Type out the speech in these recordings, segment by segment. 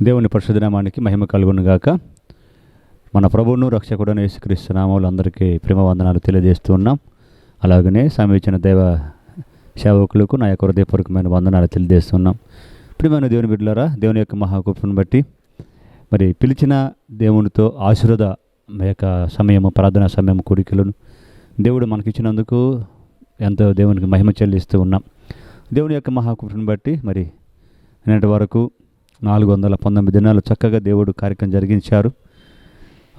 దేవుని పరిశుద్ధ నామానికి మహిమ కలుగును గాక. మన ప్రభువును రక్షకుడైన యేసుక్రీస్తు నామములో అందరికీ ప్రేమ వందనాలు తెలియజేస్తూ ఉన్నాం. అలాగనే సమీచన దైవ సేవకులకు నా యొక్క హృదయపూర్వకమైన వందనాలు తెలియజేస్తున్నాం. ప్రియమైన దేవుని బిడ్డలారా, దేవుని యొక్క మహాకృపను బట్టి మరి పిలిచిన దేవునితో ఆశీర్వాద యొక్క సమయము, ప్రార్థనా సమయం కూడికలను దేవుడు మనకిచ్చినందుకు ఎంతో దేవునికి మహిమ చెల్లిస్తూ ఉన్నాం. దేవుని యొక్క మహాకృపను బట్టి మరి నేటి వరకు 419 దినాలు చక్కగా దేవుడు కార్యక్రమం జరిగించారు.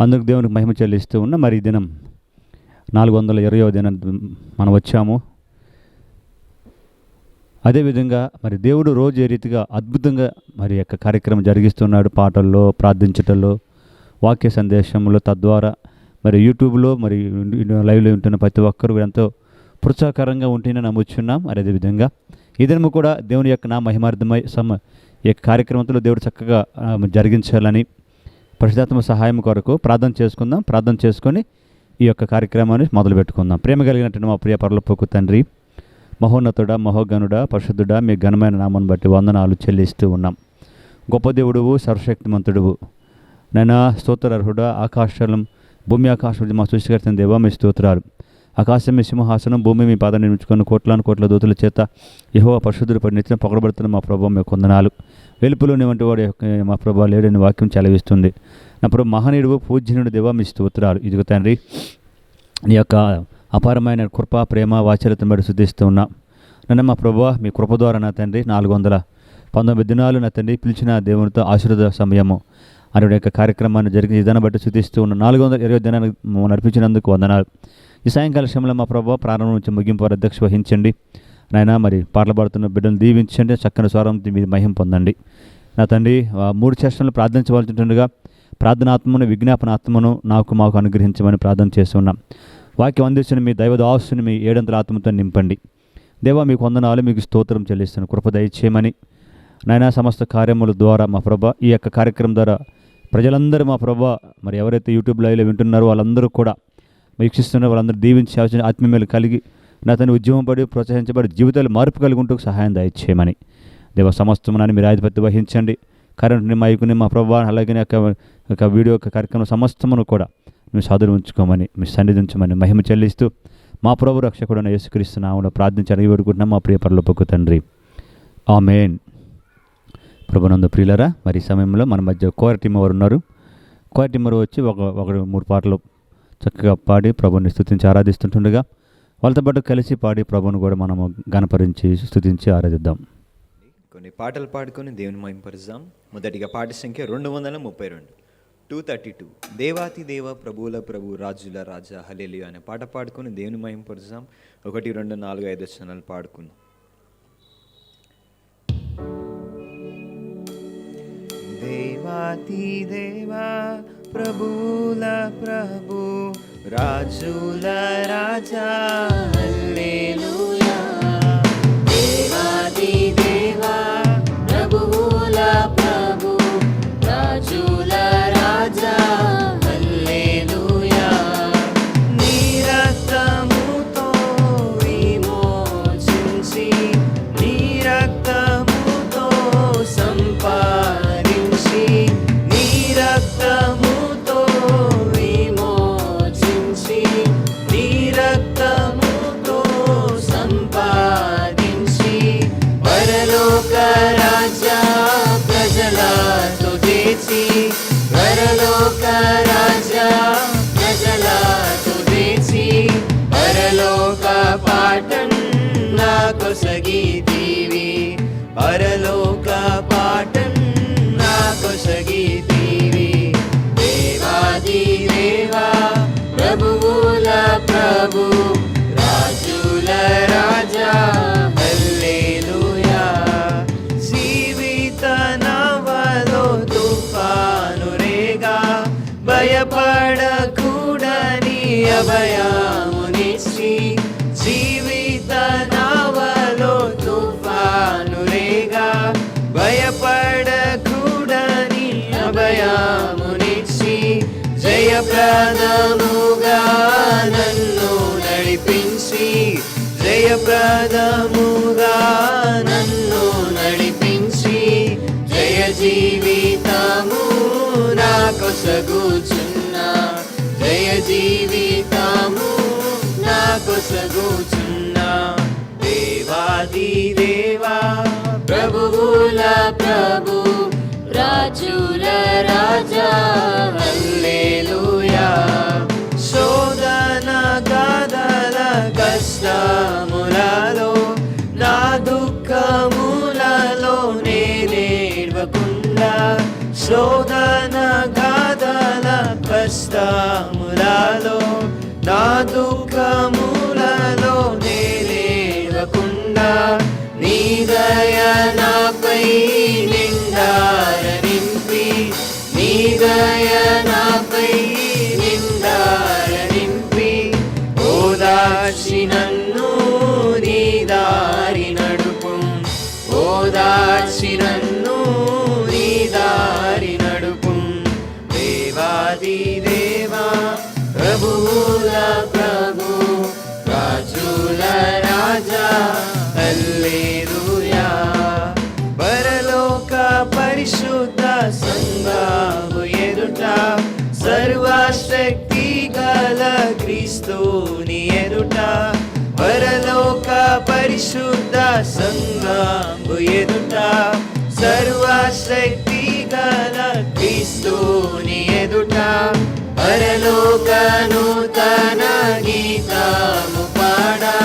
అందుకు దేవునికి మహిమ చెల్లిస్తూ ఉన్నాం. మరి ఈ దినం 420వ దినం మనం వచ్చాము. అదేవిధంగా మరి దేవుడు రోజు ఏ రీతిగా అద్భుతంగా మరి యొక్క కార్యక్రమం జరిగిస్తున్నాడు. పాటల్లో, ప్రార్థించటంలో, వాక్య సందేశంలో, తద్వారా మరి యూట్యూబ్లో మరి లైవ్లో ఉంటున్న ప్రతి ఒక్కరు ఎంతో ప్రోత్సాహకరంగా ఉంటేనే నమ్ముచున్నాం. మరి అదేవిధంగా ఈ దినము కూడా దేవుని యొక్క నా మహిమార్థమై ఈ యొక్క కార్యక్రమంలో దేవుడు చక్కగా జరిగించాలని పరిశుద్ధాత్మ సహాయం కొరకు ప్రార్థన చేసుకుందాం. ప్రార్థన చేసుకొని ఈ యొక్క కార్యక్రమాన్ని మొదలు పెట్టుకుందాం. ప్రేమ కలిగినటువంటి మా ప్రియ పరలోకపు తండ్రి, మహోన్నతుడా, మహోగనుడా, పరిశుద్ధుడా, మీ ఘనమైన నామాన్ని బట్టి వందనాలు చెల్లిస్తూ ఉన్నాం. గొప్ప దేవుడువు, సర్వశక్తిమంతుడువు, నైనా స్తోత్రార్హుడా, ఆకాశం భూమి ఆకాశం మా సృష్టికర్తన దేవా మీ స్తోత్రాలు. ఆకాశం మీ సింహాసనం, భూమి మీ పాదం నిర్మించుకొని కోట్ల దూతల చేత యెహోవా పరిశుద్ధుడు పడి నిత్యం పొగడబడుతున్న మా ప్రభావ మీ కొందనాలు. వెలుపులోని వంటి వాడు మా ప్రభావ లేడని వాక్యం చలవిస్తుంది. నా ప్రభు మహనీయుడు, పూజ్యునుడు దేవా మీ స్తోత్రాలు. ఇదిగో తండ్రి, నీ యొక్క అపారమైన కృప, ప్రేమ, వాత్సల్యతను బట్టి స్తుతిస్తూ ఉన్నాం. నన్ను మా ప్రభావ మీ కృప ద్వారా నా తండ్రి 419 దినాలు నా తండ్రి పిలిచిన దేవునితో ఆశీర్వాద సమయము అనే యొక్క కార్యక్రమాన్ని జరిగిన విధానం బట్టి స్తుతిస్తూ ఉన్న 420 దినాన్ని నడిపించినందుకు వందనాలు. ఈ సాయంకాల సమయంలో మా ప్రభావ ప్రారంభం నుంచి ముగింపు వారు అధ్యక్ష వహించండి. నాయన మరి పాటలు పాడుతున్న బిడ్డను దీవించండి. చక్కని స్వరం మీద మహిమ పొందండి. నా తండ్రి 3 సెషన్లు ప్రార్థించవలసింటుండగా ప్రార్థనాత్మను, విజ్ఞాపనాత్మను మాకు అనుగ్రహించమని ప్రార్థన చేస్తున్నాం. వాక్యం అందించిన మీ దైవదాసుని మీ 7 ఆత్మతో నింపండి. దేవా మీకు వందనాలు, మీకు స్తోత్రం చెల్లిస్తున్నాను. కృప దయచేయమని నాయన సమస్త కార్యముల ద్వారా మా ప్రభా ఈ యొక్క కార్యక్రమం ద్వారా ప్రజలందరూ మా ప్రభా మరి ఎవరైతే యూట్యూబ్ లైవ్లో వింటున్నారో వాళ్ళందరూ కూడా వీక్షిస్తున్న వాళ్ళందరూ దీవించి ఆత్మీయులు కలిగి నా తను ఉద్యమం పడి ప్రోత్సహించబడి జీవితాలు మార్పు కలిగి ఉంటూ సహాయం దయచేయమని దేవ సమస్తమునాన్ని మీరు ఆధిపత్యం వహించండి. కరెంట్ని మైకుని మా ప్రభావ అలాగే యొక్క వీడియో కార్యక్రమం సమస్తమును కూడా మీరు సాధులు ఉంచుకోమని, మీ సన్నిధించమని మహిమ చెల్లిస్తూ మా ప్రభు రక్షకుడైన యేసుక్రీస్తు నామములో ప్రార్థించి అడిగి వేడుకుంటున్నాం మా ప్రియ పరలోకపు తండ్రి, ఆమేన్. ప్రభునందు ప్రియులరా, మరి ఈ సమయంలో మన మధ్య కోర్ టీం వారు ఉన్నారు. కోర్ టీం వారు వచ్చి ఒక 3 పాటలు చక్కగా పాడి ప్రభుని స్తుతించి ఆరాధిస్తుంటుండగా వాళ్ళతో పాటు కలిసి పాడి ప్రభుని కూడా మనము గణపరించి స్తుతించి ఆరాధిద్దాం. కొన్ని పాటలు పాడుకొని దేవుని మహింపరుద్దాం. మొదటిగా పాట సంఖ్య 232, 232. దేవాతి దేవ, ప్రభువుల ప్రభు, రాజుల రాజా, హల్లెలూయా అనే పాట పాడుకొని దేవుని మహింపరుద్దాం. 1, 2, 4, 5 వచనాలు పాడుకుందాం. దేవాతి దేవా, ప్రభువుల ప్రభు, రాజుల రాజా, హల్లెలూయా. దేవాది దేవా, ప్రభువుల ప్రభు, రాజుల రాజా, హల్లెలూయా. నీ రక్తముతో విమోచించి, నీ రక్తముతో సంపాదించి, నీ రక్తముతో విమోచించి, నీ రక్తముతో సంపాదించి, పరలోక రాజా ప్రజలతో చేర్చి, పరలోక రాజా ప్రజలతో చేర్చి, పరలోక పాఠం నాకు సగితీవి, పరలోక పాఠం నాకు సగితీవి. దేవాది దేవా, ప్రభువుల ప్రభు, రాజుల రాజా, హల్లెలూయా. జీవిత నవలో తుఫాను రేగా, భయపడకూడని అభయమునిచ్చి, జీవిత నవలో తుఫాను రేగా, భయపడకూడని అభయమునిచ్చి, జయప్రదముగా నన్ను నడిపించి, జయప్రదముగా నన్ను నడిపించి, జయ జీవితం జీవితము నాకొసగుచున్న దేవాది దేవా ప్రభువుల ప్రభు రాజుల రాజా హల్లెలూయా. శోధన గాథల కష్టములలో నా దుఃఖములలో నేనేడ్వకుండా శోధన గాథల కష్టములలో నా దుఃఖములలో నేనేడ్వకుండా నీ దయ నాపై నిండార నింపి నీ దయ నాపై నిండార నింపి ఓదార్చి నన్ను నీ దారి నడుపు ఓదార్చి నన్ను నీ దారి నడుపు. దేవాది దేవా ప్రభువుల ప్రభు రాజుల రాజా హల్లెలూయా. పరలోక పరిశుద్ధ సంఘము ఎదుట సర్వశక్తి గల క్రీస్తుని ఎదుట పరలోక పరిశుద్ధ సంఘము ఎదుట సర్వశక్తి గల క్రీస్తుని ఎదుట పరలోక నూతన గీతము పాడా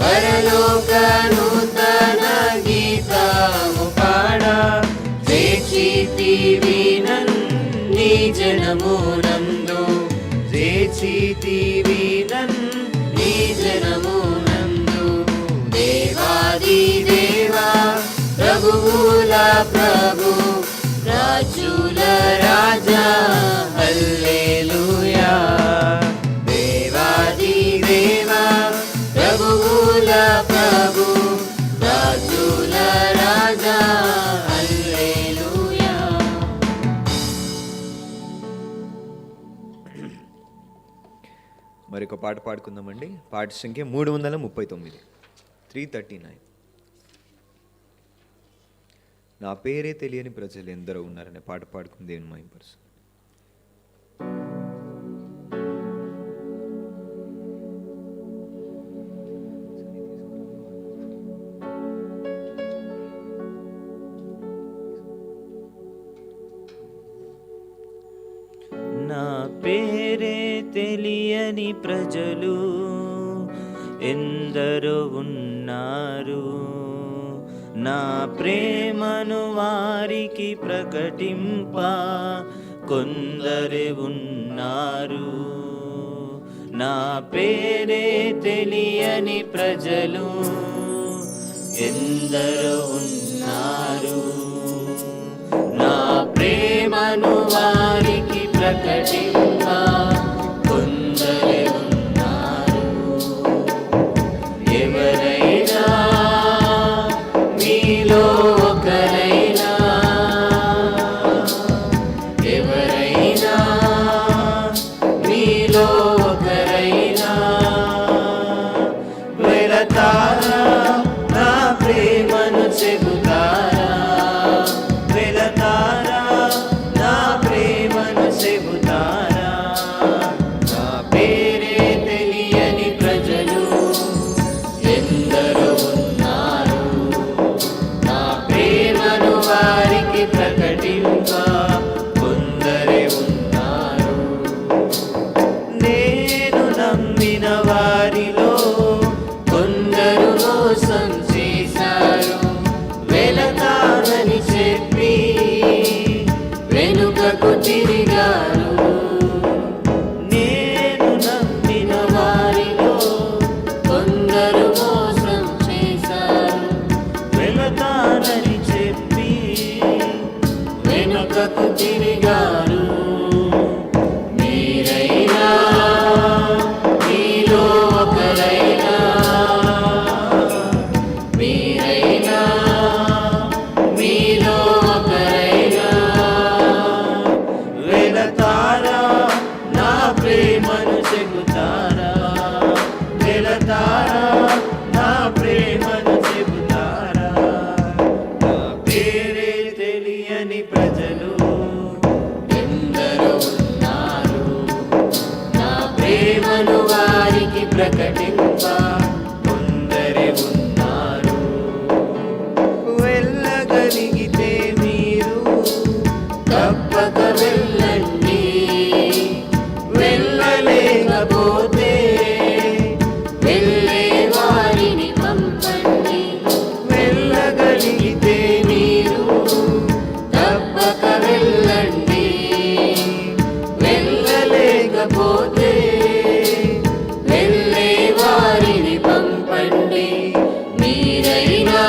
పరలోక నూతన గీతము పాడా. చేచితివి నన్ని జనమునందు చేచితివి నన్ని జనమునందు దేవాది దేవా ప్రభువుల ప్రభు రాజుల రాజా హల్లెలూయా. దేవాది దేవా ప్రభువుల ప్రభు రాజుల రాజా హల్లెలూయా. మరొక పాట పాడుకుందామండి. పాట సంఖ్య 339, 339. నా పేరే తెలియని ప్రజలు ఎందరో ఉన్నారనే పాట పాడుకుని దేవుని మహిమపరుచు. నా పేరే తెలియని ప్రజలు ఎందరో ఉన్నారు, నా ప్రేమను వారికి ప్రకటింప కొందరే ఉన్నారు. నా పేరే తెలియని ప్రజలు ఎందరో ఉన్నారు, నా ప్రేమను వారికి ప్రకటింప కొందరే ఉన్నారు. ఎవరైనా మీలో ఒకరైనా ఎవరైనా మీలో ఒకరైనా వెళతారా నా ప్రేమను చెబుతారా వెళతారా నా ప్రేమను చెబుతారా. నా పేరే తెలియని ప్రజలు ఎందరో ఉన్నారు, నా ప్రేమను వారికి ప్రకటింప కొందరే ఉన్నారు. నేను నమ్మిన వారిలో కొందరు ప్రకటింప కొందరే ఉన్నారు. వెళ్ళగలిగితే మీరు తప్పక వెళ్ళండి, వెళ్ళలేకపోతే వెళ్ళే వారిని పంపండి. వెళ్ళగలిగితే మీరు తప్పక వెళ్ళండి, వెళ్ళలేకపోతే వెళ్ళే వారిని పంపండి. మీరైనా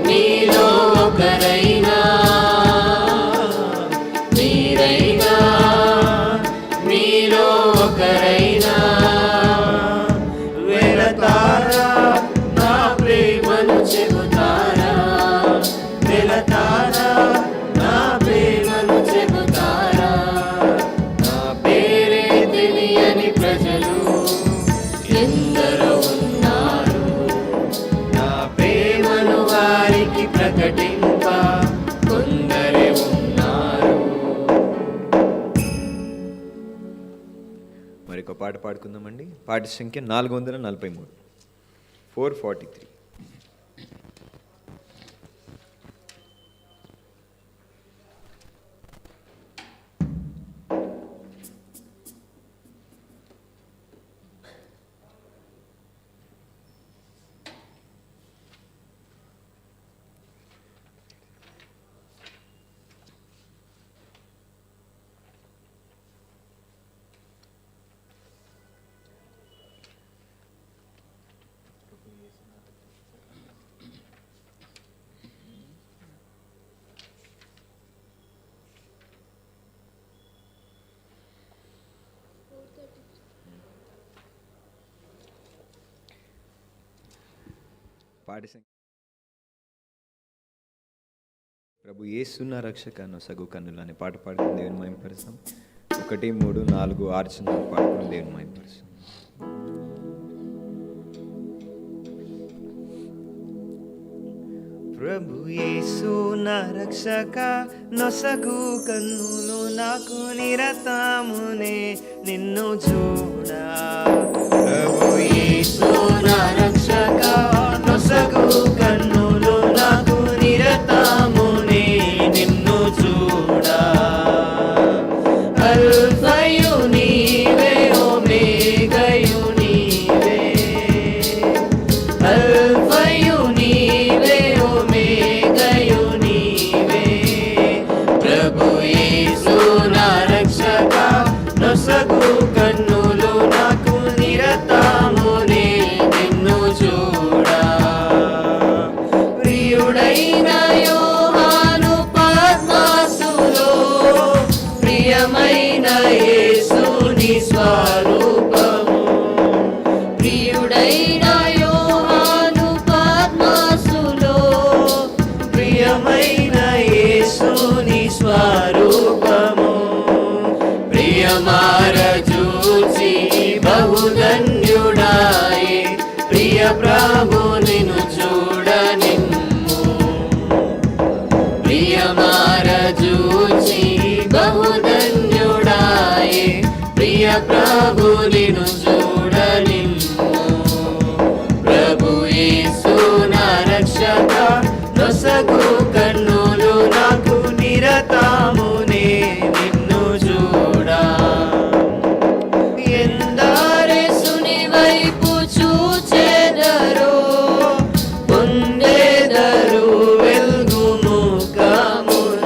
మీలో ఒకరైనా, మీరైనా మీలో ఒకరైనా వెళతారా, నా ప్రేమను చెబుతారా? వెళతారా, నా ప్రేమను చెబుతారా? నా పేరే తెలియని ప్రజలు ఎందరో ఉన్నారు. నా ప్రేమను వారికి ప్రకటింప కొందరే ఉన్నారు. మరొక పాట పాడుకుందామండి. పాట సంఖ్య 443, 443. పాట సంఖ్య ప్రభు యేసున్న రక్షక నొసగు కన్నులు అనే పాట పాడుకుని దేవుని మహిమపరుస్తాం. 1, 3, 4, 6 చిన్న పాడుకుని దేవుని మహిమపరుస్తాం. ప్రభు యేసు నా రక్షక నొసగు కన్నులు నాకు నిరతమునే నిన్ను చూడా. ప్రభు యేసు నా రక్షక నొసగు కన్నులు నాకు నిరతమునే నిన్ను చూడా. అల్ఫయు నీవే, ఒమేగయు నీవే, అల్ఫయు నీవే, ఒమేగయు నీవే. ప్రభు యేసు నా రక్షక నొసగు కన్నులు నాకు నిరతమునే నిన్ను చూడా. ప్రియుడైన యోహాను పద్మాసులో ప్రియమైన యేసుని స్వరూపము. ప్రియుడైన యోహాను పద్మాసులో ప్రియమైన యేసుని స్వరూపము. ప్రియమార చూచి బహుధన్యుడాయే, ప్రియ ప్రభు నిన్ను చూడ నిమ్ము. ప్రియమార చూచి బహుధన్యుడాయే, ప్రియ ప్రభు నిన్ను చూడ నిమ్ము. ప్రభు యేసు నా రక్షక నొసగు కన్నులు నాకు నిరతమునే నిన్ను చూడా. ఎందరేసుని వైపు చూచెదరో పొందెదరు వెలుగు ముఖమున.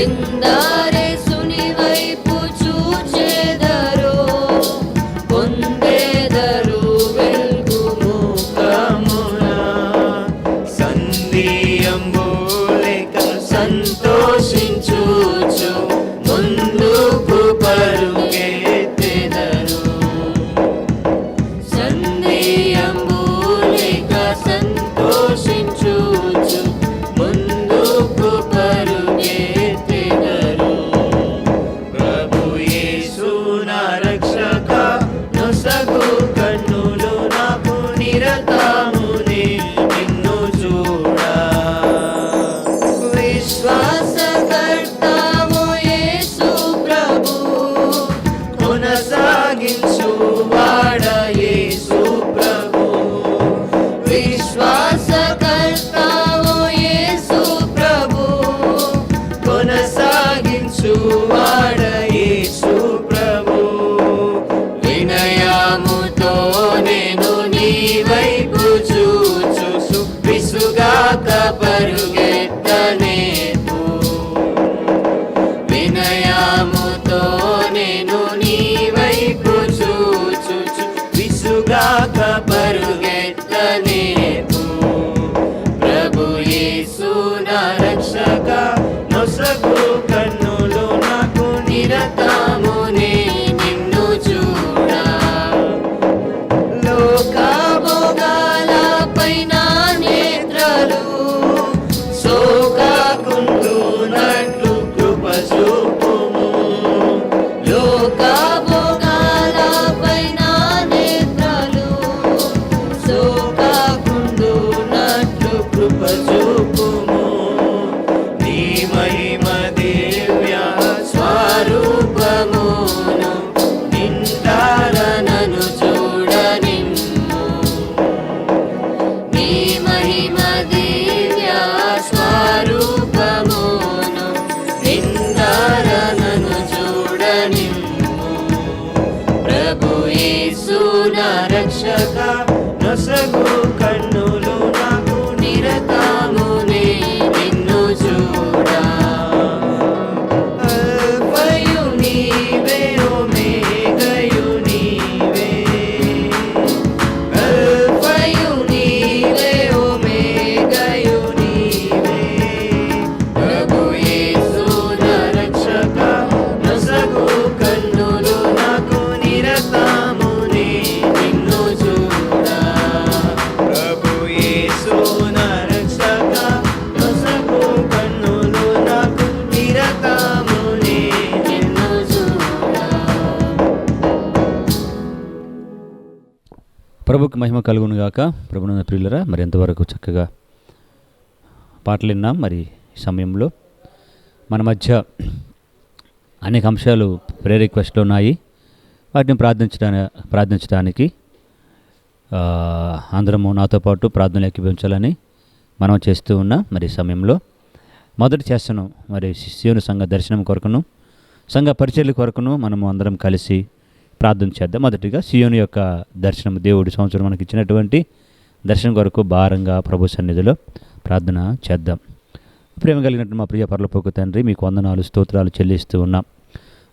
ఎందరేసుని వైపు చూచెదరో యేసుగాక పరుగెత్తనేర్పు. ప్రభు యేసు నా రక్షక నొసగు కన్నులు నాకు నిరతమునే నిన్ను చూడా. లోకభోగాలపై నా నేత్రాలు సోకకుండునట్లు కృప చూపుము. లోకభోగాలపై నా నేత్రాలు సోకకుండునట్లు కృప చూపుము. నీ మహిమ దివ్య స్వరూపమును నిండారనను చూడనిమ్ము. నీ మహిమ దివ్య స్వరూపమును నిండారనను చూడనిమ్ము. ప్రభు యేసు నా రక్షక నొసగు కన్నులు నాకు నిరతమునే నిన్ను చూడా. అల్ఫయు నీవే ఒమేగయు నీవే. అల్ఫయు నీవే ఒమేగయు నీవే. ప్రభు యేసు నా రక్షక నొసగు కన్నులు నాకు నిరతమునే నిన్ను చూడా. ప్రభు యేసు నా రక్షక నొసగు కన్నులు నాకు నిరతమునే నిన్ను చూడా. ప్రభుకి మహిమ కలుగును గాక. ప్రభునందు ప్రియులరా, మరి ఎంతవరకు చక్కగా పాటలు విన్నాం. మరి ఈ సమయంలో మన మధ్య అనేక అంశాలు ప్రేయర్ రిక్వెస్ట్లు ఉన్నాయి. వాటిని ప్రార్థించడానికి అందరము నాతో పాటు ప్రార్థనలు ఏకీభవించాలని మనం చేస్తూ ఉన్నాం. మరి ఈ సమయంలో మొదటి చేస్తున్నాం మరి సీయోను సంఘ దర్శనం కొరకును సంఘ పరిచర్ల కొరకును మనము అందరం కలిసి ప్రార్థన చేద్దాం. మొదటిగా సీయోను యొక్క దర్శనం, దేవుడి సంవత్సరం మనకి ఇచ్చినటువంటి దర్శనం కొరకు భారంగా ప్రభు సన్నిధిలో ప్రార్థన చేద్దాం. ప్రేమ కలిగినట్టు మా ప్రియ పరలోక తండ్రి, మీకు వందనాలు స్తోత్రాలు చెల్లిస్తూ ఉన్నాం.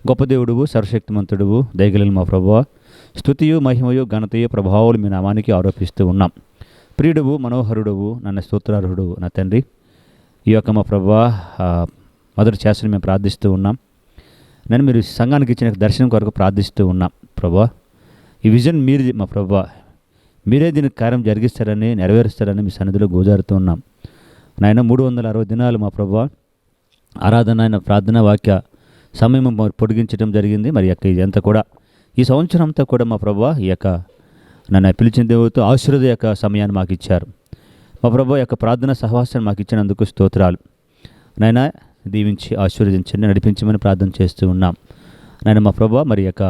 గొప్ప దేవుడువు, సర్వశక్తిమంతుడువు, దయగలిగిన మా ప్రభువ, స్తుతియు మహిమయు ఘనతయు ప్రభావాలు మీ నామానికి ఆరోపిస్తూ ఉన్నాం. ప్రియుడువు, మనోహరుడువు, నన్ను స్తోత్రార్హుడువు నా తండ్రి. ఈ యొక్క మా ప్రభువ మొదటి చేస్తని మేము ప్రార్థిస్తూ ఉన్నాం. నేను మీరు సంఘానికి ఇచ్చిన దర్శనం కొరకు ప్రార్థిస్తూ ఉన్నాం. ప్రభువా, ఈ విజన్ మీరు మా ప్రభువా, మీరే దీనికి కార్యం జరిగిస్తారని నెరవేరుస్తారని మీ సన్నిధిలో గోజారుతూ ఉన్నాం. నాయన 360 దినాలు మా ప్రభువా ఆరాధన, ఆయన ప్రార్థన, వాక్య సమయం పొడిగించడం జరిగింది. మరి యొక్క ఇదంతా కూడా ఈ సంవత్సరం అంతా కూడా మా ప్రభువా ఈ యొక్క నన్ను పిలిచిన దేవుడితో ఆశీర్వాద యొక్క సమయాన్ని మాకు ఇచ్చారు. మా ప్రభువా యొక్క ప్రార్థన సహవాసాన్ని మాకు ఇచ్చినందుకు స్తోత్రాలు. నాయన దీవించి ఆశీర్వదించండి, నడిపించమని ప్రార్థన చేస్తూ ఉన్నాం. నాయన మా ప్రభువా, మరి యొక్క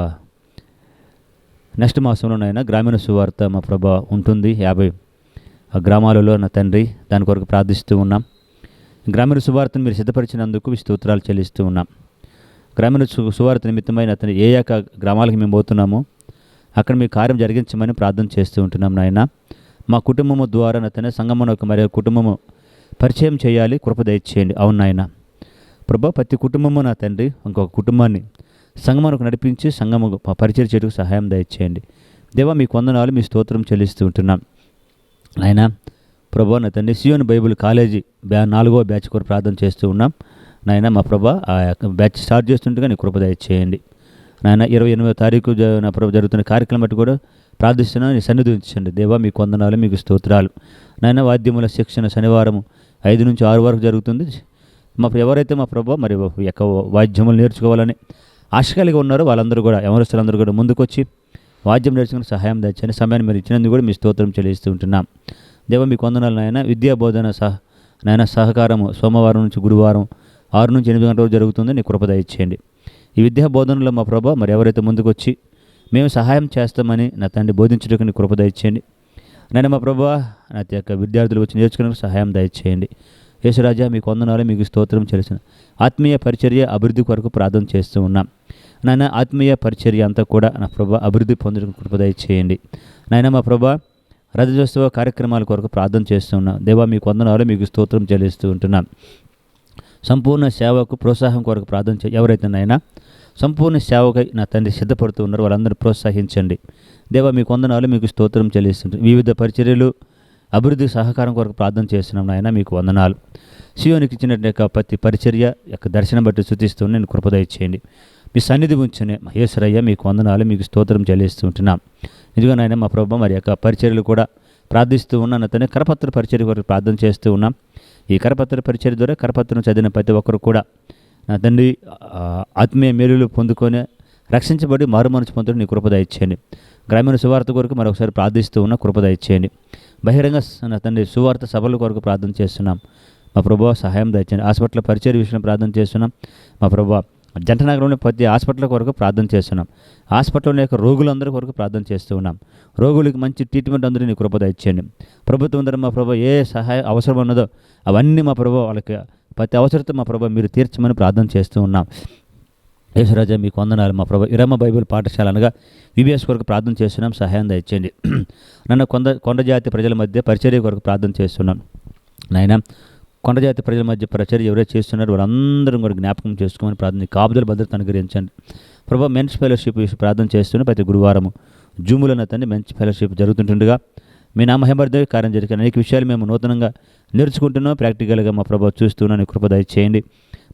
నెక్స్ట్ మాసంలోనైనా గ్రామీణ సువార్త మా ప్రభువా ఉంటుంది 50 గ్రామాలలో నా తండ్రి. దాని కొరకు ప్రార్థిస్తూ ఉన్నాం. గ్రామీణ సువార్తను మీరు సిద్ధపరిచినందుకు మీ స్తోత్రాలు చెల్లిస్తూ ఉన్నాం. గ్రామీణ సువార్త నిమిత్తమైన అతను ఏ యొక్క గ్రామాలకు మేము పోతున్నామో అక్కడ మీ కార్యం జరిగించమని ప్రార్థన చేస్తూ ఉంటున్నాం. నాయన మా కుటుంబము ద్వారా నా తండ్రి సంఘమును ఒక మరి కుటుంబము పరిచయం చేయాలి, కృప దయచేయండి. అవును నాయన ప్రభా, ప్రతి కుటుంబము నా తండ్రి ఇంకొక కుటుంబాన్ని సంఘమునకు నడిపించి సంఘము పరిచయం చేయడానికి సహాయం దయచేయండి. దేవా, మీకు వందనాలు, మీ స్తోత్రం చెల్లిస్తూ ఉంటున్నాం. నాయన ప్రభా, నా తండ్రి సీయోను బైబిల్ కాలేజీ 4వ బ్యాచ్ కొరకు ప్రార్థన చేస్తూ ఉన్నాం. నాయన మా ప్రభా, ఆ బ్యాచ్ స్టార్ట్ చేస్తుండగా నీ కృప దయచేయండి. నాయన 28వ తారీఖు నా ప్రభు జరుగుతున్న కార్యక్రమం బట్టి కూడా ప్రార్థిస్తున్నాను, నీ సన్నిధి ఉంచండి. దేవా, మీకు వందనాలు, మీకు స్తోత్రాలు. నాయన వాద్యముల శిక్షణ శనివారం 5 నుంచి 6 వరకు జరుగుతుంది. ఎవరైతే మా ప్రభా మరి యొక్క వాద్యములు నేర్చుకోవాలని ఆశ కలిగి ఉన్నారో వాళ్ళందరూ కూడా, యవనస్తులందరూ కూడా ముందుకొచ్చి వాద్యం నేర్చుకుని సహాయం తెచ్చని సమయాన్ని మీరు ఇచ్చినందుకు కూడా మీ స్తోత్రం చెల్లిస్తూ ఉంటున్నాం. దేవ, మీకు వందనాలు నాయన. విద్యా బోధన నాయన సహకారము సోమవారం నుంచి గురువారం 6 నుంచి 8 గంటల వరకు జరుగుతుంది. నీ కృప దయచేయండి. ఈ విద్యా బోధనలో మా ప్రభా మరి ఎవరైతే ముందుకొచ్చి మేము సహాయం చేస్తామని నా తండ్రి బోధించడానికి నీ కృప దయచేయండి. నేను మా ప్రభా నా యొక్క విద్యార్థులు వచ్చి నేర్చుకునే సహాయం దయచేయండి. యేసురాజా, మీకు వందనాలు, మీకు స్తోత్రం చెల్లిసిన ఆత్మీయ పరిచర్య అభివృద్ధి కొరకు ప్రార్థన చేస్తూ ఉన్నాం. నాయన ఆత్మీయ పరిచర్య అంతా కూడా నా ప్రభా అభివృద్ధి పొందడానికి కృప దయచేయండి. నాయన మా ప్రభా రథోత్సవ కార్యక్రమాల కొరకు ప్రార్థన చేస్తూ ఉన్నాం. దేవా, మీకు వందనాలు, మీకు స్తోత్రం చెల్లిస్తూ ఉంటున్నాం. సంపూర్ణ సేవకు ప్రోత్సాహం కొరకు ప్రార్థన ఎవరైతే నాయన సంపూర్ణ సేవకై నా తండ్రి సిద్ధపడుతూ ఉన్నారు. వాళ్ళందరినీ ప్రోత్సహించండి. దేవా మీకు వందనాలు, మీకు స్తోత్రం చెల్లిస్తుంటాం. వివిధ పరిచర్యలు అభివృద్ధి సహకారం కొరకు ప్రార్థన చేస్తున్నాం నాయన, మీకు వందనాలు. సియోనికి ఇచ్చినట్టు ప్రతి పరిచర్య యొక్క దర్శనం బట్టి స్తుతిస్తూ నేను కృపదయ చేయండి. మీ సన్నిధి ఉంచునే మహేశ్వరయ్య, మీకు వందనాలు, మీకు స్తోత్రం చెల్లిస్తూ ఉంటున్నాం. ఇదిగో నాయన మా ప్రభు మరి యొక్క పరిచర్యలు కూడా ప్రార్థిస్తూ ఉన్నాను. అతనే కరపత్ర పరిచర్య కొరకు ప్రార్థన చేస్తూ ఉన్నాం. ఈ కరపత్ర పరిచర్య ద్వారా కరపత్రం చదివిన ప్రతి ఒక్కరు కూడా నా తండ్రి ఆత్మీయ మేలులు పొందుకొని రక్షించబడి మారు మనసు పొందుకొని నీ కృపదయ ఇచ్చేయండి. గ్రామీణ సువార్త కొరకు మరొకసారి ప్రార్థిస్తూ ఉన్న కృపదయ ఇచ్చేయండి. బహిరంగ నా తండ్రి సువార్త సభల కొరకు ప్రార్థన చేస్తున్నాం. మా ప్రభు సహాయం దయచేయండి. హాస్పిటల్ పరిచర్య విషయంలో ప్రార్థన చేస్తున్నాం. మా ప్రభు జంట నగరంలో ప్రతి హాస్పిటల్ కొరకు ప్రార్థన చేస్తున్నాం. హాస్పిటల్లో యొక్క రోగులందరి కొరకు ప్రార్థన చేస్తూ ఉన్నాం. రోగులకి మంచి ట్రీట్మెంట్ అందరూ నీ కృపదయ ఇచ్చేయండి. ప్రభుత్వం ద్వారా మా ప్రభు ఏ సహాయం అవసరం ఉన్నదో అవన్నీ మా ప్రభు వాళ్ళకి ప్రతి అవసరత మా ప్రభు మీరు తీర్చమని ప్రార్థన చేస్తూ ఉన్నాం. యేసురాజా మీకు వందనాలు. మా ప్రభు ఇరమ్మ బైబిల్ పాఠశాల అనగా విబిఎస్ కొరకు ప్రార్థన చేస్తున్నాం. సహాయం దయచేయండి. నన్ను కొండ జాతి ప్రజల మధ్య పరిచర్య కొరకు ప్రార్థన చేస్తున్నాం. నాయన కొండ జాతి ప్రజల మధ్య పరిచర్య ఎవరైతే చేస్తున్నారో వాళ్ళందరూ కూడా జ్ఞాపకం చేసుకోమని ప్రార్థన, కాపుదల భద్రత అనుగ్రహించండి. ప్రభు మెన్స్ ఫెలోషిప్ ప్రార్థన చేస్తున్న ప్రతి గురువారము జూములను తండ్రి మెన్స్ ఫెలోషిప్ జరుగుతుంటుండగా మీ నా మహిమార్థ కార్యం జరిగిన అనేక విషయాలు మేము నూతనంగా నేర్చుకుంటున్నాం. ప్రాక్టికల్గా మా ప్రభు చూస్తున్నాను, కృప దయచేయండి.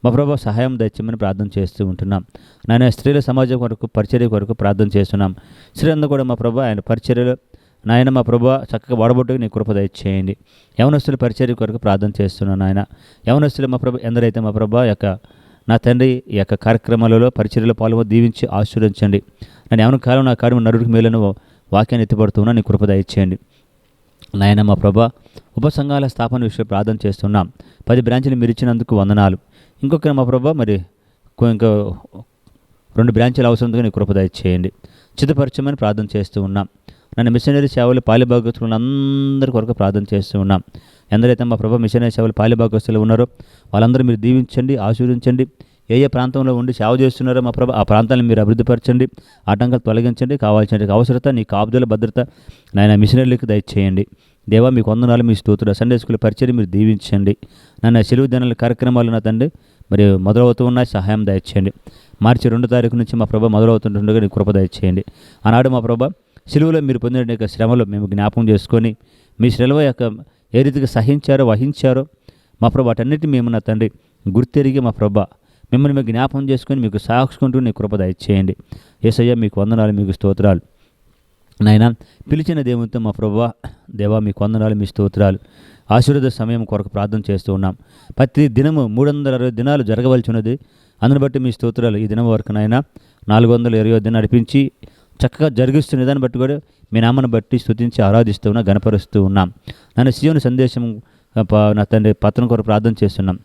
మా ప్రభు సహాయం దయచేయమని ప్రార్థన చేస్తూ ఉంటున్నాం. నాయన స్త్రీల సమాజం కొరకు పరిచర్య కొరకు ప్రార్థన చేస్తున్నాం. స్త్రీలందరూ కూడా మా ప్రభు ఆయన పరిచర్యలో నాయన మా ప్రభు చక్కగా వాడబొట్టుకు నీ కృప దయచేయండి. యవనస్తుల పరిచర్య కొరకు ప్రార్థన చేస్తున్నాను. నాయన యవనస్తులు మా ప్రభు ఎందరైతే మా ప్రభు యొక్క నా తండ్రి ఈ యొక్క కార్యక్రమాలలో పరిచర్యలో పాల్గొని దీవించి ఆశీర్వదించండి. నేను యవన కాలం నా కార్యం నరుడికి మేలను వాక్యాన్ని ఎత్తిపడుతున్నా నీ కృప దయచేయండి. నాయన మా ప్రభా ఉపసంఘాల స్థాపన విషయంలో ప్రార్థన చేస్తున్నాం. 10 బ్రాంచీలు మీరు ఇచ్చినందుకు వందనాలు. ఇంకొక మా ప్రభా మరి ఇంకా 2 బ్రాంచీలు అవసరంతో నీ కృప దయచేయండి. చిత్తపరచమని ప్రార్థన చేస్తూ ఉన్నాం. నన్ను మిషనరీ సేవలు పాలిభాగస్తులు అందరి కొరకు ప్రార్థన చేస్తూ ఉన్నాం. ఎందరైతే మా ప్రభా మిషనరీ సేవలు పాలిభాగస్తులు ఉన్నారో వాళ్ళందరూ మీరు దీవించండి, ఆశీర్వదించండి. ఏ ప్రాంతంలో ఉండి సేవ చేస్తున్నారో మా ప్రభా ఆ ప్రాంతాలను మీరు అభివృద్ధిపరచండి, ఆటంకాలు తొలగించండి. కావాల్సిన అవసరత నీ కాపుదల భద్రత నాయన మిషనరీలకు దయచేయండి. దేవా మీకు వందనాలు, మీ స్తోత్రాలు. సండే స్కూల్ పరిచయం మీరు దీవించండి. నన్ను సెలవు దినాల కార్యక్రమాలు నా తండ్రి మరి మొదలవుతూ ఉన్నాయి, సహాయం దయచేయండి. మార్చి 2వ తారీఖు నుంచి మా ప్రభా మొదలవుతుండగా నీ కృప దయచేయండి. ఆనాడు మా ప్రభా సిలువలో మీరు పొందిన యొక్క శ్రమలు మేము జ్ఞాపకం చేసుకొని మీ శ్రమ యొక్క ఏ రీతిగా సహించారో వహించారో మా ప్రభా వాటన్నిటి మేము నా తండ్రి గుర్తెరిగి మా ప్రభా మిమ్మల్ని మేము జ్ఞాపకం చేసుకొని మీకు సాక్షుకుంటూ నీ కృప దయచేయండి. యేసయ్య మీకు వందనాలు, మీకు స్తోత్రాలు. నాయన పిలిచిన దేవునితో మా ప్రభువా దేవా మీకు వందనాలు, మీ స్తోత్రాలు. ఆశీర్వాద సమయం కొరకు ప్రార్థన చేస్తూ ఉన్నాం. ప్రతి దినము 360 దినాలు జరగవలసి ఉన్నది. అందుని బట్టి మీ స్తోత్రాలు. ఈ దినం వరకు నాయన 420 దినం నడిపించి చక్కగా జరిగిస్తున్న దాన్ని బట్టి కూడా మీ నామను బట్టి స్తుతించి ఆరాధిస్తూ ఉన్నా, గణపరుస్తూ ఉన్నాం. నన్ను సియోని సందేశం నా తండ్రి పత్రం కొరకు ప్రార్థన చేస్తున్నాం.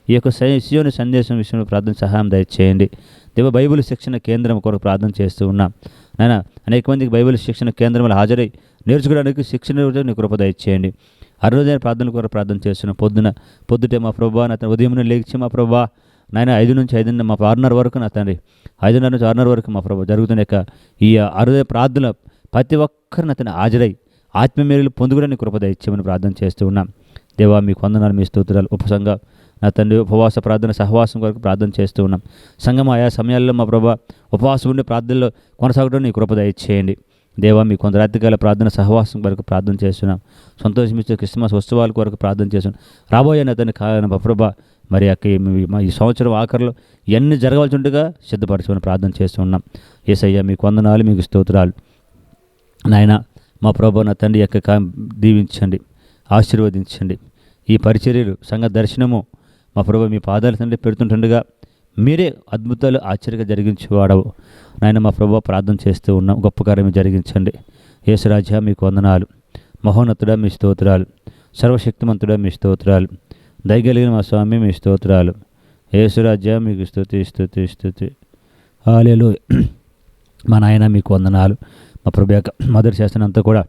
ఈ యొక్క సియోని సందేశం విషయంలో ప్రార్థన సహాయం దయచేయండి. దేవ బైబిల్ శిక్షణ కేంద్రం కొరకు ప్రార్థన చేస్తూ ఉన్నాం. నాయన అనేక మందికి బైబిల్ శిక్షణ కేంద్రంలో హాజరై నేర్చుకోవడానికి శిక్షణ నీ కృప దయచేయండి. 60 ప్రార్థనల కొరకు ప్రార్థన చేస్తున్నాం. పొద్దుటే మా ప్రభా నా తండ్రి ఉదయం లేచి మా ప్రభా నాయన 5 నుంచి 5 మా 6:30 వరకు నా తండ్రి 5:30 నుంచి 6:30 వరకు మా ప్రభా జరుగుతున్న యొక్క ఈ 60 ప్రార్థనలు ప్రతి ఒక్కరు నా తండ్రి హాజరై ఆత్మీయులు పొందుకోవడానికి కృప దయచేయమని ప్రార్థన చేస్తూ ఉన్నాం. దేవా మీకు వందనాలు, మీ స్తోత్రాలు. ఉపసంఘ నా తండ్రి ఉపవాస ప్రార్థన సహవాసం కొరకు ప్రార్థన చేస్తూ ఉన్నాం. సంఘం ఆయా సమయాల్లో మా ప్రభా ఉపవాసం ఉండే ప్రార్థనలో కొనసాగడం నీ కృప దయచేయండి. దేవా మీ కొంత రాత్రికాల ప్రార్థన సహవాసం కొరకు ప్రార్థన చేస్తున్నాం. సంతోషమిచ్చే క్రిస్మస్ ఉత్సవాల కొరకు ప్రార్థన చేస్తున్నాం. రాబోయే అతని మా ప్రభా మరి ఈ సంవత్సరం ఆఖరిలో ఇవన్నీ జరగవలసి ఉండగా సిద్ధపరచమని ప్రార్థన చేస్తూ ఉన్నాం. యేసయ్య మీకు వందనాలు, మీకు స్తోత్రాలు. నాయన మా ప్రభా నా తండ్రి యొక్క దీవించండి, ఆశీర్వదించండి. ఈ పరిచర్యలు సంఘ దర్శనము మా ప్రభు మీ పాదాల తండ్రి పెడుతుంటుండగా మీరే అద్భుతాలు ఆశ్చర్యంగా జరిగించేవాడవు నాయన మా ప్రభు ప్రార్థన చేస్తూ ఉన్నాం. గొప్ప కార్యం జరిగించండి. యేసురాజా మీకు వందనాలు. మహోన్నతుడా మీ స్తోత్రాలు. సర్వశక్తిమంతుడా మీ స్తోత్రాలు. దయగలిగిన మా స్వామి మీ స్తోత్రాలు. యేసురాజా మీకు స్తుతి స్తుతి స్తుతి. హల్లెలూయా. మా నాయన మీకు వందనాలు. మా ప్రభు యొక్క మొదటి శాసనం అంతా కూడా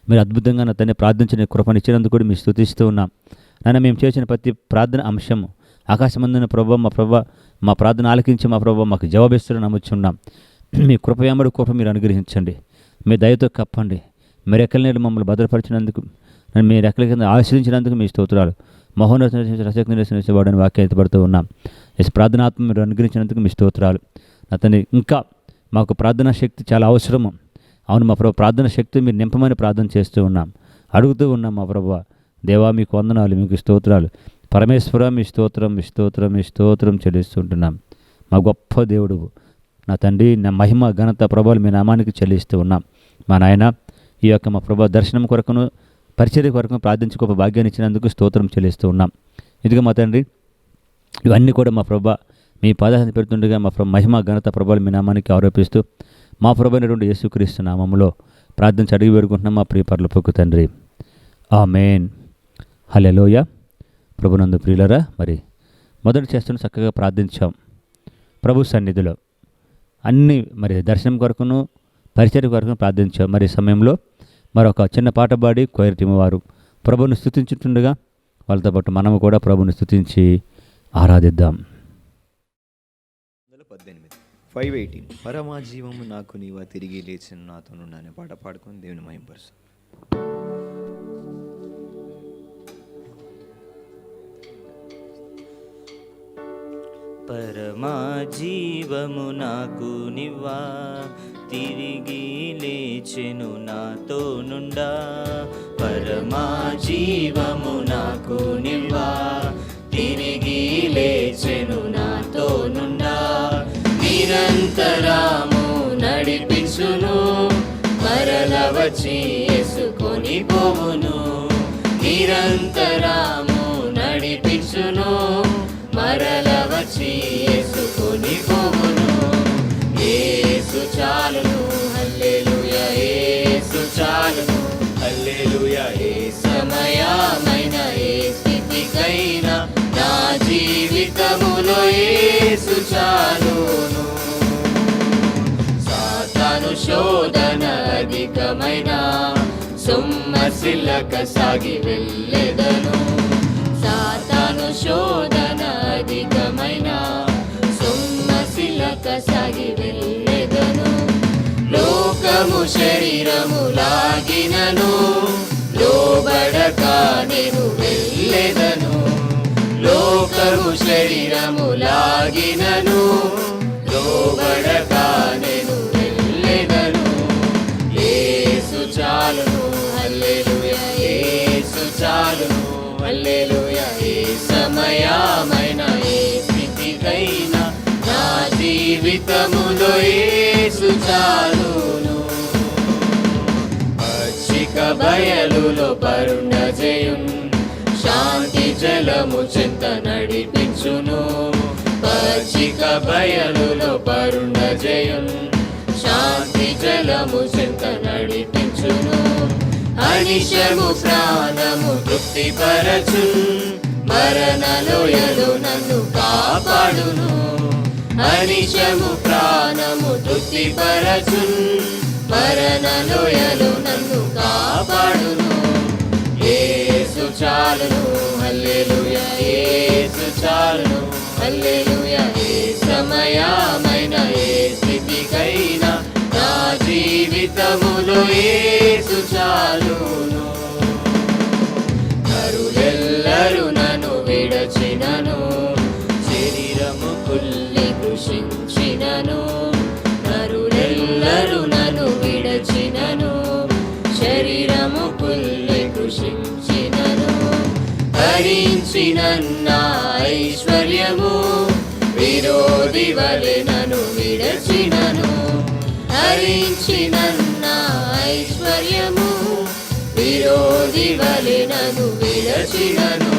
మీరు అద్భుతంగా నా తన్ని ప్రార్థించిన కృపనిచ్చినందుకు కూడా మీరు స్తుతిస్తూ ఉన్నాం. నాయన మేము చేసిన ప్రతి ప్రార్థన అంశము ఆకాశమందున ప్రభు మా ప్రార్థన ఆలకించి మా ప్రభు మాకు జవాబిస్తున్న నమ్ముచున్నాం. మీ కృప వెంబడి కృప మీరు అనుగ్రహించండి. మీ దయతో కప్పండి. మీరు ఎక్కల నీళ్ళు మమ్మల్ని భద్రపరిచినందుకు, మీ రెక్కల కింద ఆశ్రయించినందుకు మీ స్తోత్రాలు. మహోన్నత రసజ్ఞవాడని వాక్యం ఎత్తపడుతూ ఉన్నాం. ఎస్ ప్రార్థనాత్మ మీరు అనుగ్రహించినందుకు మీ స్తోత్రాలు. అతని ఇంకా మాకు ప్రార్థనా శక్తి చాలా అవసరము. అవును మా ప్రభు, ప్రార్థన శక్తి మీరు నింపమని ప్రార్థన చేస్తూ ఉన్నాం, అడుగుతూ ఉన్నాం మా ప్రభు. దేవా మీకు వందనాలు, మీకు స్తోత్రాలు. పరమేశ్వర మీ స్తోత్రం, మీ స్తోత్రం, మీ స్తోత్రం చెల్లిస్తుంటున్నాం. మా గొప్ప దేవుడు నా తండ్రి, నా మహిమ ఘనత ప్రభావాలు మీ నామానికి చెల్లిస్తూ ఉన్నాం. మా నాయన ఈ యొక్క మా ప్రభా దర్శనం కొరకును పరిచర్య కొరకు ప్రార్థించి గొప్ప భాగ్యాన్ని ఇచ్చినందుకు స్తోత్రం చెల్లిస్తూ ఉన్నాం. ఇదిగో మా తండ్రి, ఇవన్నీ కూడా మా ప్రభా మీ పాదాన్ని పెడుతుండగా మా ప్రభు మహిమ ఘనత ప్రభావాలు మీ నామానికి ఆరోపిస్తూ మా ప్రభు అయినటువంటి యేసుక్రీస్తు నామములో ప్రార్థించి అడిగి వేడుకుంటున్నాం మా ప్రియ పరలోకపు తండ్రి. ఆమేన్. హల్లెలూయా. ప్రభునందు ప్రియులరా, మరి మొదటి చేస్తున్న చక్కగా ప్రార్థించాం ప్రభు సన్నిధిలో. అన్ని మరి దర్శనం కొరకును పరిచర్య కొరకును ప్రార్థించాం. మరి ఈ సమయంలో మరొక చిన్న పాట పాడి కొయిర్ టీం వారు ప్రభుని స్తుతించుతుండగా వాళ్ళతో పాటు మనము కూడా ప్రభుని స్తుతించి ఆరాధిద్దాం. 518 పరమా జీవము నాకు నీవా తిరిగి లేచిన నాతో అనే పాట పాడుకొని దేవుని మహింపరుస్తాం. పరమా జీవము నాకు నివ్వా తిరిగి లేచెను నాతో నుండా. పరమా జీవము నాకు నివ్వా తిరిగి లేచెను నాతో నుండా. నిరంతరము నడిపించును మరల వచ్చి యేసుకొని పోవును. నిరంతరము నడిపించును మరల వచ్చి యేసుకొని పోవును. యేసు చాలును హల్లెలూయా, యేసు చాలును హల్లెలూయా. ఏ సమయమైన ఏ స్థితికైనా నా జీవితములో యేసు చాలును. సాతాను శోధన అధికమైన సొమ్మసిల్లక సాగి వెళ్ళెదను. సాతాను శోధన అధికమైన సొమ్మసిల్లక సాగి వెళ్ళెదను. లోకము శరీరము లాగినను లోబడక నేను వెళ్ళెదను. లోకము శరీరము లాగినను లోబడక నేను వెళ్ళెదను. యేసు చాలును హల్లెలూయా, యేసు చాలును హల్లెలూయా. ఏ సమయమైన ఏ స్థితికైనా నా జీవితములో యేసు చాలును. పచ్చిక బయలులో పరుండజేయున్ శాంతి జలము చెంత నడిపించును. పచ్చిక బయలులో పరుండజేయున్ శాంతి జలము చెంత నడిపించును. అనిశము ప్రాణము తృప్తిపరచున్ మరణలోయలో నన్ను కాపాడును. అనిశము ప్రాణము తృప్తిపరచున్ మరణలోయలో నన్ను కాపాడును. యేసు చాలును హల్లెలూయా, యేసు చాలును హల్లెలూయా. ఏ సమయమైన ఏ స్థితికైనా నా జీవితములో యేసు చాలును. నరులెల్లరూ నన్ను విడచినను శరీరము కుల్లి కృషించినను. నరులెల్లరూ నన్ను విడచినను శరీరము కుల్లి కృషించినను. హరించినన్న ఐశ్వర్యము విరోధి వలె నన్ను విడచినను. హరించినన్న ఐశ్వర్యము విరోధి వలె నన్ను విడచినను.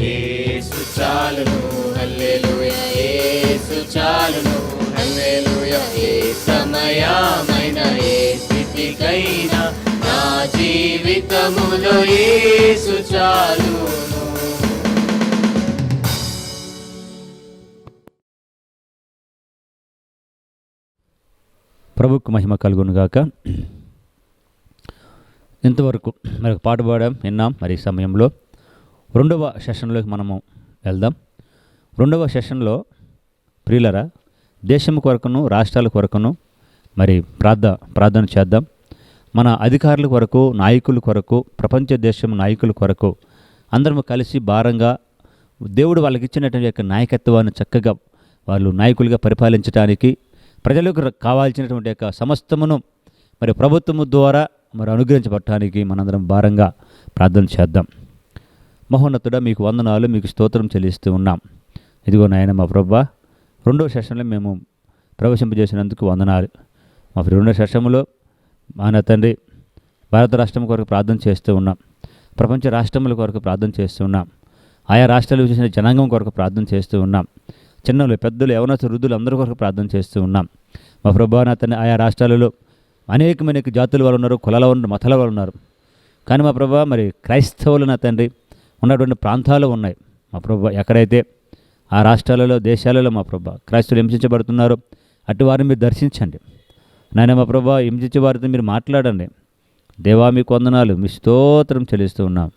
యేసు చాలును హల్లెలూయా, యేసు చాలును హల్లెలూయా. ఏ సమయమైన ఏ స్థితికైనా నా జీవితములో యేసు చాలును. ప్రభుకు మహిమ కలుగునుగాక. ఇంతవరకు మరి ఒక పాట పాడాం, విన్నాం. మరి ఈ సమయంలో రెండవ సెషన్లోకి మనము వెళ్దాం. రెండవ సెషన్లో ప్రియులరా, దేశం కొరకును రాష్ట్రాల కొరకును మరి ప్రార్థన చేద్దాం. మన అధికారుల కొరకు, నాయకుల కొరకు, ప్రపంచ దేశం నాయకుల కొరకు అందరం కలిసి భారంగా దేవుడు వాళ్ళకి ఇచ్చినటువంటి యొక్క నాయకత్వాన్ని చక్కగా వాళ్ళు నాయకులుగా పరిపాలించడానికి ప్రజలకు కావాల్సినటువంటి యొక్క సమస్తమును మరి ప్రభుత్వము ద్వారా మరి అనుగ్రహించబడటానికి మనందరం భారంగా ప్రార్థన చేద్దాం. మహోన్నతుడా, మీకు వందనాలు, మీకు స్తోత్రం చెల్లిస్తూ ఉన్నాం. ఇదిగో నాయన మా ప్రభువా, 2వ సెషన్లో మేము ప్రవేశింపజేసినందుకు వందనాలు. మా 2వ సెషన్లో మన తండ్రి భారత రాష్ట్రం కొరకు ప్రార్థన చేస్తూ ఉన్నాం. ప్రపంచ రాష్ట్రముల కొరకు ప్రార్థన చేస్తూ ఉన్నాం. ఆయా రాష్ట్రాలు చేసిన జనాంగం కొరకు ప్రార్థన చేస్తూ ఉన్నాం. చిన్నలు, పెద్దలు, యవనస్తులు, వృద్ధులు అందరి కొరకు ప్రార్థన చేస్తూ ఉన్నాం. మా ప్రభువా నా తండ్రి, ఆయా రాష్ట్రాలలో అనేకమైన జాతుల వాళ్ళు ఉన్నారు, కులాల వాళ్ళు, మతాల వాళ్ళు ఉన్నారు. కానీ మా ప్రభువా మరి క్రైస్తవులు నా తండ్రి ఉన్నటువంటి ప్రాంతాలు ఉన్నాయి. మా ప్రభువా ఎక్కడైతే ఆ రాష్ట్రాలలో, దేశాలలో మా ప్రభువా క్రైస్తవులు హింసించబడుతున్నారో అటు వారిని మీరు దర్శించండి నాయన. మా ప్రభువా హింసించే వారితో మీరు మాట్లాడండి. దేవా మీకు వందనాలు, మీ స్తోత్రం చెల్లిస్తూ ఉన్నాం.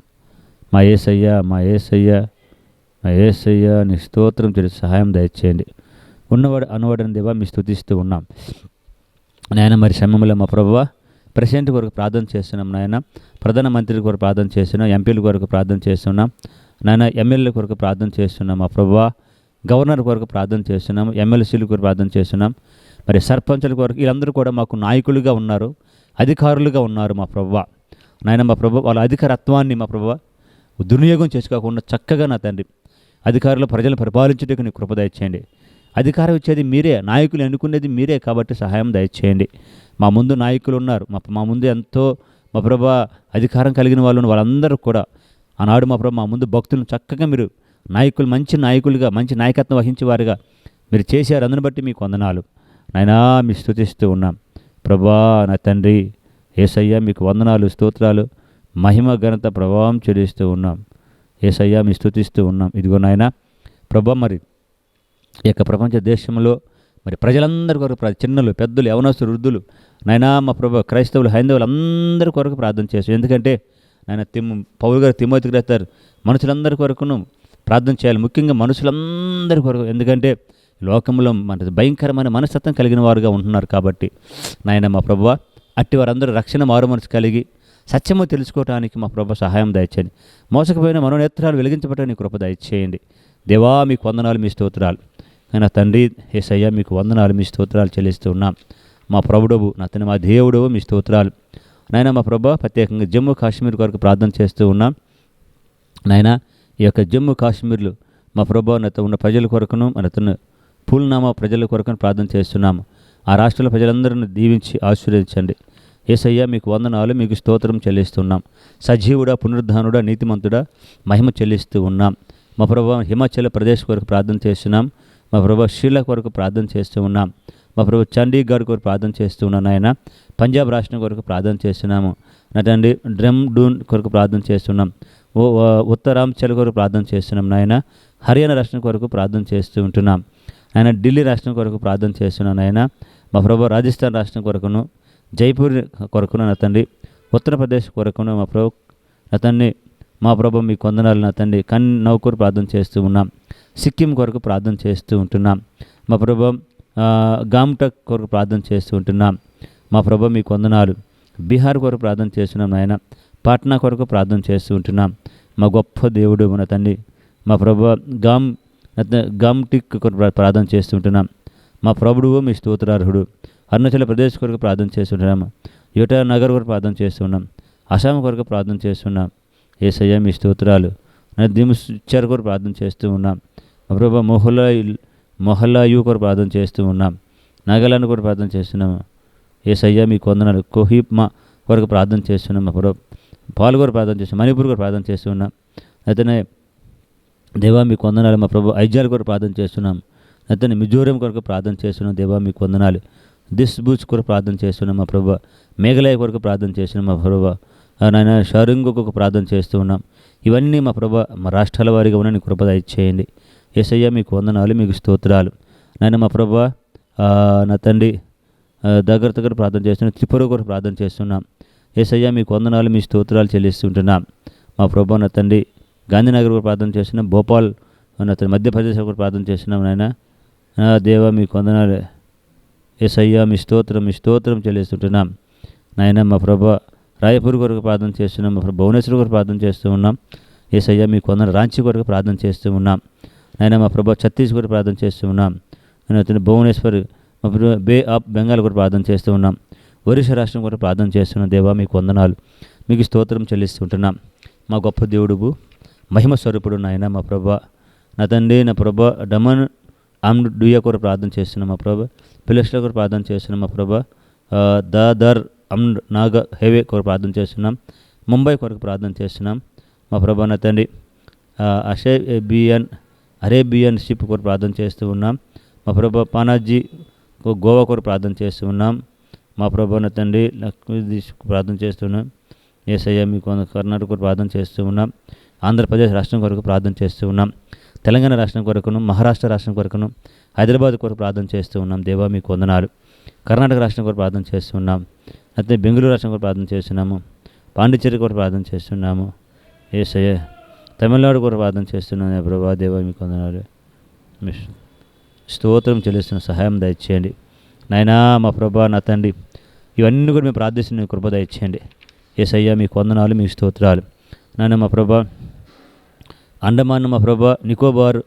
మా యేసయ్య, మా యేసయ్య, మా యేసయ్య నీ స్తోత్రం చెల్లి సహాయం దయచేయండి. ఉన్నవాడు అనువాడని దేవా మీ స్తుతిస్తూ ఉన్నాం నాయన. మరి సమయంలో మా ప్రభువా ప్రెసిడెంట్ కొరకు ప్రార్థన చేస్తున్నాం నాయన. ప్రధానమంత్రి కొరకు ప్రార్థన చేస్తున్నాం. ఎంపీల కొరకు ప్రార్థన చేస్తున్నాం నాయన. ఎమ్మెల్యేల కొరకు ప్రార్థన చేస్తున్నాం మా ప్రభువా. గవర్నర్ కొరకు ప్రార్థన చేస్తున్నాం. ఎమ్మెల్సీల కొరకు ప్రార్థన చేస్తున్నాం. మరి సర్పంచుల కొరకు వీళ్ళందరూ కూడా మాకు నాయకులుగా ఉన్నారు, అధికారులుగా ఉన్నారు మా ప్రభువా నాయన. మా ప్రభు వాళ్ళ అధికారత్వాన్ని మా ప్రభువా దుర్వినియోగం చేసుకోకుండా చక్కగా నా తండ్రి అధికారులు ప్రజలను పరిపాలించుటకు నీ కృప దయచేయండి. అధికారం ఇచ్చేది మీరే, నాయకులు ఎన్నుకునేది మీరే కాబట్టి సహాయం దయచేయండి. మా ముందు నాయకులు ఉన్నారు, మా ముందు ఎంతో మా ప్రభువా అధికారం కలిగిన వాళ్ళు వాళ్ళందరూ కూడా ఆనాడు మా ప్రభు మా ముందు భక్తులను చక్కగా మీరు నాయకులు, మంచి నాయకులుగా, మంచి నాయకత్వం వహించేవారుగా మీరు చేశారు. అందుని బట్టి మీకు వందనాలు నాయనా. మీ స్తుతిస్తూ ఉన్నాం ప్రభా నా తండ్రి. యేసయ్య మీకు వందనాలు, స్తోత్రాలు, మహిమ, ఘనత, ప్రభావం చెల్లిస్తూ ఉన్నాం. యేసయ్య మీ స్తుతిస్తూ ఉన్నాం. ఇదిగో నాయన ప్రభా మరి ఈ యొక్క ప్రపంచ దేశంలో మరి ప్రజలందరి కొరకు, చిన్నలు, పెద్దలు, యవనస్తులు, వృద్ధులు నాయనా మా ప్రభా క్రైస్తవులు, హైందవులు అందరి కొరకు ప్రార్థన చేస్తాం. ఎందుకంటే నాయన పౌలు గారు తిమోతికి రాస్తారు, మనుషులందరి కొరకును ప్రార్థన చేయాలి, ముఖ్యంగా మనుషులందరి కొరకు. ఎందుకంటే లోకంలో మన భయంకరమైన మనస్తత్వం కలిగిన వారుగా ఉంటున్నారు కాబట్టి నాయన మా ప్రభువా అట్టి వారందరూ రక్షణ మారు మనసు కలిగి సత్యము తెలుసుకోవడానికి మా ప్రభు సహాయం దయచేయండి. మోసకపోయిన మనోనేత్రాలు వెలిగించబడటానికి కృప దయచేయండి. దేవా మీకు వందనాలు, మీ స్తోత్రాలు. నా తండ్రి యేసయ్య మీకు వందనాలు, మీ స్తోత్రాలు చెల్లిస్తూ ఉన్నాం. మా ప్రభుడవు నా తండ్రి, మా దేవుడవు మీ స్తోత్రాలు నాయన. మా ప్రభు ప్రత్యేకంగా జమ్మూ కాశ్మీర్ కొరకు ప్రార్థన చేస్తూ ఉన్నాం నాయన. ఈ యొక్క జమ్మూ కాశ్మీర్లు మా ప్రభు నత ఉన్న ప్రజల కొరకును, మన పూల్నామా ప్రజల కొరకును ప్రార్థన చేస్తున్నాము. ఆ రాష్ట్రాల ప్రజలందరినీ దీవించి ఆశీర్వదించండి. యేసయ్య మీకు వందనాలు, మీకు స్తోత్రం చెల్లిస్తున్నాం. సజీవుడా, పునరుద్ధానుడా, నీతిమంతుడా మహిమ చెల్లిస్తూ ఉన్నాం. మా ప్రభు హిమాచల్ ప్రదేశ్ కొరకు ప్రార్థన చేస్తున్నాం. మా ప్రభు శ్రీలంక కొరకు ప్రార్థన చేస్తూ ఉన్నాం. మా ప్రభు చండీగఢ్ కొరకు ప్రార్థన చేస్తూ ఉన్నాను ఆయన. పంజాబ్ రాష్ట్రం కొరకు ప్రార్థన చేస్తున్నాము నాయన. డ్రమ్ డూన్ కొరకు ప్రార్థన చేస్తున్నాం. ఉత్తరాంచల్ కొరకు ప్రార్థన చేస్తున్నాం నాయన. హర్యానా రాష్ట్రం కొరకు ప్రార్థన చేస్తూ ఉంటున్నాం ఆయన. ఢిల్లీ రాష్ట్రం కొరకు ప్రార్థన చేస్తున్నాను ఆయన. మా ప్రభు రాజస్థాన్ రాష్ట్రం కొరకును, జైపూర్ కొరకును నా తండ్రి, ఉత్తరప్రదేశ్ కొరకును మా ప్రభు నా తండ్రి, మా ప్రభు మీకు వందనాలు నా తండ్రి. నౌకూరు ప్రార్థన చేస్తూ ఉన్నాం. సిక్కిం కొరకు ప్రార్థన చేస్తూ ఉంటున్నాం. మా ప్రభు గామ్టక్ కొరకు ప్రార్థన చేస్తూ ఉంటున్నాం. మా ప్రభు మీకు వందనాలు. బీహార్ కొరకు ప్రార్థన చేస్తున్నాం నాయన. పాట్నా కొరకు ప్రార్థన చేస్తూ ఉంటున్నాం. మా గొప్ప దేవుడు మన తండ్రి. మా ప్రభు గామ్టిక్ కొరకు ప్రార్థన చేస్తుంటున్నాం. మా ప్రభుడు మీ స్తోత్రార్హుడు. అరుణాచల్ ప్రదేశ్ కొరకు ప్రార్థన చేస్తుంటున్నాం. యూటా నగర్ కొరకు ప్రార్థన చేస్తున్నాం. అస్సాం కొరకు ప్రార్థన చేస్తున్నాం. యేసయ్య మీ స్తోత్రాలు. దిమ్చర్ కొరకు ప్రార్థన చేస్తూ ఉన్నాం. మా ప్రభు మొహల్లాయు కొరకు ప్రార్థన చేస్తూ ఉన్నాం. నాగాలాండ్ కొరకు ప్రార్థన చేస్తున్నాము. యేసయ్య మీకు వందనాలు. కోహిమా కొరకు ప్రార్థన చేస్తున్నాం. మా ప్రభు పాల్ కొరకు ప్రార్థన చేస్తున్నాం. మణిపూర్ కొరకు ప్రార్థన చేస్తూ ఉన్నాం. అతనే దేవా మీకు వందనాలు. మా ప్రభు ఐజాల్ కొరకు ప్రార్థన చేస్తున్నాం. అతని మిజోరం కొరకు ప్రార్థన చేస్తున్నాం. దేవా మీకు వందనాలు. దిస్బూచ్ కొరకు ప్రార్థన చేస్తున్నాం. మా ప్రభు మేఘాలయ కొరకు ప్రార్థన చేస్తున్నాం. మా ప్రభు నాయన షారింగు కొరకు ప్రార్థన చేస్తూ ఉన్నాం. ఇవన్నీ మా ప్రభు మా రాష్ట్రాల వారిగా ఉన్న కృప దయచేయండి. యేసయ్య మీకు వందనాలు, మీకు స్తోత్రాలు నాయన. మా ప్రభు నా తండ్రి దగ్గర ప్రార్థన చేస్తున్నాం. త్రిపుర కొరకు ప్రార్థన చేస్తున్నాం. యేసయ్య మీకు వందనాలు, మీ స్తోత్రాలు చెల్లిస్తుంటున్నాం. మా ప్రభు నా తండ్రి గాంధీనగర్ కూడా ప్రార్థన చేస్తున్నాం. భోపాల్ నా తండ్రి మధ్యప్రదేశ్ కూడా ప్రార్థన చేస్తున్నాం నాయన. దేవ మీకు వందనాలు. యేసయ్య మీ స్తోత్రం చెల్లిస్తుంటున్నాం నాయన. మా ప్రభు రాయపూర్ కొరకు ప్రార్థన చేస్తున్నాం. మా ప్రభు భువనేశ్వర్ కొరకు ప్రార్థన చేస్తూ ఉన్నాం. యేసయ్య మీకు వందనాలు. రాంచీ కొరకు ప్రార్థన చేస్తూ ఉన్నాం నాయన మా ప్రభా. ఛత్తీస్గఢ్ ప్రార్థన చేస్తూ ఉన్నాం నేను అతను. భువనేశ్వర్ మా ప్రభా, బే ఆఫ్ బెంగాల్ కూడా ప్రార్థన చేస్తూ ఉన్నాం. ఒరిస్సా రాష్ట్రం కూడా ప్రార్థన చేస్తున్నాం. దేవా మీకు వందనాలు, మీకు స్తోత్రం చెల్లిస్తుంటున్నాం. మా గొప్ప దేవుడువు, మహిమ స్వరూపుడు నాయన మా ప్రభా. నా తండ్రి నా ప్రభా, డమన్ ఆమ్ డూయా కూడా ప్రార్థన చేస్తున్నాం మా ప్రభా. పిలస్లో కూడా ప్రార్థన చేస్తున్నాం మా ప్రభా. దాదర్ అమ్డ్ నాగ హైవే కొరకు ప్రార్థన చేస్తున్నాం. ముంబై కొరకు ప్రార్థన చేస్తున్నాం మా ప్రభా. నా తండ్రి అరేబియన్ షిప్ కొరకు ప్రార్థన చేస్తూ ఉన్నాం మా ప్రభా. పానాజీ గోవా కొరకు ప్రార్థన చేస్తూ ఉన్నాం మా ప్రభా. నా తండ్రి ప్రార్థన చేస్తున్నాం. యేసయ్య మీకు కర్ణాటక కొరకు ప్రార్థన చేస్తూ ఉన్నాం. ఆంధ్రప్రదేశ్ రాష్ట్రం కొరకు ప్రార్థన చేస్తూ ఉన్నాం. తెలంగాణ రాష్ట్రం కొరకును, మహారాష్ట్ర రాష్ట్రం కొరకును, హైదరాబాద్ కొరకు ప్రార్థన చేస్తూ ఉన్నాం. దేవా మీకు వందనాలు. కర్ణాటక రాష్ట్రం కొరకు ప్రార్థన చేస్తూ ఉన్నాం. అయితే బెంగళూరు రాష్ట్రం కొరకు ప్రార్థన చేస్తున్నాము. పాండిచ్చేరి కొరకు ప్రార్థన చేస్తున్నాము. యేసయ్య తమిళనాడు కొరకు ప్రార్థన చేస్తున్నాను ప్రభా. దేవా మీకు వందనాలు. స్తోత్రం చెల్లిస్తున్న సహాయం దయచేయండి నాయనా మా ప్రభా. నా తండ్రి ఇవన్నీ కూడా మేము ప్రార్థిస్తున్న కృప దయచేయండి. యేసయ్య మీకు వందనాలు, మీకు స్తోత్రాలు నాయన మా ప్రభా. అండమాన్ మా ప్రభా, నికోబార్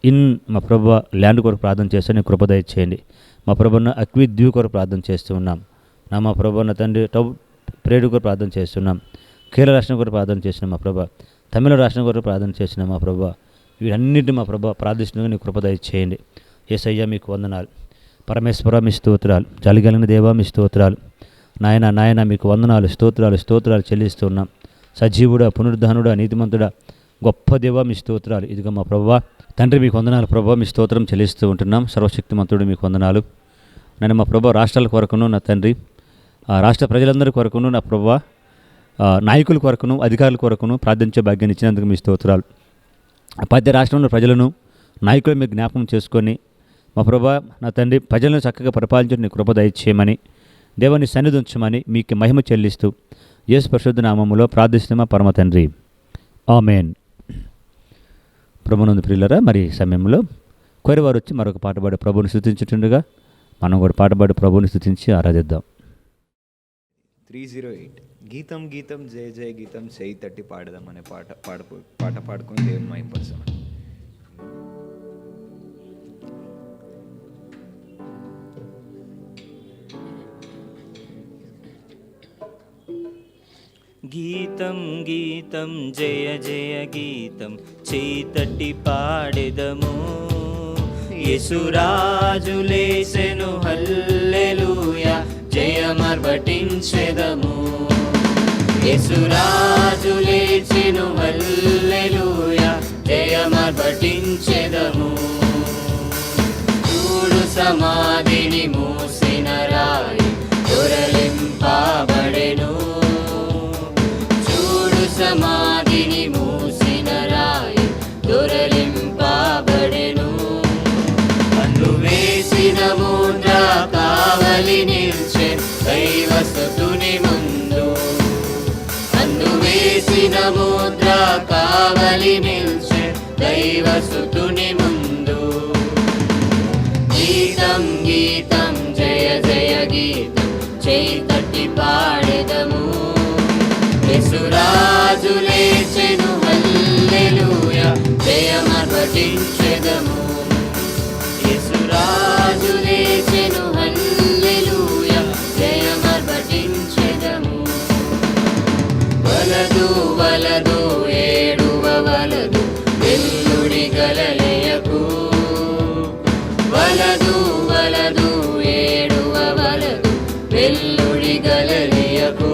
ఇన్ మా ప్రభా ల్యాండ్ కొరకు ప్రార్థన చేస్తే నీ కృప దయచేయండి మా ప్రభాన. అక్వి ద్వీప్ కొరకు ప్రార్థన చేస్తూ ఉన్నాం నా మా ప్రభా. నా తండ్రి ప్రేడు కొరకు ప్రార్థన చేస్తున్నాం. కేరళ రాష్ట్రం కొరకు ప్రార్థన చేసినాం మా ప్రభా. తమిళ రాష్ట్రం కొరకు ప్రార్థన చేసినాం మా ప్రభా. వీటన్నిటిని మా ప్రభా ప్రార్థిస్తున్నా నీ కృప దయచేయండి. యేసయ్య మీకు వందనాలు. పరమేశ్వర మీ స్తోత్రాలు. చలిగలిగిన దేవా మీ స్తోత్రాలు నాయన. నాయన మీకు వందనాలు, స్తోత్రాలు స్తోత్రాలు చెల్లిస్తున్నాం. సజీవుడా, పునరుద్ధానుడా, నీతిమంతుడా, గొప్ప దేవా మీ స్తోత్రాలు. ఇదిగో మా ప్రభా తండ్రి మీకు వందనాలు ప్రభా. మీ స్తోత్రం చెల్లిస్తూ ఉంటున్నాం. సర్వశక్తిమంతుడు మీకు వందనాలు. నేను మా ప్రభా రాష్ట్రాల కొరకును నా తండ్రి, రాష్ట్ర ప్రజలందరి కొరకును నా ప్రభా, నాయకుల కొరకును అధికారుల కొరకును ప్రార్థించే భాగ్యాన్ని ఇచ్చినందుకు మీ స్తోత్రాలు. పద్య రాష్ట్రంలో ప్రజలను నాయకులు మీరు జ్ఞాపకం చేసుకొని మా ప్రభా నా తండ్రి ప్రజలను చక్కగా పరిపాలించడం నీ కృప దయచేయమని, దేవుని సన్నిధి ఉంచమని మీకు మహిమ చెల్లిస్తూ యేసు పరిశుద్ధ నామములో ప్రార్థిస్తున్నా పరమ తండ్రి, ఆమేన్. ప్రభునందు ప్రియులరా, మరి సమయంలో కోరివారు వచ్చి మరొక పాట పాడి ప్రభువుని స్తుతించుతుండగా మనం కూడా పాట పాడి ప్రభువుని స్తుతించి ఆరాధిద్దాం. 308 గీతం గీతం జయ జయ గీతం చేయి తట్టి పాడదాం అనే పాట పాడుకొని దేవుని మహిమపరచాలి. గీతం గీతం జయ జయ గీతం చేతట్టి పాడెదము, యేసురాజు లేసెను హల్లెలూయా జయమర్వటించెదము. యేసురాజు లేచెను హల్లెలూయా జయమర్వటించెదము. చూడు సమాధిని మూసిన రాయి దొరలింపబడెను, సమాధిని మూసిన రాయి దొరలింపబడెను. అన్ను వేసిన ముద్ర కావలి నిల్చె దైవస్తుని ముందు, అన్ను వేసిన ముద్ర కావలి నిల్చె దైవస్తుని ముందు. గీతం గీతం జయ జయ గీతం చేయి తట్టి పాడెదము, యేసురాజు లేచెను హల్లెలూయా జయమర్వటించెదము. యేసురాజు లేచెను హల్లెలూయా జయమర్వటించెదము. వలదు వలదు ఏడువ వలదు వెల్లుడి గలలియకు, వలదు వలదు ఏడువ వలదు వెల్లుడి గలలియకు.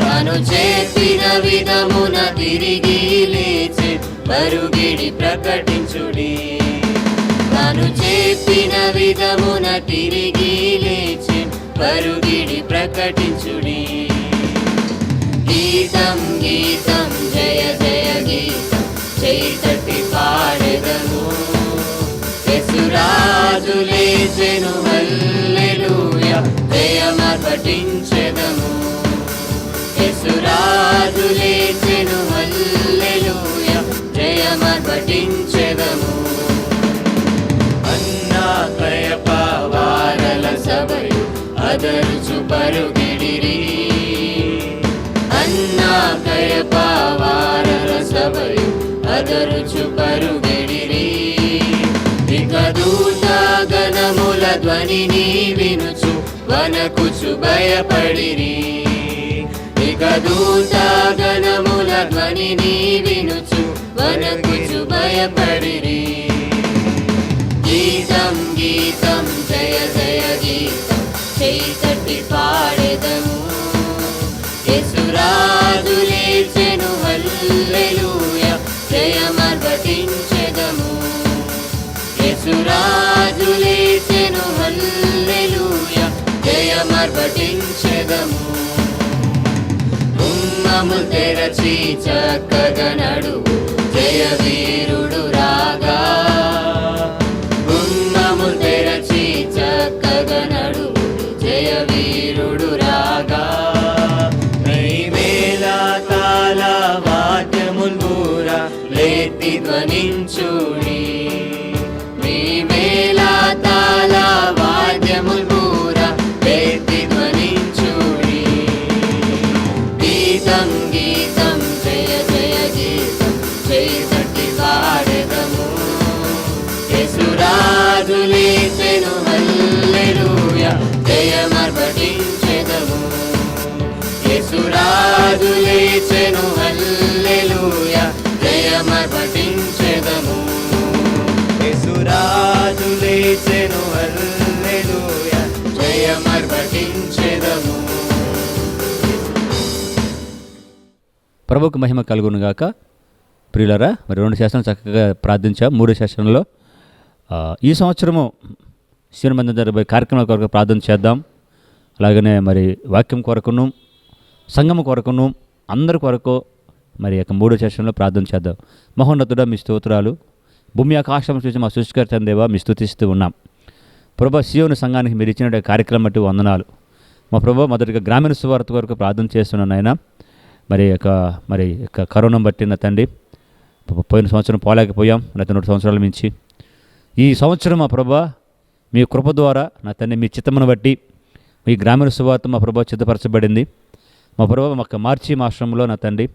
తాను చెప్పిన విధమున తిరిగి లేచి పరుగిడి ప్రకటించుడి, తాను చెప్పిన విధమున తిరిగి లేచి పరుగిడి ప్రకటించుడి. గీతం గీతం జయ జయ గీతం చేయి తట్టి పాడెదము, యేసురాజు లేచెను హల్లెలూయా జయమర్వటించెదము. యేసురాజు లేచెను హల్లెలూయా జయమర్వటించెదము. అన్నా కయప వారల సభయు అదరుచు పరుగిడిరి, అన్నా కయప వారల ధ్వనిని వినుచు వనకుచు భయపడిరి. ఇక దూతగణముల ధ్వనిని వినుచు వనకుచు భయపడిరి. గీతం గీతం జయ జయ గీతం చేయి తట్టి పాడెదము. యేసురాజు లేచెను హల్లెలూయా జయమర్పటించెదము. యేసురాజు లేచెను హల్లెలూయా జయమర్పటించెదము. ఉమ్మము తెరచి చక్కగా నడువు జయ వీరుడు రాగా. ఉమ్మము తెరచి చక్కగా నడువు జయ వీరుడు రాగా. మేళతాళ వాద్యముల్ బూర లేతి ధ్వనించుడి. మీ మేళతాళ వాద్యముల్ బూర లేతి ధ్వనించుడి. గీతం గీతం జయ జయ గీతం చేయి తట్టి పాడెదము. యేసురాజు లేచెను హల్లెలూయా జయమర్పటించెదము. యేసురాజు లేచెను హల్లెలూయా జయమర్పటించెదము. యేసురాజు లేచెను హల్లెలూయా జయమర్పటించెదము. ప్రభువుకు మహిమ కలుగును గాక. ప్రియులరా, మరి 2 సెషన్లు చక్కగా ప్రార్థించాం. 3 సెషన్లో ఈ సంవత్సరము శివన మందిరం జరిగే కార్యక్రమాల కొరకు ప్రార్థన చేద్దాం. అలాగనే మరి వాక్యం కొరకును సంఘం కొరకును అందరి కొరకు మరి యొక్క 3 సెషన్లో ప్రార్థన చేద్దాం. మహోన్నతుడా, మీ స్తోత్రాలు. భూమి ఆకాశం చూసి మా సృష్టికర్త దేవా మీ స్తుతిస్తూ ఉన్నాం. ప్రభా, సీయోను సంఘానికి మీరు ఇచ్చిన కార్యక్రమం బట్టి వందనాలు. మా ప్రభా, మొదటిగా గ్రామీణ సువార్త కొరకు ప్రార్థన చేస్తున్నాను ఆయన. మరి యొక్క కరోనా బట్టి నా తండ్రి పోయిన సంవత్సరం పోలేకపోయాం, నా 2 సంవత్సరాల మించి. ఈ సంవత్సరం మా ప్రభా మీ కృప ద్వారా నా తండ్రి మీ చిత్తమును బట్టి మీ గ్రామీణ సువార్త మా ప్రభా చిత్తపరచబడింది. మా ప్రభా మాకు మార్చి మాసంలో నా తండ్రి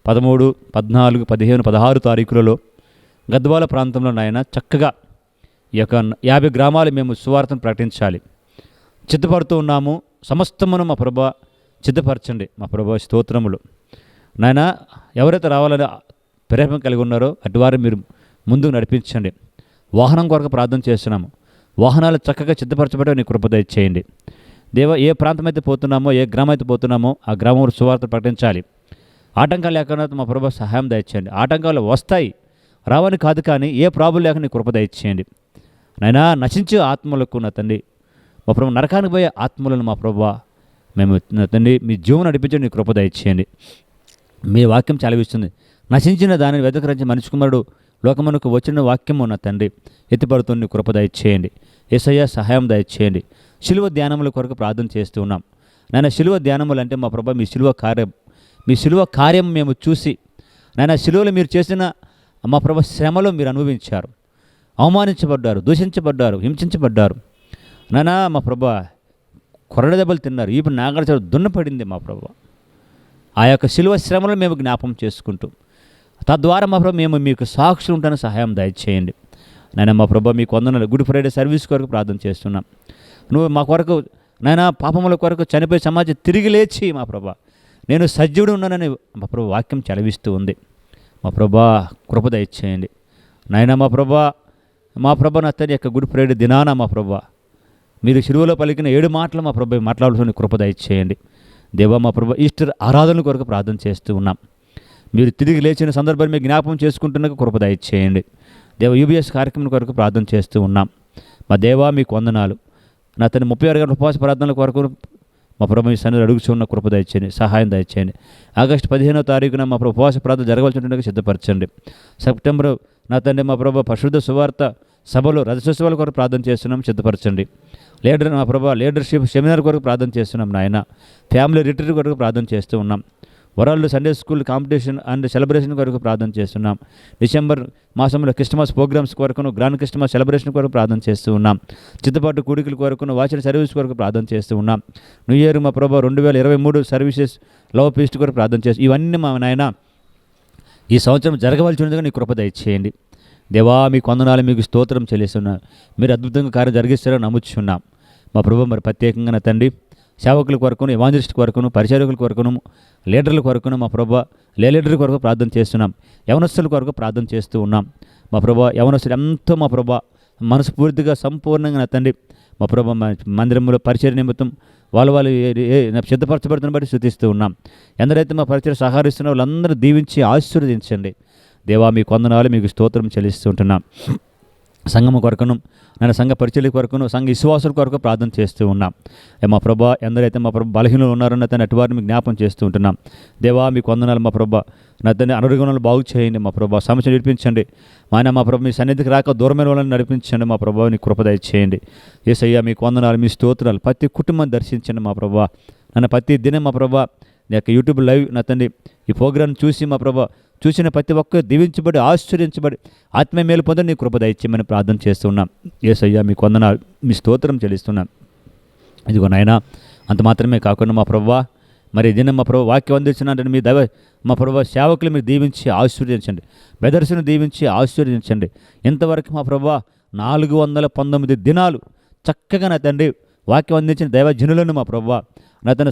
13, 14, 15, 16 తారీఖులలో గద్వాల ప్రాంతంలో నాయన చక్కగా ఈ యొక్క 50 గ్రామాలు మేము సువార్తను ప్రకటించాలి చిత్తపడుతూ ఉన్నాము. సమస్తమును మా ప్రభా చిత్తపరచండి. మా ప్రభా స్తోత్రములు నాయన. ఎవరైతే రావాలని ప్రేమ కలిగి ఉన్నారో అటువారు మీరు ముందుకు నడిపించండి. వాహనం కొరకు ప్రార్థన చేస్తున్నాము. వాహనాలు చక్కగా సిద్ధపరచబడి నీ కృప దయచేయండి దేవా. ఏ ప్రాంతం అయితే పోతున్నామో, ఏ గ్రామం అయితే పోతున్నామో ఆ గ్రామంలో సువార్త ప్రకటించాలి. ఆటంకాలు లేకుండా మా ప్రభు సహాయం దయచేయండి. ఆటంకాలు వస్తాయి, రావని కాదు, కానీ ఏ ప్రాబ్లం లేక నీ కృప దయచేయండి నైనా. నశించే ఆత్మలకు నా తండ్రి మా ప్రభు, నరకానికి పోయే ఆత్మలను మా ప్రభు మేము నా తండ్రి మీ జీవనం నడిపించండి, నీ కృప దయచేయండి. మీ వాక్యం చలవిస్తుంది. నశించిన దానిని వెతకరించి మనిషి కుమారుడు లోకమునకు వచ్చిన వాక్యము నా తండ్రి ఎత్తిపడుతున్న కృప దయచేయండి. యేసయ్య సహాయం దయచేయండి. శిలువ ధ్యానముల కొరకు ప్రార్థన చేస్తూ ఉన్నాం నాయన. శిలువ ధ్యానములు అంటే మా ప్రభా మీ శిలువ కార్యం మేము చూసి నాయన, శిలువలో మీరు చేసిన మా ప్రభా శ్రమలో మీరు అనుభవించారు, అవమానించబడ్డారు, దూషించబడ్డారు, హింసించబడ్డారు నాయన. మా ప్రభా కొరడ దెబ్బలు తిన్నారు, ఇప్పుడు నాగరచారు దున్నపడింది మా ప్రభా. ఆ యొక్క శిలువ శ్రమలో మేము జ్ఞాపం చేసుకుంటూ తద్వారా మా ప్రభు మేము మీకు సాక్షులు ఉంటాను సహాయం దయచేయండి నాయన. మా ప్రభు మీకు వందనాలు. గుడ్ ఫ్రైడే సర్వీస్ కొరకు ప్రార్థన చేస్తున్నాం. నువ్వు మా కొరకు నాయన పాపముల కొరకు చనిపోయి సమాజం తిరిగి లేచి మా ప్రభా నేను సజీవుడు ఉన్నానని మా ప్రభు వాక్యం చలవిస్తూ ఉంది. మా ప్రభా కృప దయచేయండి నాయన. మా ప్రభా నా తండ్రి యొక్క గుడ్ ఫ్రైడే దినాన మా ప్రభా మీరు శిలువలో పలికిన 7 మాటలు మా ప్రభు మాట్లాడుతున్న కృప దయచేయండి దేవా. మా ప్రభు ఈస్టర్ ఆరాధనల కొరకు ప్రార్థన చేస్తూ ఉన్నాం. మీరు తిరిగి లేచిన సందర్భాన్ని మీరు జ్ఞాపకం చేసుకుంటున్న కృప దయచేయండి దేవ. యూబీఎస్ కార్యక్రమం కొరకు ప్రార్థన చేస్తూ ఉన్నాం. మా దేవా మీకు వందనాలు. నా తన 36 గంటల ఉపవాస ప్రార్థనల కొరకు మా ప్రభు మీ సన్నిధిలో అడుగుచున్న కృప దయచేయండి, సహాయం దయచేయండి. ఆగస్టు 15వ తారీఖున మా ప్రభు ఉపవాస ప్రార్థన జరగవలసినట్టుగా సిద్ధపరచండి. సెప్టెంబర్ నా తండ్రి మా ప్రభు పరిశుద్ధ సువార్త సభలో రథోత్సవాల కొరకు ప్రార్థన చేస్తున్నాం, సిద్ధపరచండి. మా ప్రభు లీడర్షిప్ సెమినార్ కొరకు ప్రార్థన చేస్తున్నాం నాయన. ఫ్యామిలీ రిట్రీట్ కొరకు ప్రార్థన చేస్తూ ఉన్నాం. World Sunday school competition and celebration కొరకు ప్రార్థన చేస్తున్నాం. డిసెంబర్ మాసంలో క్రిస్టమస్ ప్రోగ్రామ్స్ కొరకును గ్రాండ్ క్రిస్టమస్ సెలబ్రేషన్ కొరకు ప్రార్థన చేస్తూ ఉన్నాం. చిత్తపాటు కూడికల కొరకును వాచన సర్వీస్ కొరకు ప్రార్థన చేస్తూ ఉన్నాం. న్యూ ఇయర్ మా ప్రభు 2023 సర్వీసెస్ లవ్ ఫీస్ట్ కొరకు ప్రార్థన చేస్తూ ఇవన్నీ మా నాయన ఈ సంవత్సరం జరగవలసినదిగా నీ కృప దయచేయండి దేవా మీకు వందనాలు, మీకు స్తోత్రం చెల్లిస్తున్నాను. మీరు అద్భుతంగా కార్యం జరిగిస్తారని నమ్ముచున్నాం. మా ప్రభు మరి ప్రత్యేకంగా నా తండ్రి సేవకుల కొరకును, ఎవాంజలిస్ట్ కొరకును, పరిచారకుల కొరకును, లీడర్ల కొరకును మా ప్రభు లీడర్ కొరకు ప్రార్థన చేస్తున్నాం. యవనస్తుల కొరకు ప్రార్థన చేస్తూ ఉన్నాం. మా ప్రభు యవనస్తులు ఎంతో మా ప్రభు మనస్ఫూర్తిగా సంపూర్ణంగా నా తండ్రి మా ప్రభు మందిరంలో పరిచయ నిమిత్తం వాళ్ళు సిద్ధపరచబడుతున్న బట్టి స్తుతిస్తూ ఉన్నాం. ఎందరైతే మా పరిచయం సహకరిస్తున్న వాళ్ళందరూ దీవించి ఆశీర్వదించండి. దేవా మీకు వందనాలు, మీకు స్తోత్రం చెల్లిస్తుంటున్నాం. సంఘము కొరకును, నేను సంఘ పరిచర్య కొరకును, సంఘ విశ్వాసుల కొరకు ప్రార్థన చేస్తూ ఉన్నాం. మా ప్రభా ఎందరైతే మా ప్రభు బలహీనలు ఉన్నారన్న తను అటువారిని మీకు జ్ఞాపం చేస్తూ ఉంటున్నాం. దేవా మీకు వందనాలు మా ప్రభా, నా తండ్రి అనారోగ్యాలను బాగు చేయండి. మా ప్రభా సమస్య నడిపించండి. ఆయన మా ప్రభు మీ సన్నిధికి రాక దూరమైన వాళ్ళని నడిపించండి. మా ప్రభావ కృప దయచేయండి. యేసయ్యా మీకు వందనాలు, మీ స్తోత్రాలు. ప్రతి కుటుంబాన్ని దర్శించండి మా ప్రభా. నన్ను ప్రతి దినం మా ప్రభా నీ యొక్క యూట్యూబ్ లైవ్ నా తండ్రి ఈ ప్రోగ్రాం చూసి మా ప్రభా చూసిన ప్రతి ఒక్కరు దీవించబడి ఆశ్చర్యించబడి ఆత్మీయ మేలు పొందని నీ కృప దయచేయమని ప్రార్థన చేస్తున్నాం. యేసయ్యా మీకు వందనాలు, మీ స్తోత్రం చెల్లిస్తున్నాం. ఇదిగో నాయనా, అంత మాత్రమే కాకుండా మా ప్రభువా మరి దినం మా ప్రభు వాక్యం అందించినట్టు మీ దైవ మా ప్రభు సేవకులు మీరు దీవించి ఆశీర్వదించండి. బెదర్స్ను దీవించి ఆశీర్వదించండి. ఇంతవరకు మా ప్రభు 419 దినాలు చక్కగా నా తండ్రి వాక్యం అందించిన దైవజనులను మా ప్రభువా నా తన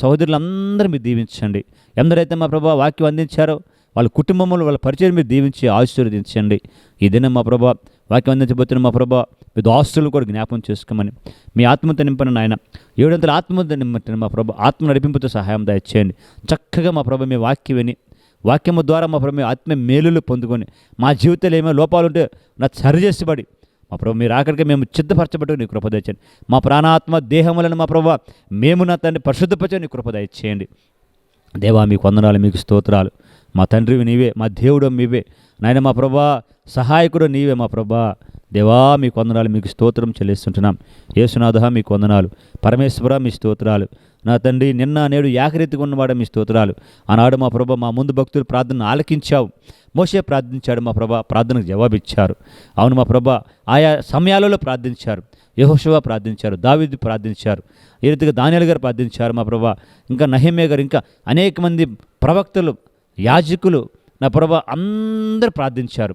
సహోదరులందరూ మీరు దీవించండి. ఎందరైతే మా ప్రభా వాక్యం అందించారో వాళ్ళ కుటుంబంలో వాళ్ళ పరిచయం మీరు దీవించి ఆశీర్వదించండి. ఈ దినం మా ప్రభా వాక్యం అందించబోతున్న మా ప్రభా మీ దాస్తులను కూడా జ్ఞాపం చేసుకోమని మీ ఆత్మతో నింపని నాయన 700 ఆత్మతో నింపని మా ప్రభా ఆత్మ నడిపింపుతో సహాయం దయచేయండి. చక్కగా మా ప్రభా మీ వాక్యం విని వాక్యము ద్వారా మా ప్రభు మీ ఆత్మ మేలులు పొందుకొని మా జీవితంలో ఏమో లోపాలుంటే నా సరిచేసిబడి మా ప్రభు మీరు ఆఖరికి మేము సిద్ధపరచబట్టు నీ కృప దయచేయండి. మా ప్రాణాత్మ దేహములను మా ప్రభు మేము నా తండ్రి పరిశుద్ధపరచని నీ కృప దయచేయండి. దేవా మీకు వందనాలు, మీకు స్తోత్రాలు. మా తండ్రివి నీవే, మా దేవుడు మీవే నాయన, మా ప్రభా సహాయకుడు నీవే మా ప్రభా. దేవా మీకు వందనాలు, మీకు స్తోత్రం చెల్లిస్తుంటున్నాం. యేసునాథ మీకు వందనాలు. పరమేశ్వర మీ స్తోత్రాలు. నా తండ్రి నిన్న నేడు ఏకరీతిగా ఉన్నవాడు మీ స్తోత్రాలు. ఆనాడు మా ప్రభా మా ముందు భక్తులు ప్రార్థన ఆలకించావు. మోషే ప్రార్థించాడు మా ప్రభా, ప్రార్థనకు జవాబిచ్చారు. అవును మా ప్రభా ఆయా సమయాలలో ప్రార్థించారు. యెహోషువ ప్రార్థించారు, దావీదు ప్రార్థించారు, ఈ రీతిగా దానియేలు గారు ప్రార్థించారు మా ప్రభా. ఇంకా నెహెమ్యా గారు, ఇంకా అనేక మంది ప్రవక్తలు, యాజకులు నా ప్రభా అందరూ ప్రార్థించారు.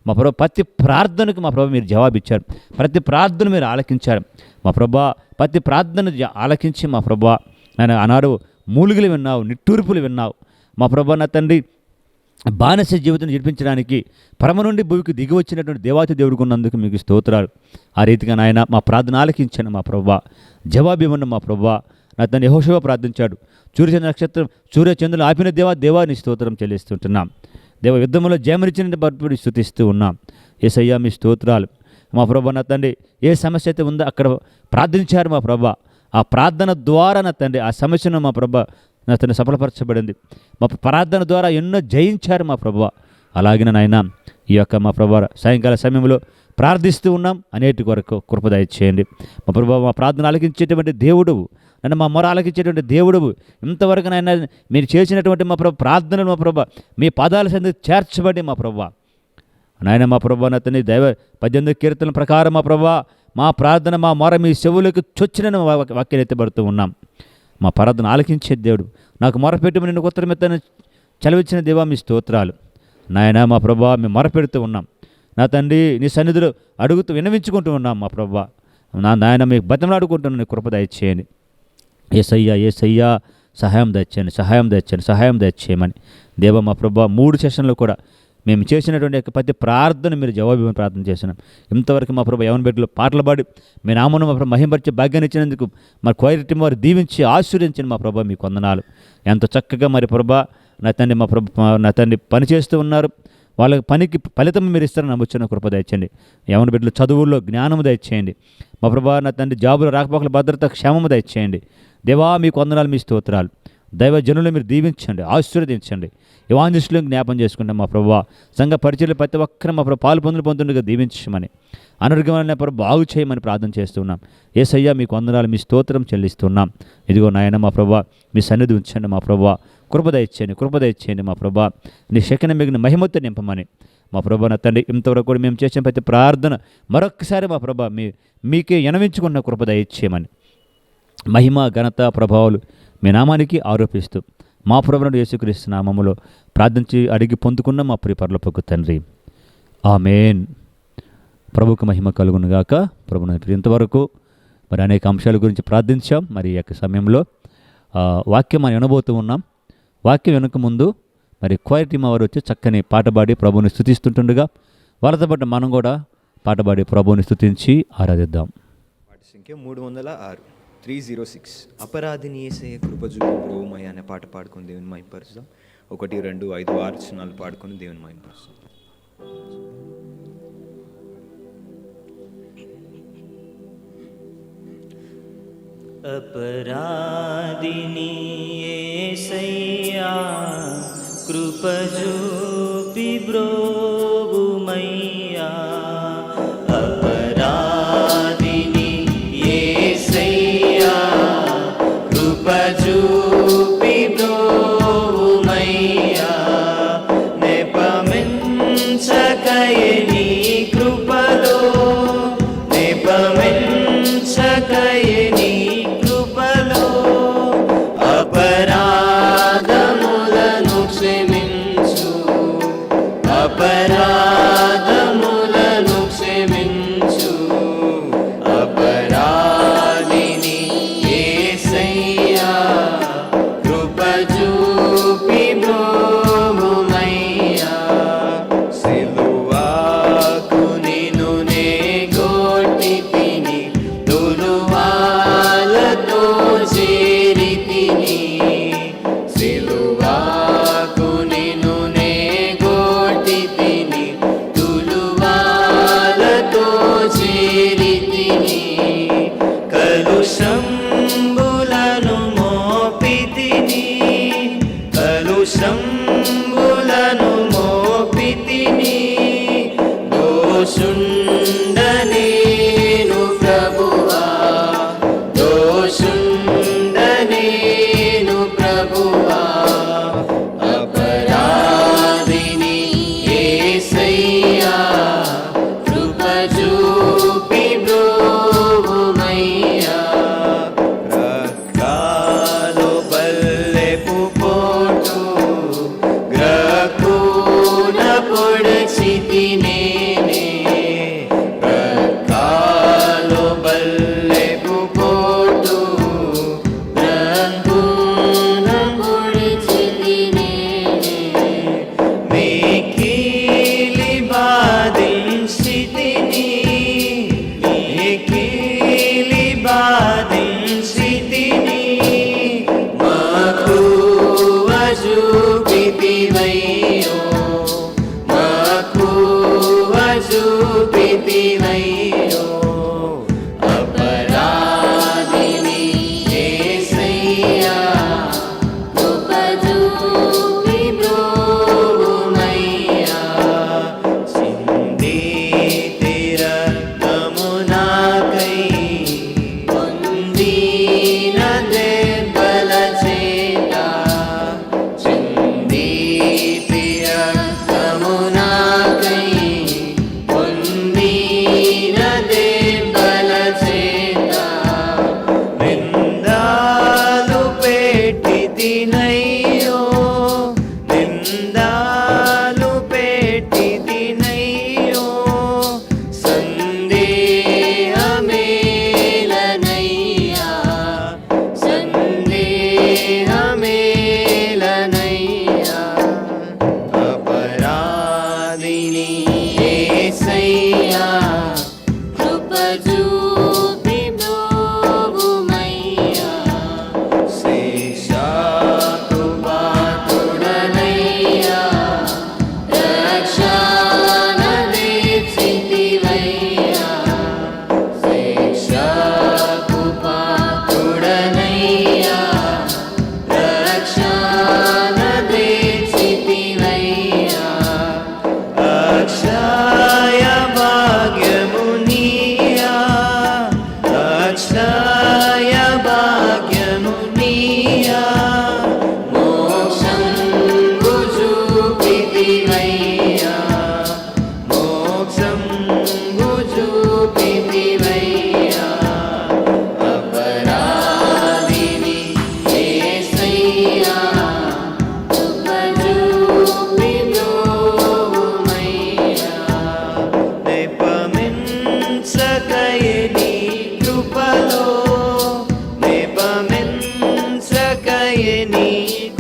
మా ప్రభా ప్రతి ప్రార్థనకు మా ప్రభా మీరు జవాబిచ్చారు. ప్రతి ప్రార్థన మీరు ఆలకించారు మా ప్రభా. ప్రతి ప్రార్థన ఆలకించి మా ప్రభా నేను ఆనాడు మూలుగులు విన్నావు, నిట్టూర్పులు విన్నావు మా ప్రభా. నా తండ్రి బానిస జీవితం జరిపించడానికి పరమ నుండి భూమికి దిగి వచ్చినటువంటి దేవాతి దేవుడికి ఉన్నందుకు మీకు స్తోత్రాలు. ఆ రీతిగా నాయన మా ప్రార్థన ఆలకించాను మా ప్రభా. జవాబు ఇవ్వండి మా ప్రభా. నా తండ్రి యెహోషువ ప్రార్థించాడు. సూర్యచంద్రులు ఆపిన దేవా నీ స్తోత్రం చెల్లిస్తుంటున్నాం. దేవ యుద్ధంలో జయమరిచిన బట్టి స్తుతిస్తూ ఉన్నాం. యేసయ్యా మీ స్తోత్రాలు. మా ప్రభా నా తండ్రి ఏ సమస్య అయితే ఉందో అక్కడ ప్రార్థించారు మా ప్రభా. ఆ ప్రార్థన ద్వారా నా తండ్రి ఆ సమస్యను మా ప్రభా నా తండ్రి సఫలపరచబడింది. మా ప్రార్థన ద్వారా ఎన్నో జయించారు మా ప్రభా. అలాగిన నాయన ఈ యొక్క మా ప్రభా సాయంకాల సమయంలో ప్రార్థిస్తూ ఉన్నాం. అనేటి కొరకు కృప దయచేయండి మా ప్రభా. మా ప్రార్థన ఆలకించేటువంటి దేవుడు, నన్ను మా మొర ఆలకించేటువంటి దేవుడు, ఇంతవరకు నాయన మీరు చేసినటువంటి మా ప్రభా ప్రార్థనలు మా ప్రభా మీ పాదాల సంది చేర్చబడి మా ప్రభా నాయన మా ప్రభా నా తండ్రి దైవ 18 కీర్తనల ప్రకారం మా ప్రభా మా ప్రార్థన మా మొర మీ చెవులకు చొచ్చిన వాక్యం ఎత్తబడుతూ ఉన్నాం. మా ప్రార్థన ఆలకించే దేవుడు, నాకు మొరపెట్టుమని నిన్ను ఉత్తరం ఎత్తని చలవిచ్చిన దేవా మీ స్తోత్రాలు. నాయన మా ప్రభా మేము మొరపెడుతూ ఉన్నాం. నా తండ్రి నీ సన్నిధిలో అడుగుతూ విన్నవించుకుంటూ ఉన్నాం మా ప్రభా. నా నాయన మీకు బతిమలాడుకుంటున్నాను, నీ కృప దయచేయండి. యేసయ్యా సహాయం దయచేయమని దేవా మా ప్రభా 3 సెషన్లు కూడా మేము చేసినటువంటి ప్రతి ప్రార్థన మీరు జవాబు ఇవ్వని ప్రార్థన చేస్తున్నాం. ఇంతవరకు మా ప్రభా యవన బిడ్డలు పాటలు పాడి మీ నామను మా ప్రభా మహిమపరిచే భాగ్యాన్ని ఇచ్చినందుకు మా క్వైర్ టీం వారు దీవించి ఆశీర్వదించండి మా ప్రభా. మీకు వందనాలు. ఎంతో చక్కగా మరి ప్రభా నా తండ్రి మా ప్రభా నా తండ్రి పనిచేస్తూ ఉన్నారు. వాళ్ళకి పనికి ఫలితం మీరు ఇస్తారని నమ్ముచున్న కృప దయచేయండి. యవన బిడ్డలు చదువుల్లో జ్ఞానము దయచేయండి మా ప్రభా. నా తండ్రి జాబులు రాకపోకల భద్రత క్షేమము దయచేయండి దేవా. మీకు వందనాలు, మీ స్తోత్రాలు. దైవజనులు మీరు దీవించండి, ఆశీర్వదించండి. ఎవాంజలిస్టులను జ్ఞాపం చేసుకుంటాం మా ప్రభువా. సంఘ పరిచయలు ప్రతి ఒక్కరు మా ప్రభు పాలు పొందుతుండగా దీవించమని, అనర్గమైన ప్రభు బాగు చేయమని ప్రార్థన చేస్తున్నాం. యేసయ్యా మీకు వందనాలు, మీ స్తోత్రం చెల్లిస్తున్నాం. ఇదిగో నాయన మా ప్రభువా మీ సన్నిధి ఉంచండి మా ప్రభువా. కృప దయచేయండి మా ప్రభువా. నీ శక్తిని మిగిలిన మహిమతో నింపమని మా ప్రభా నా తండ్రి. ఇంతవరకు కూడా మేము చేసిన ప్రతి ప్రార్థన మరొక్కసారి మా ప్రభా మీకే విన్నవించుకున్న కృప దయచేయమని, మహిమ ఘనత ప్రభావాలు మీ నామానికి ఆరోపిస్తూ మా ప్రభువును యేసుక్రీస్తు నామములో ప్రార్థించి అడిగి పొందుకున్న మా ప్రియ పరలోకపు తండ్రి, ఆమేన్. ప్రభుకు మహిమ కలుగును గాక. ప్రభుని ఇంతవరకు మరి అనేక అంశాల గురించి ప్రార్థించాం. మరి ఈ యొక్క సమయంలో వాక్యం మనం వినబోతూ ఉన్నాం. వాక్యం వెనుక ముందు మరి క్వైర్ టీమ్ వారు వచ్చి చక్కని పాట పాడి ప్రభుని స్తుతిస్తుంటుండగా వాళ్ళతో పాటు మనం కూడా పాట పాడి ప్రభుని స్తుతించి ఆరాధిద్దాం. పాట సంఖ్య 306 306. అపరాధిని యేసయ్య కృపజూపు ప్రోమయ్య అనే పాట పాడుకొని దేవుని మహిమపరుస్తాం. 1 2 5 6 వచనాలు పాడుకొని దేవుని మహిమపరుస్తాం. अपराधिनी యేసయ్యా కృపజూపి బ్రోవుమయ్యా. అపరాధిని యేసయ్యా కృపజూపి బ్రోవుమయ్యా. నెపమించకయే నీ కృపలో, నెపమించకయే నీ అపరాధములను క్షమించు, అపరాధములను క్షమించు. అపరాధిని యేసయ్యా కృపజూపి బ్రోవుమయ్యా. సిలువకు నిన్ను నే గొట్టి తిని, తులువాలతో చేరి తిని. సిలువకు నిన్ను నే గొట్టి తిని, తులువాలతో చేరి తిని. కలుషంబులను మోపి తిని, కలుషంబులను మోపి తిని. దోషుండనేను ప్రభువా, దోషుండనేను ప్రభువా. అపరాధిని యేసయ్యా కృపజూపి బ్రోవుమయ్యా. రక్కాలు బల్లెపు పోటు, గ్రక్కున పొడిచితి నేనే. రక్కాలు బల్లెపు పోటు, గ్రక్కున పొడిచితి నేనే. మిక్కిలి బాధించితిని, మిక్కిలి బాధించితిని. మక్కువ చూపితివయ్యో, మక్కువ చూపితివయ్యో. అపరాధిని యేసయ్యా కృపజూపి బ్రోవుమయ్యా. చిందితి రక్తము నాకై, పొందిన దెబ్బల చేత. చిందితి రక్తము నాకై, పొందిన దెబ్బల చేత. నిందాలు పెట్టి తినయ్యో, నిందాలు పెట్టి తినయ్యో. సందేహమేలనయ్యా, సందేహమేలనయ్యా. అపరాధిని యేసయ్యా కృపజూపి బ్రోవుమయ్యా. శిక్షకు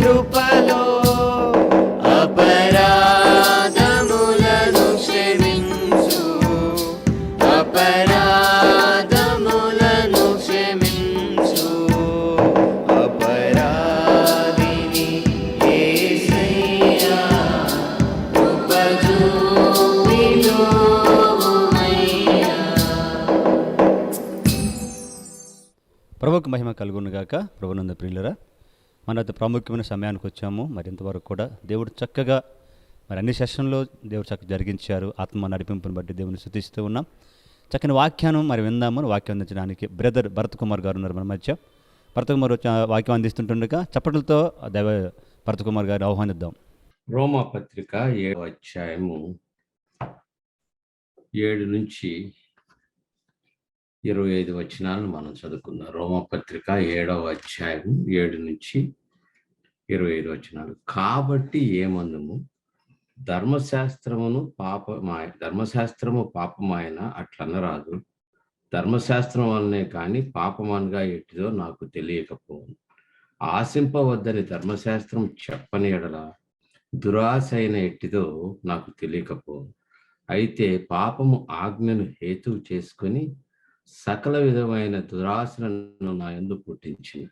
కృపలో అపరాధములను క్షమించు అపరాధములను క్షమించు అపరాధిని యేసయ్యా కృప చూపిలోమయ్యా. ప్రభువుకు మహిమ కలుగును గాక. ప్రభునందు ప్రియులరా, మన అతి ప్రాముఖ్యమైన సమయానికి వచ్చాము. మరి ఇంతవరకు కూడా దేవుడు చక్కగా మరి అన్ని సెషన్లో దేవుడు చక్కగా జరిగించారు. ఆత్మ నడిపింపుని బట్టి దేవుని స్తుతిస్తూ ఉన్నాం. చక్కని వాక్యాన్ని మరి విందాము. వాక్యం అందించడానికి బ్రదర్ భరత్ కుమార్ గారు ఉన్నారు మన మధ్య. భరత్ కుమార్ వాక్యం అందిస్తుంటుండగా చప్పట్లతో దైవ భరత్ కుమార్ గారిని ఆహ్వానిద్దాం. రోమా పత్రిక 7వ అధ్యాయము 7 నుంచి 25 వచనాలను మనం చదువుకుందాం. రోమా పత్రిక 7వ అధ్యాయం 7 నుంచి 25 వచనాలు. కాబట్టి ఏమందుము, ధర్మశాస్త్రము పాపమాయన అట్లనరాదు. ధర్మశాస్త్రం వల్లనే కానీ పాపమనగా ఎట్టిదో నాకు తెలియకపోను. ఆశింపవద్దని ధర్మశాస్త్రం చెప్పని ఎడల దురాశ అయిన ఎట్టిదో నాకు తెలియకపోను. అయితే పాపము ఆజ్ఞను హేతువు చేసుకొని సకల విధమైన దురాశలను నా యందు పుట్టించింది.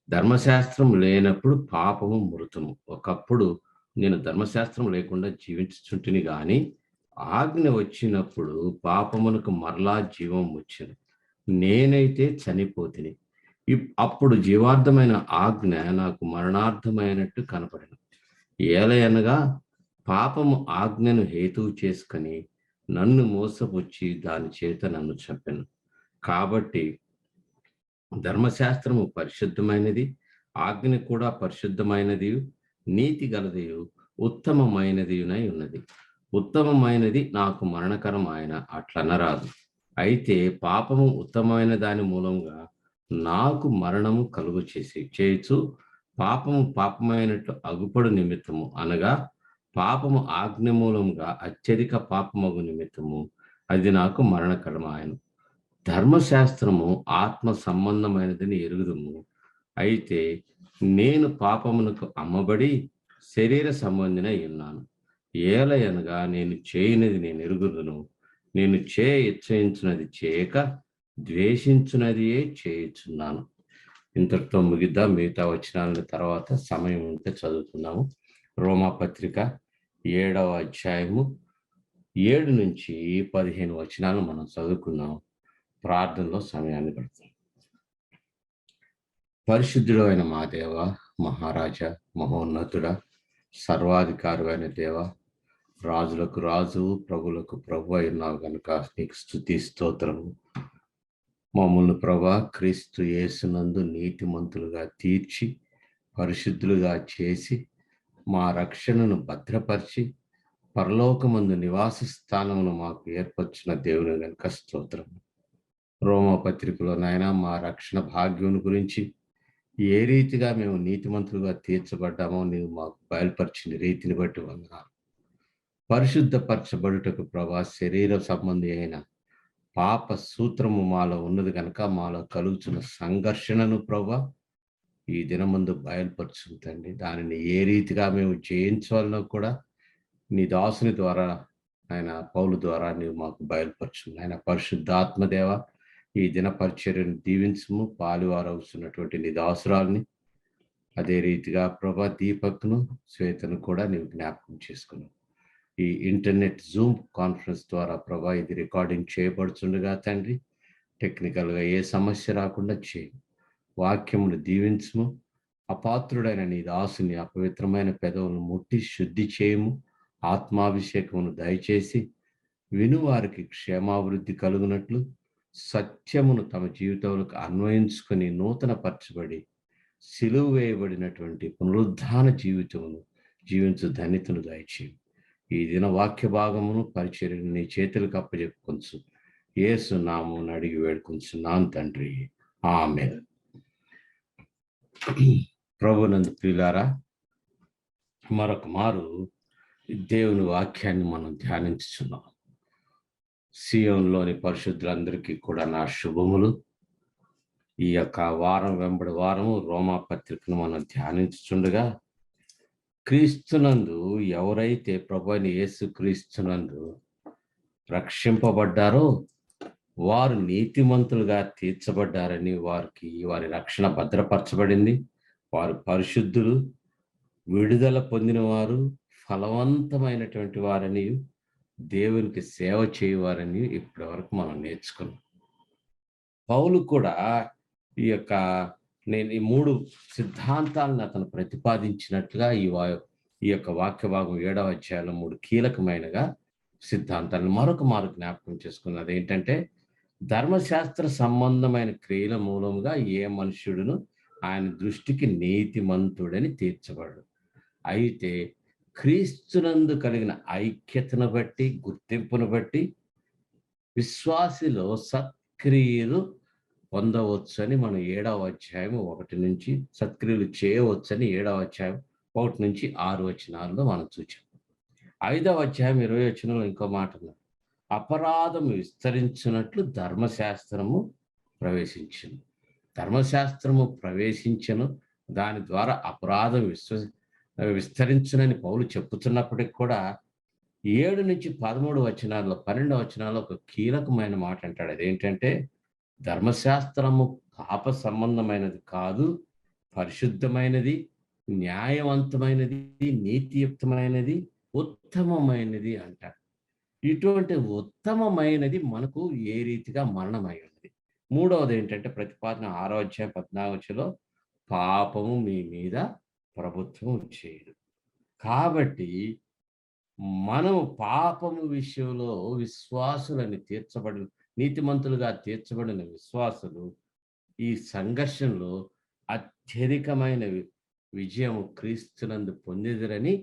ధర్మశాస్త్రం లేనప్పుడు పాపము మృతము. ఒకప్పుడు నేను ధర్మశాస్త్రం లేకుండా జీవించుచుంటిని గాని ఆజ్ఞ వచ్చినప్పుడు పాపమునకు మరలా జీవం వచ్చింది. నేనైతే చనిపోతిని. అప్పుడు జీవార్థమైన ఆజ్ఞ నాకు మరణార్థమైనట్టు కనపడింది. ఏలయనగా పాపము ఆజ్ఞను హేతువు చేసుకొని నన్ను మోసపుచ్చి దాని చేత నన్ను చంపెను. కాబట్టి ధర్మశాస్త్రము పరిశుద్ధమైనది, ఆజ్ఞ కూడా పరిశుద్ధమైనది, నీతి గలది, ఉత్తమమైనదినై ఉన్నది. ఉత్తమమైనది నాకు మరణకరం ఆయన అట్లనరాదు. అయితే పాపము ఉత్తమమైన దాని మూలంగా నాకు మరణము కలుగు చేయొచ్చు. పాపము పాపమైనట్లు అగుపడు నిమిత్తము, అనగా పాపము ఆజ్ఞ మూలంగా అత్యధిక పాపమగు నిమిత్తము అది నాకు మరణకరం ఆయన. ధర్మశాస్త్రము ఆత్మ సంబంధమైనదని ఎరుగుదుము. అయితే నేను పాపమునకు అమ్మబడి శరీర సంబంధినై ఉన్నాను. ఏలయనగా నేను చేయనిది నేను ఎరుగుదును. నేను ఇచ్చయించున్నది చేయక ద్వేషించున్నదియే చేయుచున్నాను. ఇంతటితో ముగిద్దాం. మిగతా వచనాల తర్వాత సమయం ఉంటే చదువుతున్నాము. రోమా పత్రిక 7వ అధ్యాయము 7 నుంచి 15 వచనాలు మనం చదువుకున్నాం. ప్రార్థనలో సమయాన్ని గడుపుతాం. పరిశుద్ధుడు అయిన మా దేవ, మహారాజా, మహోన్నతుడ, సర్వాధికారి అయిన దేవ, రాజులకు రాజు, ప్రభులకు ప్రభు అయినావు గనుక నీకు స్తుతి స్తోత్రము. మమ్మల్ని ప్రభా క్రీస్తు యేసునందు నీతిమంతులుగా తీర్చి పరిశుద్ధులుగా చేసి మా రక్షణను భద్రపరిచి పరలోకమందు నివాస స్థానమును మాకు ఏర్పరిచిన దేవుని గనుక స్తోత్రము. రోమా పత్రికలో నాయన మా రక్షణ భాగ్యం గురించి ఏ రీతిగా మేము నీతిమంతులుగా తీర్చబడ్డామో నీవు మాకు బయలుపరిచిన రీతిని బట్టి వందనాలు. పరిశుద్ధపరచబడుటకు ప్రభా శరీర సంబంధి అయిన పాప సూత్రము మాలో ఉన్నది కనుక మాలో కలుగుతున్న సంఘర్షణను ప్రభా ఈ దినమందు బయలుపరుచుందండి. దానిని ఏ రీతిగా మేము జయించాలనో కూడా నీ దాసుని ద్వారా ఆయన పౌలు ద్వారా నీవు మాకు బయలుపరచుంది. ఆయన పరిశుద్ధాత్మదేవ ఈ దిన పరిచర్యను దీవించము. పాలువారు అవుతున్నటువంటి నీ దాసురాల్ని, అదే రీతిగా ప్రభా దీపక్ను, శ్వేతను కూడా నీవు జ్ఞాపకం చేసుకున్నావు. ఈ ఇంటర్నెట్ జూమ్ కాన్ఫరెన్స్ ద్వారా ప్రభా ఇది రికార్డింగ్ చేయబడుతుండగా తండ్రి టెక్నికల్గా ఏ సమస్య రాకుండా చేయి. వాక్యమును దీవించము. అపాత్రుడైన నీ దాసుని అపవిత్రమైన పెదవులను ముట్టి శుద్ధి చేయము. ఆత్మాభిషేకమును దయచేసి వినువారికి క్షేమాభివృద్ధి కలుగునట్లు సత్యమును తమ జీవితాలకు అన్వయించుకొని నూతన పరచబడి సిలువ వేయబడినటువంటి పునరుద్ధాన జీవితమును జీవించు ధన్యతను దయచేయము. ఈ దిన వాక్య భాగమును పరిచర్యను నీ చేతులకు అప్పచెప్పుకొంచు. యేసు నామమున అడిగి వేడుకొంచున్నాను తండ్రి, ఆమేన్. ప్రభునందు ప్రియులారా, మరొక మారు దేవుని వాక్యాన్ని మనం ధ్యానించుచున్నాం. సియోనులోని పరిశుద్ధులందరికీ కూడా నా శుభములు. ఈ యొక్క వారం వెంబడి వారము రోమా పత్రికను మనం ధ్యానించుచుండగా, క్రీస్తునందు ఎవరైతే ప్రభు అయిన యేసు క్రీస్తునందు రక్షింపబడ్డారో వారు నీతిమంతులుగా తీర్చబడ్డారని, వారి రక్షణ భద్రపరచబడింది, వారు పరిశుద్ధులు, విడుదల పొందిన వారు, ఫలవంతమైనటువంటి వారని, దేవునికి సేవ చేయవారని ఇప్పటి వరకు మనం నేర్చుకున్నాం. పౌలు కూడా ఈ యొక్క నేను ఈ 3 సిద్ధాంతాలను అతను ప్రతిపాదించినట్లుగా ఈ యొక్క వాక్య భాగం 7వ అధ్యాయంలో 3 కీలకమైనగా సిద్ధాంతాలను మరొక మారు జ్ఞాపకం చేసుకుంది. అదేంటంటే, ధర్మశాస్త్ర సంబంధమైన క్రియల మూలముగా ఏ మనుష్యుడును ఆయన దృష్టికి నీతిమంతుడని తీర్చబడు. అయితే క్రీస్తునందు కలిగిన ఐక్యతను బట్టి, గుర్తింపును బట్టి విశ్వాసిలో సత్క్రియలు పొందవచ్చని మనం 7వ అధ్యాయం 1 నుంచి, సత్క్రియలు చేయవచ్చని 7వ అధ్యాయం 1 నుంచి 6 వచనాల్లో మనం చూచాం. 5వ అధ్యాయం 20 వచనంలో ఇంకో మాట ఉంది. అపరాధం విస్తరించినట్లు ధర్మశాస్త్రము ప్రవేశించను. ధర్మశాస్త్రము ప్రవేశించను, దాని ద్వారా అపరాధం విస్తరించునని పౌలు చెప్పుతున్నప్పటికి కూడా 7 నుంచి 13 వచనాల్లో 12 వచనాల్లో ఒక కీలకమైన మాట అంటాడు. అదేంటంటే, ధర్మశాస్త్రము పాప సంబంధమైనది కాదు, పరిశుద్ధమైనది, న్యాయవంతమైనది, నీతియుక్తమైనది, ఉత్తమమైనది అంటాడు. ఇటువంటి ఉత్తమమైనది మనకు ఏ రీతిగా మరణమై ఉన్నది. 3వది ఏంటంటే, ప్రతిపాదన 6వ అధ్యాయం 14వ వచనంలో పాపము మీ మీద ప్రభుత్వం చేయదు. కాబట్టి మనము పాపము విషయంలో విశ్వాసులని తీర్చబడిన, నీతిమంతులుగా తీర్చబడిన విశ్వాసులు ఈ సంఘర్షణలో అత్యధికమైన విజయం క్రీస్తునందు పొందిదిరని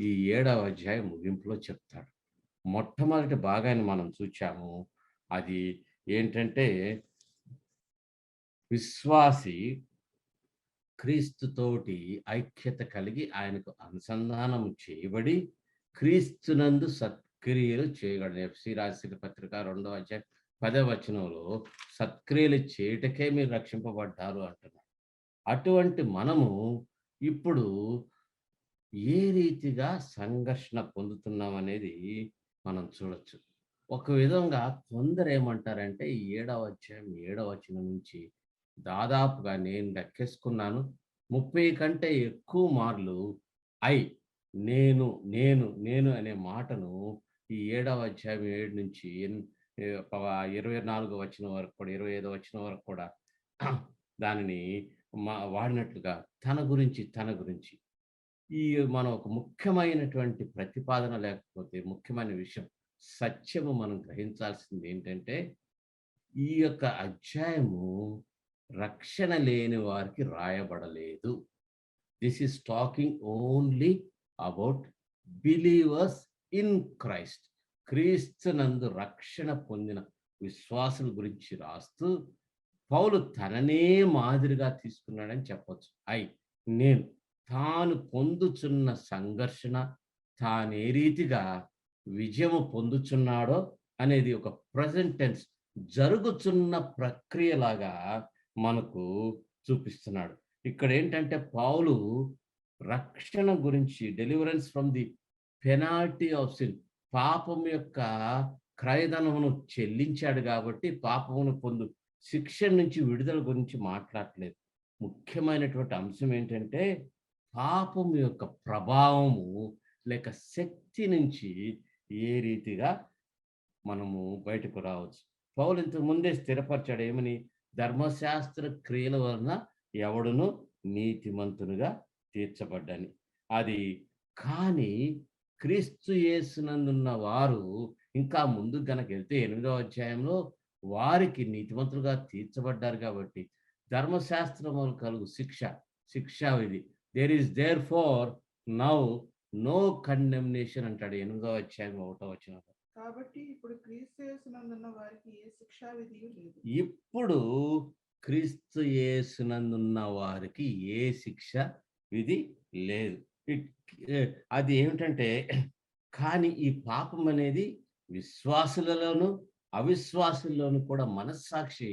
ఈ 7వ అధ్యాయం ముగింపులో చెప్తాడు. మొట్టమొదటి భాగాన్ని మనం చూచాము. అది ఏంటంటే, విశ్వాసి క్రీస్తుతోటి ఐక్యత కలిగి ఆయనకు అనుసంధానము చేయబడి క్రీస్తునందు సత్క్రియలు చేయగలడు. ఎఫ్సి రాసిన పత్రిక 2వ అధ్యాయం 10వ వచనంలో సత్క్రియలు చేయటకే మీరు రక్షింపబడ్డారు అంటున్నారు. అటువంటి మనము ఇప్పుడు ఏ రీతిగా సంఘర్షణ పొందుతున్నాం అనేది మనం చూడొచ్చు. ఒక విధంగా కొందరు ఏమంటారంటే, 7వ అధ్యాయం 7వ వచనం నుంచి దాదాపుగా నేను లెక్కేసుకున్నాను 30 కంటే ఎక్కువ మార్లు నేను నేను నేను అనే మాటను ఈ 7వ అధ్యాయం 7 నుంచి 24వ వచనం వరకు కూడా 25వ వచనం వరకు కూడా దానిని వాడినట్లుగా తన గురించి ఈ మనం ఒక ముఖ్యమైనటువంటి ప్రతిపాదన లేకపోతే ముఖ్యమైన విషయం, సత్యము మనం గ్రహించాల్సింది ఏంటంటే, ఈ యొక్క అధ్యాయము రక్షణ లేని వారికి రాయబడలేదు. This is talking only about believers in Christ. క్రీస్తునందు రక్షణ పొందిన విశ్వాసుల గురించి రాస్తూ పౌలు తననే మాదిరిగా తీసుకున్నాడని చెప్పొచ్చు. నేను తాను పొందుచున్న సంఘర్షణ, తాను ఏ రీతిగా విజయము పొందుచున్నాడో అనేది ఒక ప్రజెంట్ టెన్స్, జరుగుతున్న ప్రక్రియలాగా మనకు చూపిస్తున్నాడు. ఇక్కడ ఏంటంటే, పౌలు రక్షణ గురించి, deliverance from the penalty of sin, పాపం యొక్క క్రయధనమును చెల్లించాడు కాబట్టి పాపమును పొందు శిక్ష నుంచి విడుదల గురించి మాట్లాడలేదు. ముఖ్యమైనటువంటి అంశం ఏంటంటే, పాపం యొక్క ప్రభావము లేక శక్తి నుంచి ఏ రీతిగా మనము బయటకు రావచ్చు. పౌలు ఇంతకు ముందే స్థిరపరిచాడు. ఏమని? ధర్మశాస్త్ర క్రియల వలన ఎవడును నీతిమంతునిగా తీర్చబడ్డని. అది కానీ క్రీస్తు యేసునందున్న వారు ఇంకా ముందు గనక వెళ్తే 8వ అధ్యాయంలో వారికి నీతిమంతులుగా తీర్చబడ్డారు కాబట్టి ధర్మశాస్త్రములు కలుగు శిక్షా విధి, there is therefore now no condemnation అంటాడు 8వ అధ్యాయం 1వ వచనం. కాబట్టి ఇప్పుడు క్రీస్తు యేసునందున్న వారికి ఏ శిక్షా విధి లేదు. ఇప్పుడు క్రీస్తు యేసునందున్న వారికి ఏ శిక్ష విధి లేదు. అది ఏమిటంటే, కానీ ఈ పాపం అనేది విశ్వాసులలోను అవిశ్వాసుల్లోనూ కూడా మనస్సాక్షి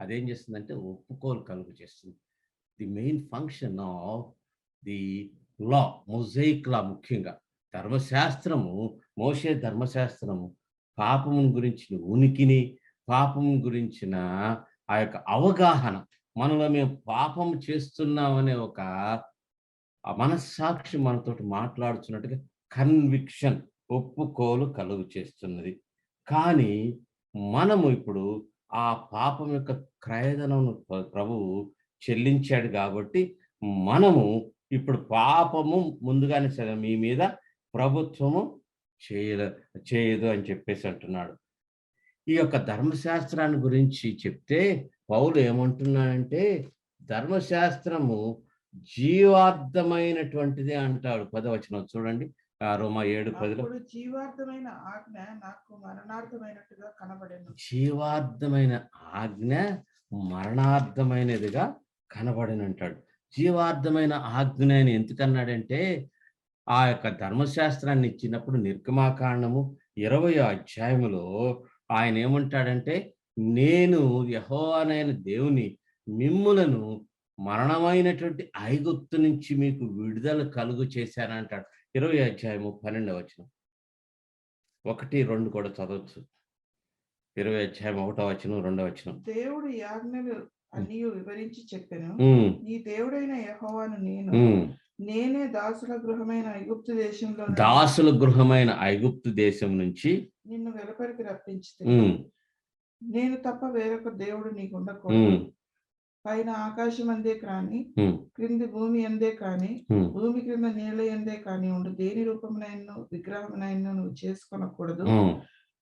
అదేం చేస్తుందంటే ఒప్పుకోలు కలుగు చేస్తుంది. The main function of the law, Mosaic law, ముఖ్యంగా ధర్మశాస్త్రము, మోషే ధర్మశాస్త్రము పాపము గురించిన ఉనికిని, పాపం గురించిన ఆ యొక్క అవగాహన, మనలో మేము పాపం చేస్తున్నామనే ఒక ఆ మనస్సాక్షి మనతోటి మాట్లాడుతున్నట్టుగా కన్విక్షన్, ఒప్పుకోలు కలుగు చేస్తున్నది. కానీ మనము ఇప్పుడు ఆ పాపం యొక్క క్రయధనం ప్రభువు చెల్లించాడు కాబట్టి మనము ఇప్పుడు పాపము ముందుగానే సరే మీ మీద ప్రభుత్వము చేయదు అని చెప్పేసి అంటున్నాడు. ఈ యొక్క ధర్మశాస్త్రాన్ని గురించి చెప్తే పౌలు ఏమంటున్నాడంటే ధర్మశాస్త్రము జీవార్థమైనటువంటిది అంటాడు. 10వ వచనం చూడండి, రోమా 7:10. అప్పుడు జీవార్థమైన ఆజ్ఞ నాకు మరణార్థమైనట్టుగా కనబడెను. జీవార్థమైన ఆజ్ఞ మరణార్థమైనదిగా కనబడినంటాడు. జీవార్థమైన ఆజ్ఞ అని ఎందుకన్నాడంటే ఆ యొక్క ధర్మశాస్త్రాన్ని ఇచ్చినప్పుడు నిర్గమాకాండము 20వ అధ్యాయములో ఆయన ఏమంటాడంటే, నేను యెహోవానైన దేవుని మిమ్ములను మరణమైనటువంటి ఐగుప్తు నుంచి మీకు విడుదల కలుగు చేశానంటాడు. 20వ అధ్యాయము 12వ వచనం. 1, 2 కూడా చదవచ్చు. 20వ అధ్యాయం 1వ వచనం, 2వ వచనం. దేవుడు ఈ ఆజ్ఞలు అన్నీ వివరించి చెప్పెను. ఉమ్, నీ దేవుడైన యెహోవాను ఉమ్. నేనే దాసుల గృహమైన ఐగుప్తు దేశంలో దాసుల గృహమైన ఐగుప్తు దేశం నుంచి నిన్ను వెలుపలికి రప్పించి ఉమ్, నేను తప్ప వేరొక దేవుడు నీకుండకూడదు. ఉమ్, పైన ఆకాశం అందే కాని, ఉమ్, క్రింది భూమి అందే కాని, ఉమ్, భూమి క్రింద నీళ్ళ ఎందే కాని ఉండు దేని రూపమునైనా విగ్రహమునైనా నువ్వు చేసుకొనకూడదు. ఉమ్,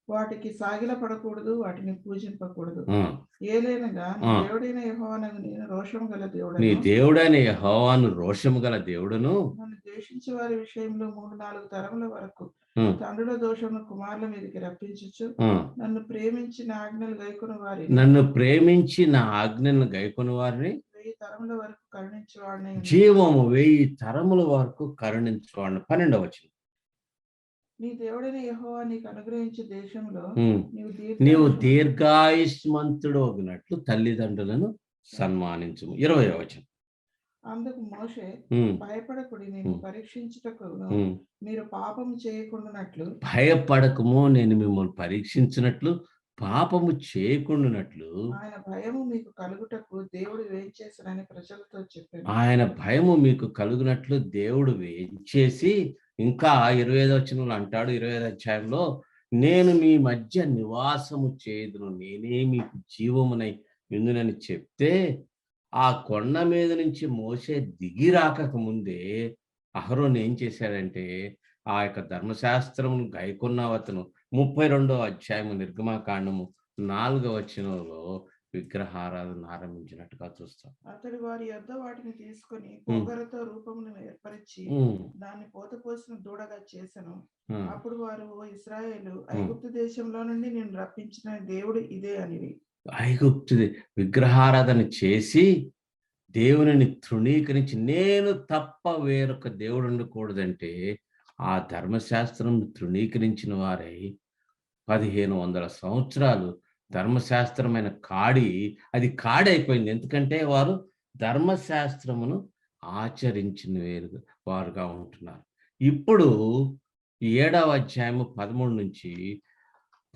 వాటికి సాగిల పడకూడదు, వాటిని పూజింపకూడదు. ఉమ్. ఏలైనగా నీ దేవుడైన యెహోవానగు నేను రోషము గల నీ దేవుడను. దేవుడైన యెహోవాను రోషము గల దేవుడును, నన్ను ద్వేషించే వారి విషయంలో 3-4 తరముల వరకు ఉమ్, తండ్రుల దోషమును కుమారుల మీదకి రప్పించుచు, ఉమ్. నన్ను ప్రేమించి నా ఆజ్ఞలు గైకొన వారి నన్ను ప్రేమించి నా ఆజ్ఞలను గైకొని వారిని 1000 తరముల వరకు కరుణించేవాడిని. జీవము 1000 తరముల వరకు కరుణించువాడు. 12వ వచనం. నీ దేవుడైన యెహోవా నీకు అనుగ్రహించే దేశంలో ఉమ్. నీవు దీర్ఘాయుష్మంతుడు అగినట్లు తల్లిదండ్రులను సన్మానించుము. 20వ వచనం. అందుకు మోషే, ఉమ్, భయపడకుడి, నేను పరీక్షించుటకు ఉమ్. మీరు పాపము చేయకుండానట్లు భయపడకము, నేను మిమ్మల్ని పరీక్షించినట్లు పాపము చేయకుండానట్లు ఆయన భయము మీకు కలుగుటకు దేవుడు వేయించేసానని ప్రజలతో చెప్పాను. ఆయన భయము మీకు కలుగునట్లు దేవుడు వేయించేసి, ఇంకా 25వ వచనంలో అంటాడు, 25వ అధ్యాయంలో, నేను మీ మధ్య నివాసము చేయుదును, నేనే మీకు జీవమునై విందునని చెప్తే, ఆ కొండ మీద నుంచి మోషే దిగి రాకక ముందే అహరోను ఏం చేశాడంటే ఆ యొక్క ధర్మశాస్త్రమును గైకొన్న అతను 32వ అధ్యాయము నిర్గమాకాండము 4వ వచనంలో విగ్రహారాధన ఆరంభించినట్టుగా చూస్తాం. అతడు వారి యొద్ద వాటిని తీసుకొని పొగరతో రూపమును ఏర్పరిచి దాన్ని పోత పోసిన దూడగా చేసెను. అప్పుడు వారు, ఓ ఇశ్రాయేలు, ఐగుప్తు దేశంలో నుండి నేను రప్పించిన దేవుడు ఇదే అనివి. ఐగుప్తు విగ్రహారాధన చేసి దేవునిని తృణీకరించి నేను తప్ప వేరొక దేవుడు ఉండకూడదంటే ఆ ధర్మశాస్త్రం తృణీకరించిన వారై 1500 సంవత్సరాలు ధర్మశాస్త్రమైన అది కాడైపోయింది. ఎందుకంటే వారు ధర్మశాస్త్రమును ఆచరించిన వారుగా ఉంటున్నారు. ఇప్పుడు 7వ అధ్యాయము 13 నుంచి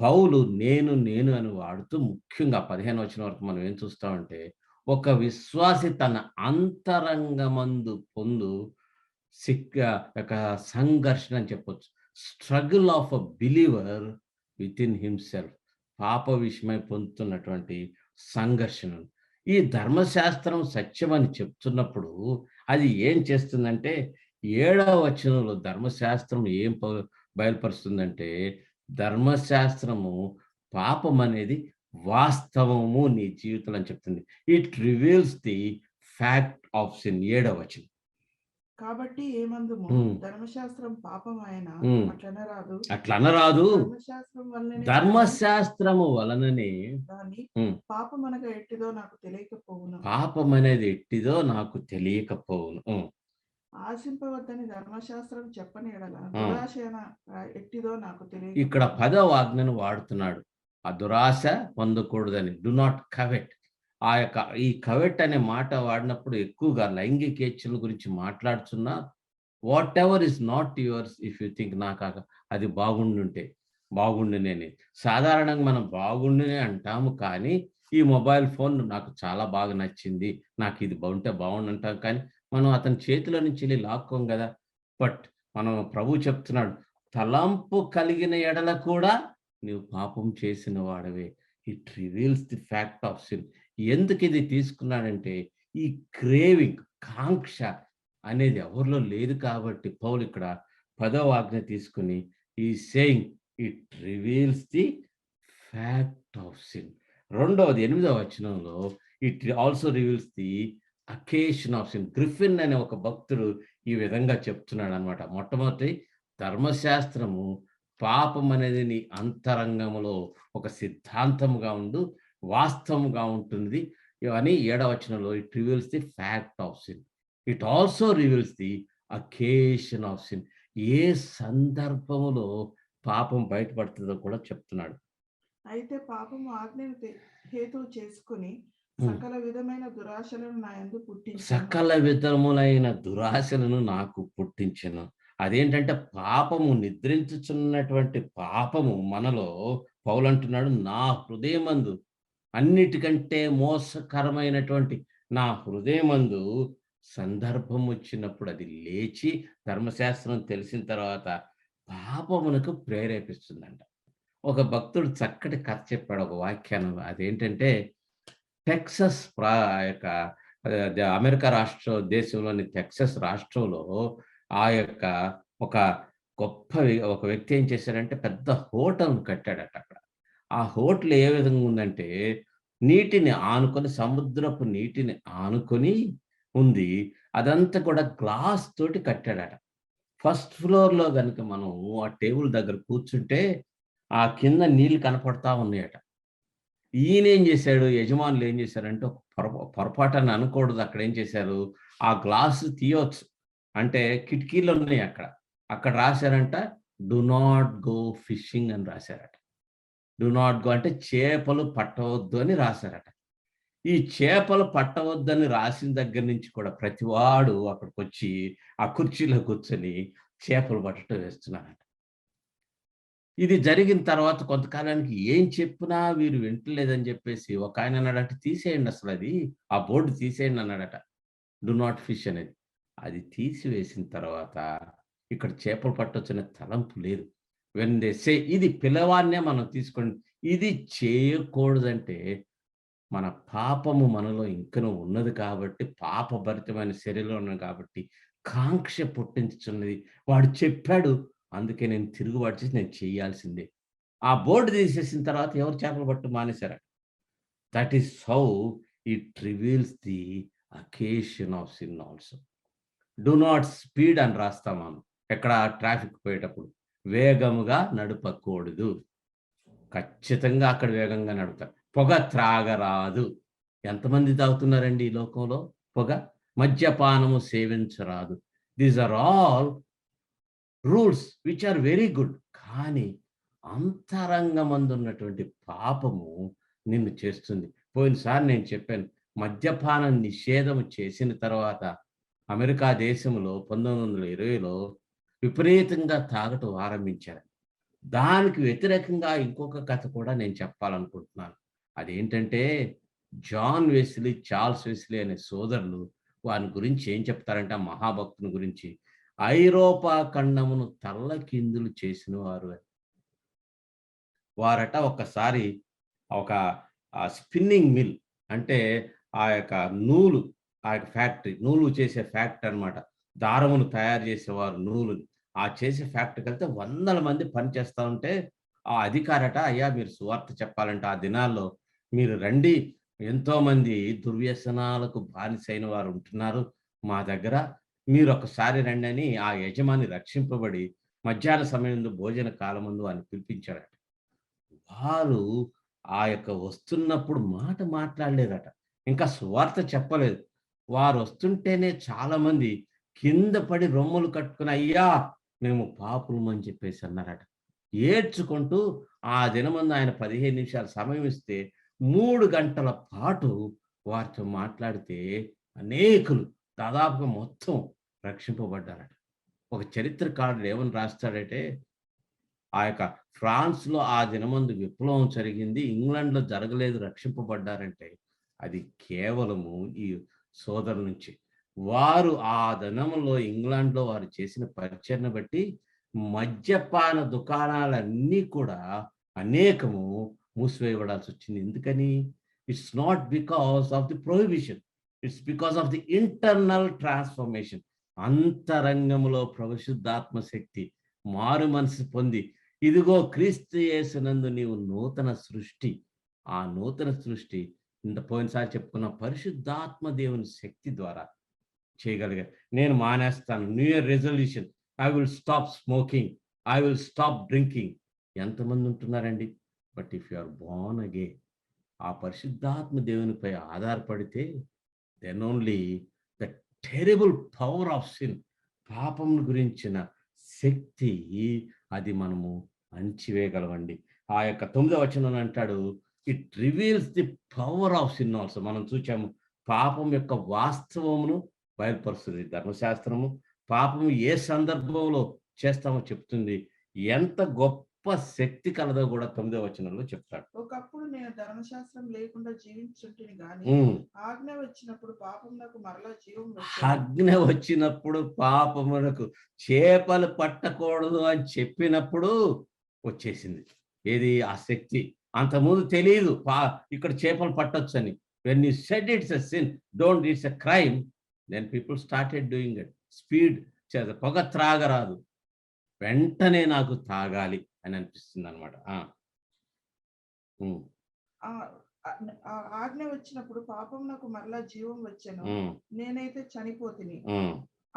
పౌలు నేను అని వాడుతూ, ముఖ్యంగా 15వ వచనం వరకు మనం ఏం చూస్తామంటే, ఒక విశ్వాసి తన అంతరంగమందు పొందు సంఘర్షణ అని చెప్పొచ్చు. Struggle of a believer with in himself, పాప విషయమై పొందుతున్నటువంటి సంఘర్షణలు. ఈ ధర్మశాస్త్రం సత్యం అని చెప్తున్నప్పుడు అది ఏం చేస్తుందంటే, 7వ వచనంలో ధర్మశాస్త్రం ఏం బయలుపరుస్తుందంటే, ధర్మశాస్త్రము పాపం అనేది వాస్తవము నీ జీవితంలో అని చెప్తుంది. It reveals the fact of sin. 7వ వచనం. కాబట్టి ఏమందుము, ధర్మశాస్త్రం పాపం ఆయన అట్లనరాదు, ధర్మశాస్త్రము వలననే దాని పాపం అనగా ఎట్టిదో నాకు తెలియకపోవును. పాపం అనేది ఎట్టిదో నాకు తెలియకపోవును. ఆశింపవద్దని ధర్మశాస్త్రం చెప్పని ఎడల దురాశ ఎట్టిదో నాకు తెలియదు. ఇక్కడ 10వ ఆజ్ఞను వాడుతున్నాడు. ఆ దురాశ పొందకూడదని, డు నాట్ కవెట్. ఈ కవెట్ అనే మాట వాడినప్పుడు ఎక్కువగా లైంగికేచ్ఛల గురించి మాట్లాడుతున్నా, what ever is not yours if you think అది బాగుండునని. సాధారణంగా మనం బాగుండునే అంటాము, కానీ ఈ మొబైల్ ఫోన్ నాకు చాలా బాగా నచ్చింది, నాకు ఇది బాగుండు అంటాం, కానీ మనం అతని చేతిలో నుంచి వెళ్ళి లాక్కోం కదా. బట్ మనం ప్రభు చెప్తున్నాడు, తలంపు కలిగిన ఎడల కూడా నీవు పాపం చేసిన వాడవే. It reveals the fact of sin. ఎందుకు ఇది తీసుకున్నాడంటే, ఈ క్రేవింగ్, కాంక్ష అనేది ఎవరిలో లేదు కాబట్టి పౌలు ఇక్కడ 10వ ఆజ్ఞ తీసుకుని ఈ saying it reveals the fact of sin. రెండవది 8వ వచనంలో it also reveals the occasion of sin. Griffin అనే ఒక భక్తుడు ఈ విధంగా చెప్తున్నాడు అనమాట. మొట్టమొదటి, ధర్మశాస్త్రము పాపం అనేది నీ అంతరంగంలో ఒక సిద్ధాంతముగా వాస్తవముగా ఉంటుంది అని 7వ వచనంలో it reveals the fact of sin. It also reveals the occasion of sin. ఏ సందర్భములో పాపం బయటపడుతుందో కూడా చెప్తున్నాడు. అయితే పాపము ఆజ్ఞను హేతువు చేసుకుని సకల విధమైన దురాశలను నా యందు పుట్టించెను. సకల విధములైన దురాశలను నాకు పుట్టించెను. అదేంటంటే పాపము, నిద్రించుచున్నటువంటి పాపము మనలో పౌలు అంటున్నాడు, నా హృదయమందు అన్నిటికంటే మోసకరమైనటువంటి నా హృదయమందు సందర్భం వచ్చినప్పుడు అది లేచి ధర్మశాస్త్రం తెలిసిన తర్వాత పాపమునకు ప్రేరేపిస్తుందంట. ఒక భక్తుడు చక్కటి కథ చెప్పాడు, ఒక వాక్యాన్ని. అదేంటంటే, టెక్సస్ అమెరికా దేశంలోని టెక్సస్ రాష్ట్రంలో ఒక వ్యక్తి ఏం చేశాడంటే పెద్ద హోటల్ కట్టాడట అక్కడ. ఆ హోటల్ ఏ విధంగా ఉందంటే, నీటిని ఆనుకొని, సముద్రపు నీటిని ఆనుకొని ఉంది. అదంతా కూడా గ్లాస్ తోటి కట్టాడట. ఫస్ట్ ఫ్లోర్లో కనుక మనం ఆ టేబుల్ దగ్గర కూర్చుంటే ఆ కింద నీళ్లు కనపడతా ఉన్నాయట. ఈయన ఏం చేశాడు, యజమానులు ఏం చేశారంటే, పొరపాటు అనకూడదు, అక్కడ ఏం చేశారు, ఆ గ్లాసు తీయవచ్చు అంటే కిటికీలు ఉన్నాయి అక్కడ రాశారంట, డు నాట్ గో ఫిషింగ్ అని రాశారట. డు నాట్ గో అంటే చేపలు పట్టవద్దు అని రాశారట. ఈ చేపలు పట్టవద్దని రాసిన దగ్గర నుంచి కూడా ప్రతివాడు అక్కడికి వచ్చి ఆ కుర్చీలో కూర్చొని చేపలు పట్టడం వేస్తున్నారట. ఇది జరిగిన తర్వాత కొంతకాలానికి ఏం చెప్పినా వీరు వింటలేదని చెప్పేసి ఒక ఆయన అన్నాడట, తీసేయండి అసలు ఆ బోర్డు తీసేయండి అన్నాడట, డు నాట్ ఫిష్ అనేది. అది తీసివేసిన తర్వాత ఇక్కడ చేపలు పట్టొచ్చిన తలంపు లేదు. వెన్ దే సే, ఇది పిల్లవాన్నే మనం తీసుకోండి, ఇది చేయకూడదంటే మన పాపము మనలో ఇంకనూ ఉన్నది కాబట్టి, పాపభరితమైన శరీరంలో ఉన్నది కాబట్టి కాంక్ష పుట్టించున్నది. వాడు చెప్పాడు, అందుకే నేను తిరుగుబాటు చేసి నేను చేయాల్సిందే. ఆ బోర్డు తీసేసిన తర్వాత ఎవరు చేపలు పట్టు మానేశారు. That is how it reveals the occasion of sin also. Do not speed అని రాస్తాం మనం ఎక్కడ ట్రాఫిక్ పోయేటప్పుడు, వేగముగా నడపకూడదు. ఖచ్చితంగా అక్కడ వేగంగా నడుపుతారు. పొగ త్రాగరాదు. ఎంతమంది తాగుతున్నారండి ఈ లోకంలో పొగ? మద్యపానము సేవించరాదు. These are all rules which are very good. కానీ అంతరంగమందు ఉన్నటువంటి పాపము నిన్ను చేస్తుంది. పోయినసారి నేను చెప్పాను, మద్యపానం నిషేధం చేసిన తర్వాత అమెరికా దేశంలో 1920లో విపరీతంగా తాగటం ఆరంభించారు. దానికి వ్యతిరేకంగా ఇంకొక కథ కూడా నేను చెప్పాలనుకుంటున్నాను. అదేంటంటే, జాన్ వెస్లీ, చార్ల్స్ వెస్లీ అనే సోదరులు వారి గురించి ఏం చెప్తారంటే, ఆ మహాభక్తుని గురించి, ఐరోపా ఖండమును తల్లకిందులు చేసిన వారట ఒకసారి ఒక స్పిన్నింగ్ మిల్ అంటే ఆ యొక్క నూలు, ఆ యొక్క ఫ్యాక్టరీ, నూలు చేసే ఫ్యాక్టరీ అనమాట. దారమును తయారు చేసేవారు నూలుని. ఆ చేసే ఫ్యాక్టరీకి వెళ్తే 100 మంది పనిచేస్తూ ఉంటే ఆ అధికారట, అయ్యా మీరు సువార్త చెప్పాలంటే ఆ దినాల్లో మీరు రండి, ఎంతోమంది దుర్వ్యసనాలకు బానిసైన వారు ఉంటున్నారు మా దగ్గర, మీరు ఒకసారి రండి అని ఆ యజమాని రక్షింపబడి మధ్యాహ్న సమయంలో భోజన కాలమందు అని పిలిపించాడట. వారు ఆ యొక్క వస్తున్నప్పుడు మాట మాట్లాడలేదట, ఇంకా సువార్త చెప్పలేదు. వారు వస్తుంటేనే చాలా మంది కింద పడి రొమ్ములు కట్టుకుని, అయ్యా మేము పాపులం అని చెప్పేసి అన్నారట. ఏడ్చుకుంటూ ఆ దినమందు ఆయన 15 నిమిషాలు సమయం ఇస్తే 3 గంటల పాటు వారితో మాట్లాడితే అనేకులు దాదాపుగా మొత్తం రక్షింపబడ్డారట. ఒక చరిత్రకారుడు ఏమని రాస్తాడంటే, ఆ యొక్క ఫ్రాన్స్లో ఆ దినమందు విప్లవం జరిగింది, ఇంగ్లాండ్లో జరగలేదు, రక్షింపబడ్డారంటే అది కేవలము ఈ సోదరుల నుంచి. వారు ఆ దినంలో ఇంగ్లాండ్లో వారు చేసిన పరిచర్ను బట్టి మద్యపాన దుకాణాలన్నీ కూడా అనేకము మూసివేయబడాల్సి వచ్చింది. ఎందుకని? It's not because of the prohibition, it's because of the internal transformation. అంతరంగంలో పరిశుద్ధాత్మ శక్తి మారు మనసు పొంది, ఇదిగో క్రీస్తు యేసునందు నీవు నూతన సృష్టి. ఆ నూతన సృష్టి పోయినసారి చెప్పుకున్న పరిశుద్ధాత్మ దేవుని శక్తి ద్వారా చేయగలిగారు. నేను మానేస్తాను, new year resolution, I will stop smoking, I will stop drinking. ఎంతమంది ఉంటున్నారండి? But if you are born again, ఆ పరిశుద్ధాత్మ దేవునిపై ఆధారపడితే, then only the terrible power of sin, పాపం గురించిన శక్తి, అది మనము అణిచివేయగలమండి. ఆ యొక్క 9వ వచనం అంటాడు, it reveals the power of sin also. మనం చూచాము, పాపం యొక్క వాస్తవమును బయలుపరుస్తుంది ధర్మశాస్త్రము. పాపము ఏ సందర్భంలో చేస్తామో చెప్తుంది. ఎంత గొప్ప శక్తి కలదో కూడా 9వ వచనంలో చెప్తాడు. ఒకప్పుడు నేను ధర్మశాస్త్రం లేకుండా జీవించుంటిని గాని ఆజ్ఞ వచ్చినప్పుడు పాపమునకు మరలా జీవం వచ్చెను. ఆజ్ఞ వచ్చినప్పుడు పాపమునకు, చేపలు పట్టకూడదు అని చెప్పినప్పుడు వచ్చేసింది. ఏది? ఆ శక్తి. అంతకుముందు తెలియదు ఇక్కడ చేపలు పట్టొచ్చు అని. When you said it's a sin, don't, it's a crime, then people started doing it. Speed, పొగ త్రాగరాదు, వెంటనే నాకు తాగాలి అని అనిపిస్తుంది అనమాట. ఆజ్ఞ వచ్చినప్పుడు పాపమునకు మరలా జీవం వచ్చెను, నేనైతే చనిపోతిని.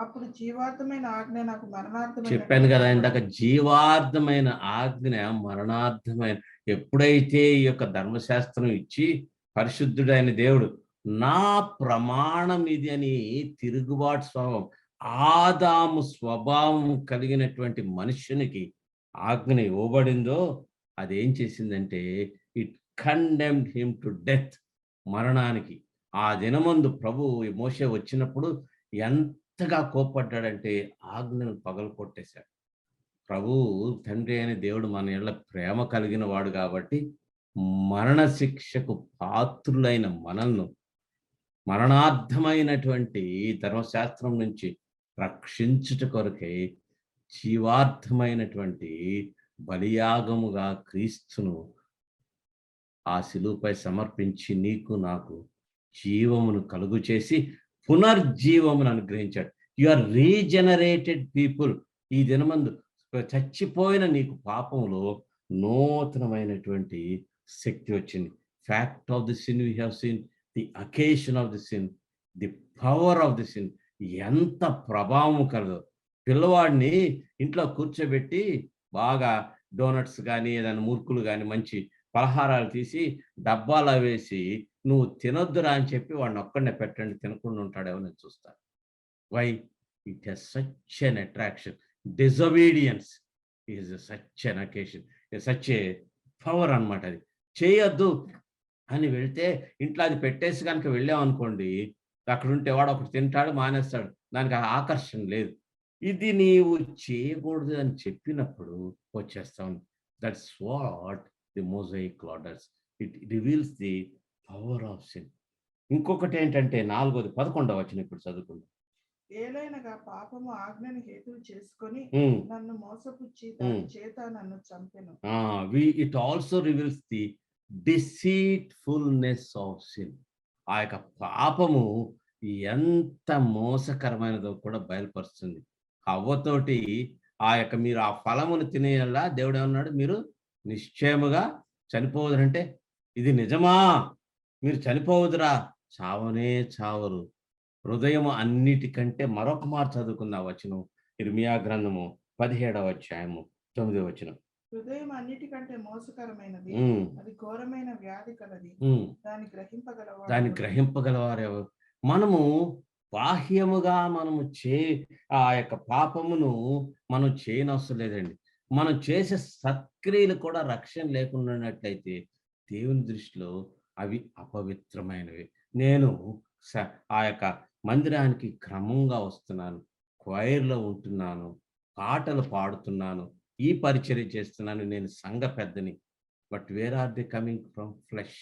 అప్పుడు జీవార్థమైన ఆజ్ఞ నాకు మరణార్థమైన. చెప్పాను కదా ఇందాక, జీవార్థమైన ఆజ్ఞ మరణార్థమైన. ఎప్పుడైతే ఈ యొక్క ధర్మశాస్త్రం ఇచ్చి పరిశుద్ధుడైన దేవుడు నా ప్రమాణం ఇది అని తిరుగుబాటు స్వభావం, ఆదాము స్వభావం కలిగినటువంటి మనుష్యునికి ఆజ్ఞ ఇవ్వబడిందో, అదేం చేసిందంటే it condemned him to death, మరణానికి. ఆ దినమందు ప్రభు మోషే వచ్చినప్పుడు ఎంతగా కోప్పడ్డాడంటే ఆజ్ఞను పగలు కొట్టేశాడు. ప్రభు తండ్రి అయిన దేవుడు మన ఎడల ప్రేమ కలిగిన వాడు కాబట్టి మరణ శిక్షకు పాత్రులైన మనల్ని మరణార్థమైనటువంటి ధర్మశాస్త్రం నుంచి రక్షించుట కొరకై జీవార్థమైనటువంటి బలియాగముగా క్రీస్తును ఆ శిలువపై సమర్పించి నీకు నాకు జీవమును కలుగు చేసి పునర్జీవమును అనుగ్రహించాడు. You are regenerated people. ఈ దినమందు చచ్చిపోయిన నీకు పాపంలో నూతనమైనటువంటి శక్తి వచ్చింది. Fact of the sin we have seen, the occasion of the sin, the power of the sin. ఎంత ప్రభావం కలదు. పిల్లవాడిని ఇంట్లో కూర్చోబెట్టి బాగా డోనట్స్ కానీ ఏదైనా మురుకులు కానీ మంచి పలహారాలు తీసి డబ్బాలో వేసి నువ్వు తినొద్దురా అని చెప్పి వాడిని ఒక్కడనే పెట్టండి, తినకుండా ఉంటాడేమో నేను చూస్తాను. Why? It has such an attraction. Disobedience is such an occasion, such a power అనమాట. అది చేయొద్దు అని వెళ్తే ఇంట్లో అది పెట్టేసి కనుక వెళ్ళామనుకోండి, అక్కడ ఉంటే వాడు ఒకటి తింటాడు, మానేస్తాడు, దానికి ఆకర్షణ లేదు. ఇది నీవు చేయకూడదు అని చెప్పినప్పుడు వచ్చేస్తాం. That's what the mosaic law does. It reveals the power of sin. ఇంకొకటి ఏంటంటే 4వ 11వ వచనం ఇప్పుడు చదువుకుందాం. ఏలైనగా పాపము ఆజ్ఞను హేతువు చేసుకొని నన్ను మోసపుచ్చి దాని చేత నన్ను చంపెను. It also reveals the deceitfulness of sin. ఆ యొక్క పాపము ఎంత మోసకరమైనదో కూడా బయలుపరుస్తుంది. హవ్వతోటి ఆ యొక్క మీరు ఆ ఫలమును తినేలా దేవుడు ఏమన్నాడు, మీరు నిశ్చయముగా చనిపోవద్దంటే, ఇది నిజమా? మీరు చనిపోవద్దురా? చావనే చావరు. హృదయము అన్నిటికంటే మరొక మారు చదువుకున్న వచనం ఇర్మియా గ్రంథము 17వ అధ్యాయము 9వ వచనం. హృదయం అన్నిటికంటే మోసకరమైనది, అది ఘోరమైన వ్యాధి కలది, దాన్ని గ్రహింపగలవారు. మనము బాహ్యముగా మనము ఆ యొక్క పాపమును మనం చేయనవసరం లేదండి. మనం చేసే సత్క్రియలు కూడా రక్షణ లేకుండా ఉన్నట్లయితే దేవుని దృష్టిలో అవి అపవిత్రమైనవి. నేను ఆ యొక్క మందిరానికి క్రమంగా వస్తున్నాను, క్వైర్లో ఉంటున్నాను, పాటలు పాడుతున్నాను, ఈ పరిచర్య చేస్తున్నాను, నేను సంఘ పెద్దని. But where are the coming from flesh,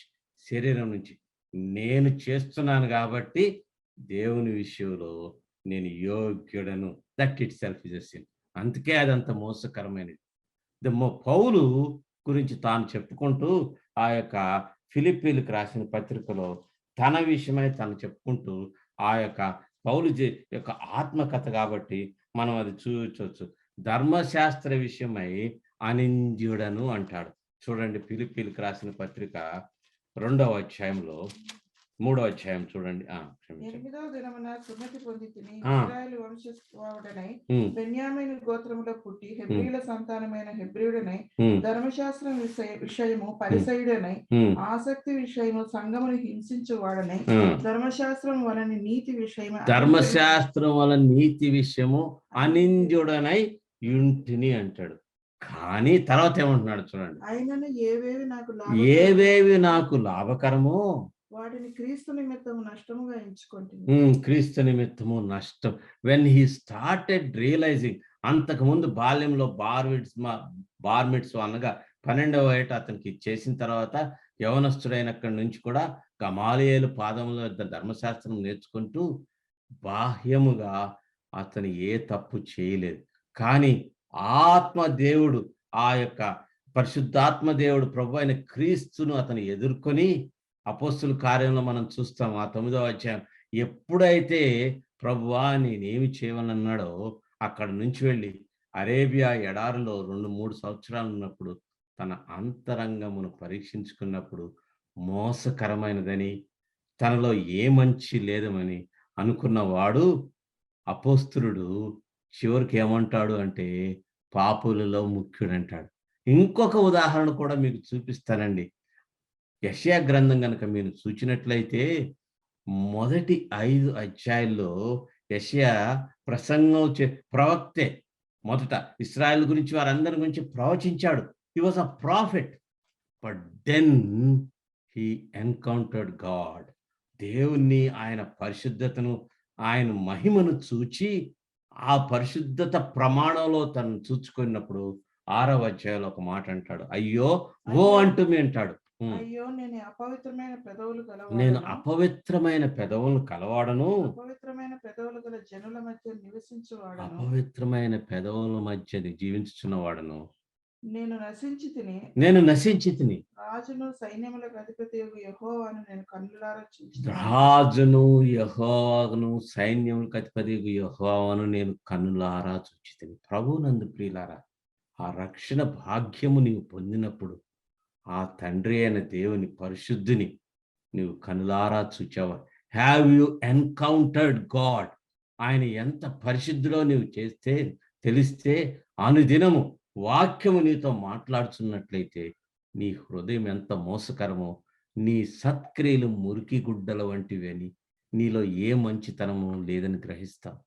శరీరం నుంచి. నేను చేస్తున్నాను కాబట్టి దేవుని విషయంలో నేను యోగ్యుడను. That itself is a sin. అందుకే అదంత మోసకరమైనది. పౌలు గురించి తాను చెప్పుకుంటూ ఆ యొక్క ఫిలిప్పీలకు రాసిన పత్రికలో తన విషయమై తను చెప్పుకుంటూ ఆ యొక్క పౌలు యొక్క ఆత్మకథ కాబట్టి మనం అది చూచవచ్చు. ధర్మశాస్త్ర విషయమై అనింద్యుడను అంటాడు. చూడండి, ఫిలిప్పీలకు రాసిన పత్రిక 2వ అధ్యాయంలో 3వ అధ్యాయం చూడండి. క్షమించండి. 8వ దినమున సున్నతి పొంది తిని ఆ. ఇశ్రాయేలు వంశస్థుడనై బెన్యామీను గోత్రములో పుట్టి హెబ్రీయుల సంతానమైన హెబ్రీయుడనై ధర్మశాస్త్రం విషయము పరిసయుడనై ఆసక్తి విషయము సంఘమును హింసించువాడనై ధర్మశాస్త్రం వలన నీతి విషయము అనింద్యుడనై యుంటిని అంటాడు. కానీ తర్వాత ఏమంటున్నాడు చూడండి, ఆయనను ఏవేవి నాకు లాభకరమో వాటిని క్రీస్తు నిమిత్తము నష్టముగా ఎంచుకుంటుంది. క్రీస్తు నిమిత్తము నష్టం. వెన్ హీ స్టార్టెడ్ రియలైజింగ్, అంతకు ముందు బాల్యంలో బార్మిట్స్ అనగా 12వ ఏట అతనికి చేసిన తర్వాత యవనస్తుడైనక్కడి నుంచి కూడా గమాలియేలు పాదముల ధర్మశాస్త్రం నేర్చుకుంటూ బాహ్యముగా అతను ఏ తప్పు చేయలేదు. కానీ ఆత్మ దేవుడు, ఆ యొక్క పరిశుద్ధాత్మ దేవుడు ప్రభు అయిన క్రీస్తును అతను ఎదుర్కొని, అపోస్తుల కార్యంలో మనం చూస్తాం ఆ 9వ అధ్యాయం, ఎప్పుడైతే ప్రభువా నేనేమి చేయవలన్నాడో అక్కడ నుంచి వెళ్ళి అరేబియా ఎడారిలో 2-3 సంవత్సరాలు ఉన్నప్పుడు తన అంతరంగమును పరీక్షించుకున్నప్పుడు మోసకరమైనదని, తనలో ఏ మంచి లేదమని అనుకున్నవాడు అపోస్తులుడు చివరికి ఏమంటాడు అంటే పాపులలో ముఖ్యుడంటాడు. ఇంకొక ఉదాహరణ కూడా మీకు చూపిస్తానండి. యెషయా గ్రంథం కనుక మీరు చూచినట్లయితే మొదటి 5 అధ్యాయాల్లో యెషయా ప్రసంగం ప్రవక్తే. మొదట ఇశ్రాయేల్ గురించి వారందరి గురించి ప్రవచించాడు. He was a prophet. But then he encountered God. దేవుణ్ణి, ఆయన పరిశుద్ధతను, ఆయన మహిమను చూచి ఆ పరిశుద్ధత ప్రమాణంలో తను చూచుకున్నప్పుడు 6వ అధ్యాయంలో ఒక మాట అంటాడు, అయ్యో ఓ అంటూ మీ అంటాడు, అయ్యో నేను అపవిత్రమైన పెదవులను కలవాడను, అపవిత్రమైన పెదవులు గల జనుల మధ్య నివసించువాడను, అపవిత్రమైన పెదవుల మధ్య జీవించుచున్నవాడను, నేను నశించి తిని రాజును సైన్యములకు అధిపతియగు యెహోవాను నేను కన్నులారా చూచి సైన్యములకు అధిపతియగు యెహోవాను నేను కన్నులారా చూచి తిని. ప్రభువునందు ప్రియులారా, ఆ రక్షణ భాగ్యము నీవు పొందినప్పుడు ఆ తండ్రి అయిన దేవుని పరిశుద్ధిని నీవు కనులారా చూచావా? Have you encountered God? ఆయన ఎంత పరిశుద్ధిలో నీవు తెలిస్తే అనుదినము వాక్యము నీతో మాట్లాడుతున్నట్లయితే నీ హృదయం ఎంత మోసకరమో, నీ సత్క్రియలు మురికి గుడ్డల వంటివి అని, నీలో ఏ మంచితనము లేదని గ్రహిస్తావు.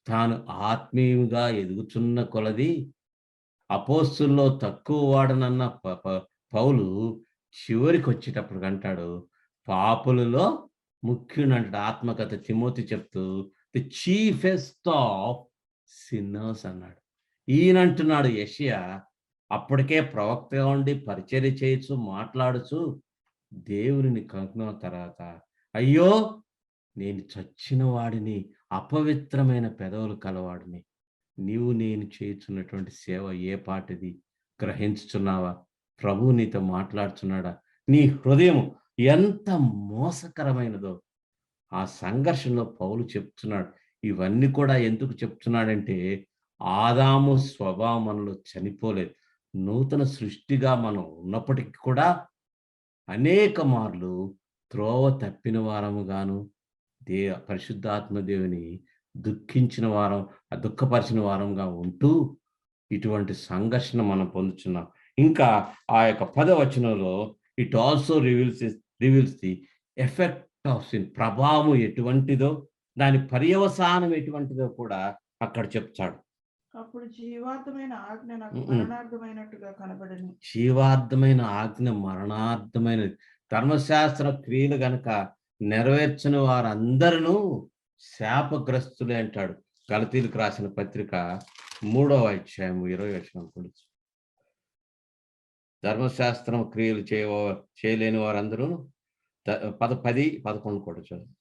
తాను ఆత్మీయంగా ఎదుగుతున్న కొలది అపోస్తుల్లో తక్కువ వాడనన్న పౌలు చివరికి వచ్చేటప్పుడు అంటాడు పాపులలో ముఖ్యుడు అంటాడు. ఆత్మకథ తిమోతి చెప్తూ ది చీఫెస్ట్ ఆఫ్ సిన్నర్స్ అన్నాడు. ఈయనంటున్నాడు యెషయా అప్పటికే ప్రవక్తగా ఉండి పరిచర్య చేయొచ్చు, మాట్లాడుచు దేవుని కనుక్కున్న తర్వాత అయ్యో నేను చచ్చిన వాడిని, అపవిత్రమైన పెదవులు కలవాడిని, నీవు నేను చేయుచున్నటువంటి సేవ ఏ పాటిది గ్రహించుచున్నావా? ప్రభు నీతో మాట్లాడుచున్నాడా? నీ హృదయం ఎంత మోసకరమైనదో ఆ సంఘర్షణలో పౌలు చెప్తున్నాడు. ఇవన్నీ కూడా ఎందుకు చెప్తున్నాడంటే ఆదాము స్వభావం మనలో చనిపోలేదు. నూతన సృష్టిగా మనం ఉన్నప్పటికీ కూడా అనేక మార్లు త్రోవ తప్పిన వారముగాను పరిశుద్ధాత్మ దేవుని దుఃఖించిన వారం, దుఃఖపరిచిన వారంగా ఉంటూ ఇటువంటి సంఘర్షణ మనం పొందుతున్నాం. ఇంకా ఆ యొక్క 10వ వచనంలో it also reveals the effect of sin, ప్రభావం ఎటువంటిదో దాని పర్యవసానం ఎటువంటిదో కూడా అక్కడ చెప్తాడు. అప్పుడు జీవార్థమైన ఆజ్ఞ నాకు మరణార్థమైనట్టుగా కనబడింది. జీవార్థమైన ఆజ్ఞ మరణార్థమైనది. ధర్మశాస్త్ర క్రియలు గనక నెరవేర్చని వారందరూ శాపగ్రస్తులే అంటాడు. గలతీలకు రాసిన పత్రిక 3వ అధ్యాయం 20వ వచనం కూడా. ధర్మశాస్త్రం క్రియలు చేయలేని వారందరూ 10, 11 కూడా చూడండి.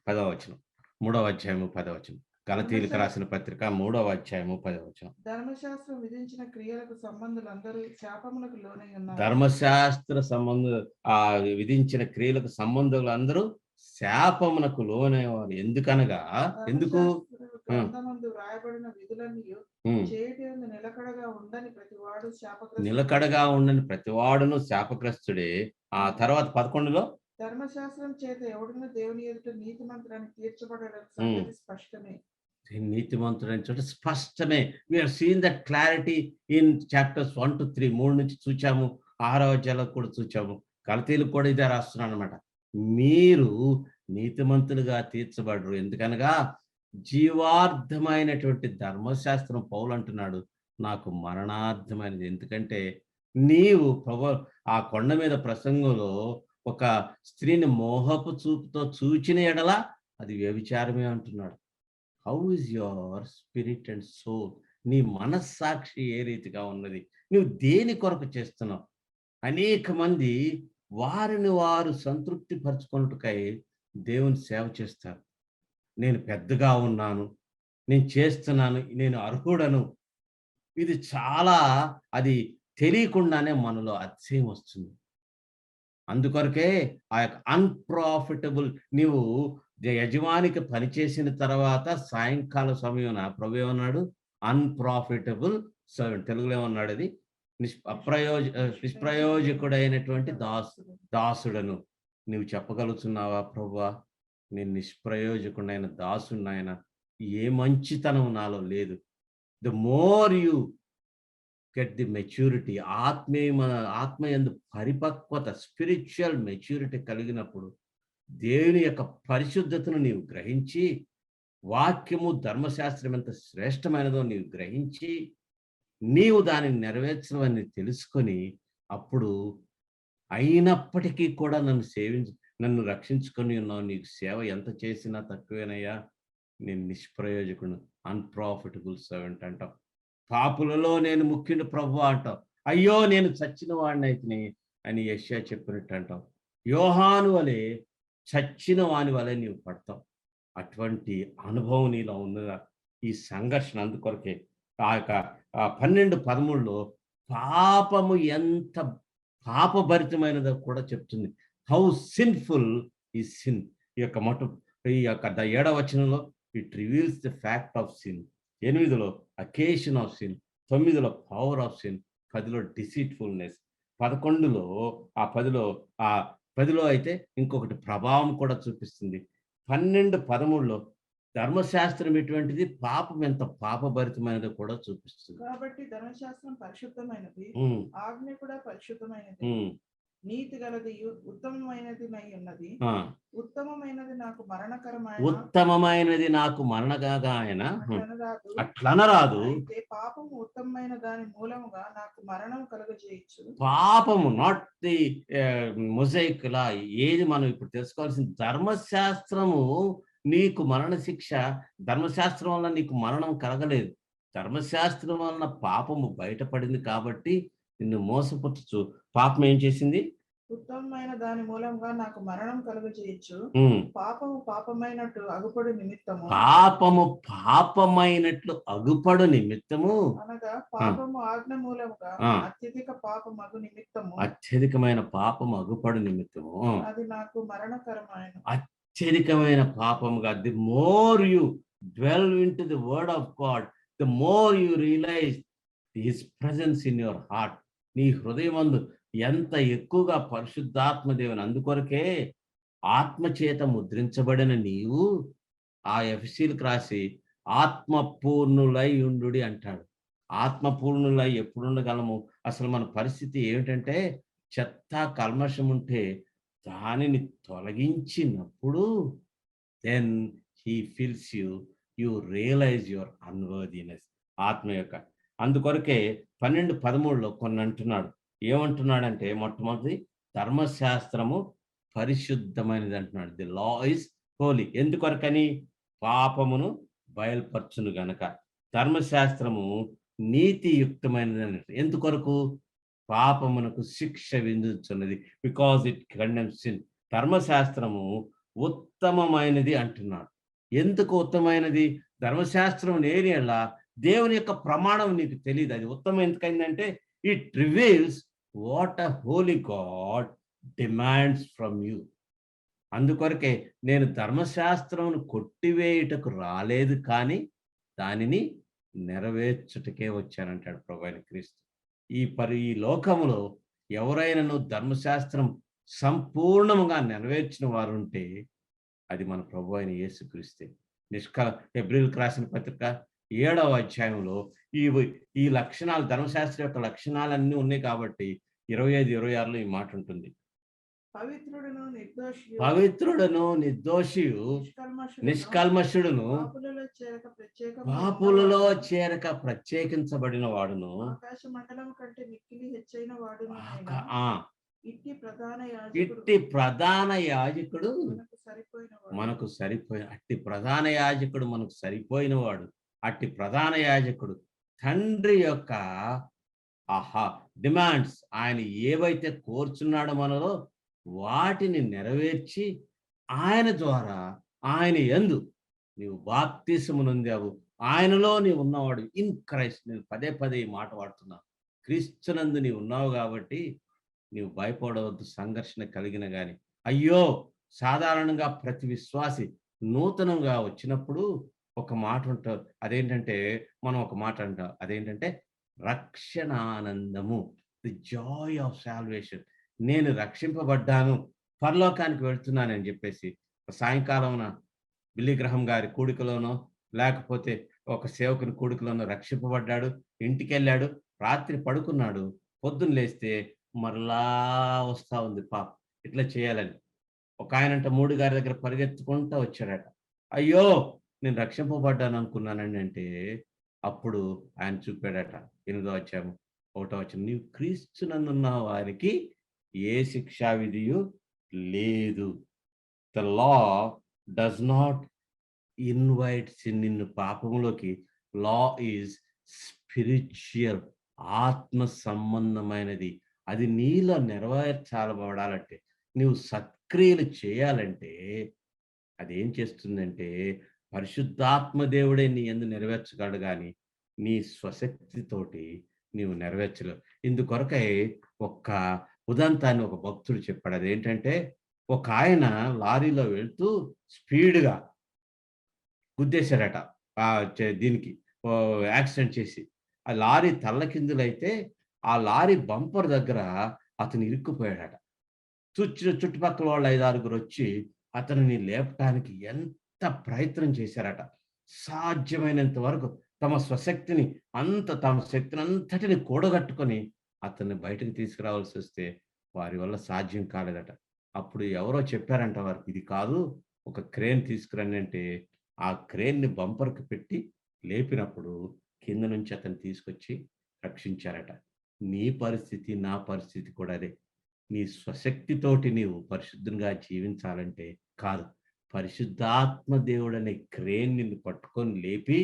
10వ వచనం, 3వ అధ్యాయము 10వ వచనం. గలతీలకు రాసిన పత్రిక 3వ అధ్యాయము 10వ వచనం. ధర్మశాస్త్రం విధించిన క్రియలకు సంబంధులందరూ శాపములకు లోనై ఉన్నారు. ధర్మశాస్త్ర విధించిన క్రియలకు సంబంధులందరూ శాపమునకు లోనేవారు. ఎందుకనగా ఎందుకు గ్రంథమందు వ్రాయబడిన విధులన్నీ చేయటందు నిలకడగా ఉండని ప్రతివాడును శాపగ్రస్తుడే. ఆ తర్వాత 11లో ధర్మశాస్త్రం చేత ఎవడును దేవుని ఎదుట నీతిమంతుడని తీర్చబడడం సంగతి స్పష్టమే. నీతిమంతుడని చోట స్పష్టమే. We are seen that clarity in chapters 1 to 3. 3 నుంచి చూచాము, 6వ అధ్యాయంలో కూడా చూచాము. గలతీలకు కూడా ఇదే రాస్తున్నాను అనమాట. మీరు నీతిమంతులుగా తీర్చబడరు. ఎందుకనగా జీవార్థమైనటువంటి ధర్మశాస్త్రం పౌలు అంటున్నాడు నాకు మరణార్థమైనది. ఎందుకంటే నీవు ఆ కొండ మీద ప్రసంగంలో ఒక స్త్రీని మోహపు చూపుతో చూచిన ఎడల అది వ్యభిచారమే అంటున్నాడు. How is your spirit and soul? నీ మనస్సాక్షి ఏ రీతిగా ఉన్నది? నువ్వు దేని కొరకు చేస్తున్నావు? అనేక మంది వారిని వారు సంతృప్తి పరచుకున్నట్టుకై దేవుని సేవ చేస్తారు. నేను పెద్దగా ఉన్నాను, నేను చేస్తున్నాను, నేను అర్హుడను. ఇది చాలా, అది తెలియకుండానే మనలో అతిశయం వస్తుంది. అందుకొరకే ఆ యొక్క అన్ప్రాఫిటబుల్, నీవు యజమానికి పనిచేసిన తర్వాత సాయంకాల సమయం ప్రభు ఏమన్నాడు? Unprofitable servant. తెలుగులో ఏమన్నాడు? అది నిష్ప్రయోజకుడైనటువంటి దాసుడను. నువ్వు చెప్పగలుగుతున్నావా? ప్రభువా, నేను నిష్ప్రయోజకుడైన దాసుడినైనా, ఏ మంచితనం నాలో లేదు. The more you get the maturity, ఆత్మయందు పరిపక్వత, స్పిరిచువల్ మెచ్యూరిటీ కలిగినప్పుడు దేవుని యొక్క పరిశుద్ధతను నీవు గ్రహించి, వాక్యము ధర్మశాస్త్రం ఎంత శ్రేష్టమైనదో నీవు గ్రహించి, నీవు దానిని నెరవేర్చవని తెలుసుకొని, అప్పుడు అయినప్పటికీ కూడా నన్ను రక్షించుకొని ఉన్నావు, నీకు సేవ ఎంత చేసినా తక్కువేనయ్యా, నేను నిష్ప్రయోజకుడు, అన్ప్రాఫిటబుల్ సర్వెంట్ అంటావు. పాపులలో నేను ముఖ్యుని ప్రభువా అంటావు. అయ్యో నేను చచ్చిన వాడిని అయితే అని యెషయా చెప్పినట్టు అంటావు. యోహాను వలె చచ్చిన వాని వలె నీవు పడతావు. అటువంటి అనుభవం నీలో ఉన్నదా? ఈ సంఘర్షణ. అందుకొరకే ఆ యొక్క 12:13లో పాపము ఎంత పాపభరితమైనదో కూడా చెప్తుంది. How sinful is sin. ఈ యొక్క 7వ వచనంలో it reveals the fact of sin. 8లో అకేషన్ ఆఫ్ సిన్, 9లో పవర్ ఆఫ్ సిన్, 10లో డిసీట్ఫుల్నెస్, 11లో 10లో అయితే ఇంకొకటి ప్రభావం కూడా చూపిస్తుంది. 12:13లో ధర్మశాస్త్రం ఎటువంటిది, పాపం ఎంత పాపభరితమైనదో కూడా చూపిస్తుంది. కాబట్టి ధర్మశాస్త్రం పరిశుద్ధమైనది, ఆజ్ఞ కూడా పరిశుద్ధమైనది, నీతి గలది, ఉత్తమమైనది ఉన్నది. ఉత్తమమైనది నాకు మరణకరమైన ఆయన అట్లనరాదు. పాపము ఉత్తమమైన దాని మూలముగా నాకు మరణం కలుగజేయచ్చు. పాపము నాట్ ది మొజైక్ లా. ఏది మనం ఇప్పుడు తెలుసుకోవాల్సిన, ధర్మశాస్త్రము నీకు మరణ శిక్ష. ధర్మశాస్త్రం వల్ల నీకు మరణం కలగలేదు. ధర్మశాస్త్రం వలన పాపము బయటపడింది కాబట్టి నిన్ను మోసపుచ్చు. పాపం ఏం చేసింది? ఉత్తమమైన దాని మూలంగా నాకు మరణం కలుగజేయచ్చు. పాపము పాపమైనట్లు అగుపడు నిమిత్తము అనగా పాపము ఆజ్ఞ మూలముగా అత్యధిక పాపమగు నిమిత్తము, అత్యధికమైన పాపము అగుపడు నిమిత్తము అది నాకు మరణకరమైన, అత్యధికమైన పాపముగా. The more you dwell into the word of God, the more you realize his presence in your heart. నీ హృదయమందు ఎంత ఎక్కువగా పరిశుద్ధాత్మ దేవుని. అందుకొరకే ఆత్మచేత ముద్రించబడిన నీవు ఆ ఎఫెసీయులకు రాసి ఆత్మపూర్ణులై ఉండు అంటాడు. ఆత్మపూర్ణులై ఎప్పుడు ఉండగలము? అసలు మన పరిస్థితి ఏమిటంటే, చెత్త కల్మషం ఉంటే దానిని తొలగించినప్పుడు then he feels you realise your unworthiness. ఆత్మ యొక్క. అందుకొరకే 12:13లో కొన్ని అంటున్నాడు. ఏమంటున్నాడంటే, మొట్టమొదటి ధర్మశాస్త్రము పరిశుద్ధమైనది అంటున్నాడు. The law is holy. ఎందుకొరకని? పాపమును బయలుపరచును గనక. ధర్మశాస్త్రము నీతియుక్తమైనది అన్నట్టు. ఎందుకొరకు? పాపమునకు శిక్ష విధించున్నది. Because it condemns sin. ధర్మశాస్త్రము ఉత్తమమైనది అంటున్నాడు. ఎందుకు ఉత్తమమైనది? ధర్మశాస్త్రం నేనేలా దేవుని యొక్క ప్రమాణం నీకు తెలియదు. అది ఉత్తమం ఎందుకైందంటే it reveals what a holy God demands from you. అందుకొరకే నేను ధర్మశాస్త్రం కొట్టివేయుటకు రాలేదు, కానీ దానిని నెరవేర్చుటకే వచ్చానంటాడు ప్రభువైన క్రీస్తు. ఈ లోకములో ఎవరైనాను ధర్మశాస్త్రం సంపూర్ణంగా నెరవేర్చిన వారు ఉంటే అది మన ప్రభువైన యేసుక్రీస్తే. హెబ్రీయులకు రాసిన పత్రిక 7వ అధ్యాయంలో ఈ లక్షణాలు, ధర్మశాస్త్రం యొక్క లక్షణాలన్నీ ఉన్నాయి కాబట్టి 25-26లో ఈ మాట ఉంటుంది. పవిత్రుడును నిర్దోషియు నిష్కల్మషుడును పాపులలో చేరక ప్రత్యేకించబడిన వాడును ఇట్టి ప్రధాన యాజకుడు మనకు సరిపోయిన అట్టి ప్రధాన యాజకుడు మనకు సరిపోయిన వాడు. అట్టి ప్రధాన యాజకుడు తండ్రి యొక్క డిమాండ్స్, ఆయన ఏవైతే కోరుచున్నాడో మనలో వాటిని నెరవేర్చి ఆయన ద్వారా, ఆయన యందు నీవు బాప్తిసము నొందావు, ఆయనలో నీవు ఉన్నవాడు. In Christ. నేను పదే పదే ఈ మాట వాడుతున్నా. క్రీస్తునందు నీవు ఉన్నావు కాబట్టి నీవు భయపడవద్దు. సంఘర్షణ కలిగిన గాని అయ్యో, సాధారణంగా ప్రతి విశ్వాసి నూతనంగా వచ్చినప్పుడు ఒక మాట ఉంటారు. అదేంటంటే మనం ఒక మాట అంటాం. అదేంటంటే రక్షణానందము, ది జాయ్ ఆఫ్ సాల్వేషన్. నేను రక్షింపబడ్డాను, పరలోకానికి వెళ్తున్నానని చెప్పేసి సాయంకాలం బిల్లీ గ్రహం గారి కూడికలోనో లేకపోతే ఒక సేవకుని కూడికలోనో రక్షింపబడ్డాడు, ఇంటికి వెళ్ళాడు, రాత్రి పడుకున్నాడు, పొద్దున్న లేస్తే మరలా వస్తా ఉంది పాప ఇట్లా చేయాలని. ఒక ఆయనంట 3 గారి దగ్గర పరిగెత్తుకుంటూ వచ్చాడట. అయ్యో, నేను రక్షింపబడ్డాను అనుకున్నానండి అంటే అప్పుడు ఆయన చూపాడట 8వ అధ్యాయం 1వ వచనం, నీవు క్రీస్తునందున్న వారికి ఏ శిక్షా విధియు లేదు. The law does not invite sin. నిన్ను పాపంలోకి. లా ఈజ్ స్పిరిచువల్, ఆత్మ సంబంధమైనది. అది నీలో నెరవేర్చాలబడాలంటే, నీవు సత్క్రియలు చేయాలంటే అదేం చేస్తుందంటే పరిశుద్ధాత్మ దేవుడే నీ యందు నెరవేర్చగలడు, కానీ నీ స్వశక్తితోటి నీవు నెరవేర్చలేవు. ఇందుకొరకై ఒక్క ఉదంతాన్ని ఒక భక్తుడు చెప్పాడు. అదేంటంటే ఒక ఆయన లారీలో వెళ్తూ స్పీడ్గా గుద్దేశారట. దీనికి యాక్సిడెంట్ చేసి ఆ లారీ తల్లకిందులైతే ఆ లారీ బంపర్ దగ్గర అతను ఇరుక్కుపోయాడట. చుట్టుపక్కల వాళ్ళు 5-6 వచ్చి అతనిని లేపటానికి ఎంత ప్రయత్నం చేశారట. సాధ్యమైనంత వరకు తమ శక్తిని అంతటిని కూడగట్టుకొని అతన్ని బయటకు తీసుకురావాల్సి వస్తే వారి వల్ల సాధ్యం కాలేదట. అప్పుడు ఎవరో చెప్పారంట వారికి, ఇది కాదు, ఒక క్రేన్ తీసుకురండి అంటే ఆ క్రేన్ని బంపర్కి పెట్టి లేపినప్పుడు కింద నుంచి అతన్ని తీసుకొచ్చి రక్షించారట. నీ పరిస్థితి, నా పరిస్థితి కూడా అదే. నీ స్వశక్తితోటి నీవు పరిశుద్ధంగా జీవించాలంటే కాదు, పరిశుద్ధాత్మ దేవుడనే క్రేన్ నిన్ను పట్టుకొని లేపి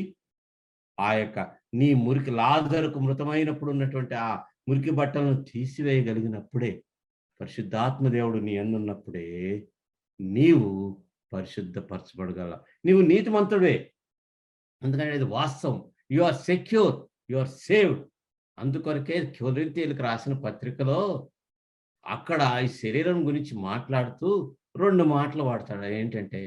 ఆ యొక్క నీ మురికి లాజరుకు మృతమైనప్పుడు ఉన్నటువంటి ఆ మురికి బట్టలను తీసివేయగలిగినప్పుడే, పరిశుద్ధాత్మ దేవుడు నీ అందున్నప్పుడే నీవు పరిశుద్ధపరచబడగల. నీవు నీతిమంతుడే, ఎందుకంటే ఇది వాస్తవం. You are secure, you are saved. అందుకొరకే కొరింథీయులకు రాసిన పత్రికలో అక్కడ ఈ శరీరం గురించి మాట్లాడుతూ 2 మాటలు వాడతాడు. ఏంటంటే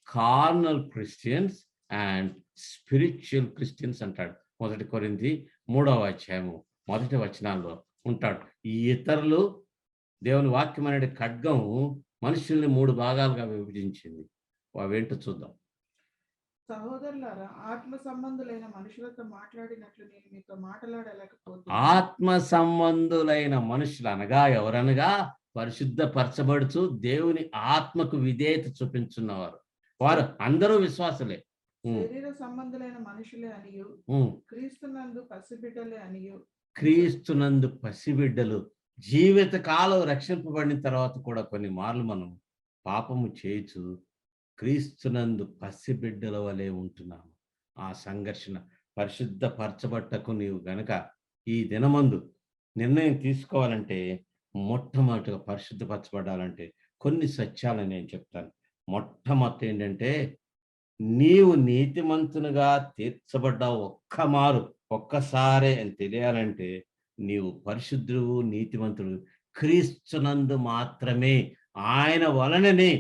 carnal Christians and spiritual Christians అంటాడు. 1 కొరింథీ 3వ అధ్యాయము 1వ వచనాల్లో ఉంటాడు. ఈ ఇతరులు దేవుని వాక్యం అనే ఖడ్గం మనుషుల్ని 3 భాగాలుగా విభజించింది. అవేంటో చూద్దాం. సహోదరులారా, ఆత్మ సంబంధులైన మనుషులతో మాట్లాడినట్లు నేను మీతో మాట్లాడలేకపోతున్నాను. ఆత్మ సంబంధులైన మనుషులు అనగా ఎవరనగా పరిశుద్ధపరచబడుచు దేవుని ఆత్మకు విధేయత చూపించున్నవారు. వారు అందరూ విశ్వాసులే. శరీర సంబంధులైన మనుషులే అనియు, క్రీస్తునందు పసిబిడ్డలే అనియు. క్రీస్తునందు పసిబిడ్డలు జీవిత కాలం రక్షింపబడిన తర్వాత కూడా కొన్ని మార్లు మనం పాపము చేయుచు క్రీస్తునందు పసిబిడ్డల వలె ఉంటున్నాము. ఆ సంఘర్షణ పరిశుద్ధపరచబట్టకు నీవు గనక ఈ దినమందు నిర్ణయం తీసుకోవాలంటే, మొట్టమొదటిగా పరిశుద్ధపరచబడాలంటే కొన్ని సత్యాలు నేను చెప్తాను. మొట్టమొదటి ఏంటంటే, నీవు నీతిమంతునిగా తీర్చబడ్డావు ఒక్కసారే అని తెలియాలంటే, నీవు పరిశుద్ధుడు నీతిమంతుడు క్రీస్తునందు మాత్రమే, ఆయన వలననే,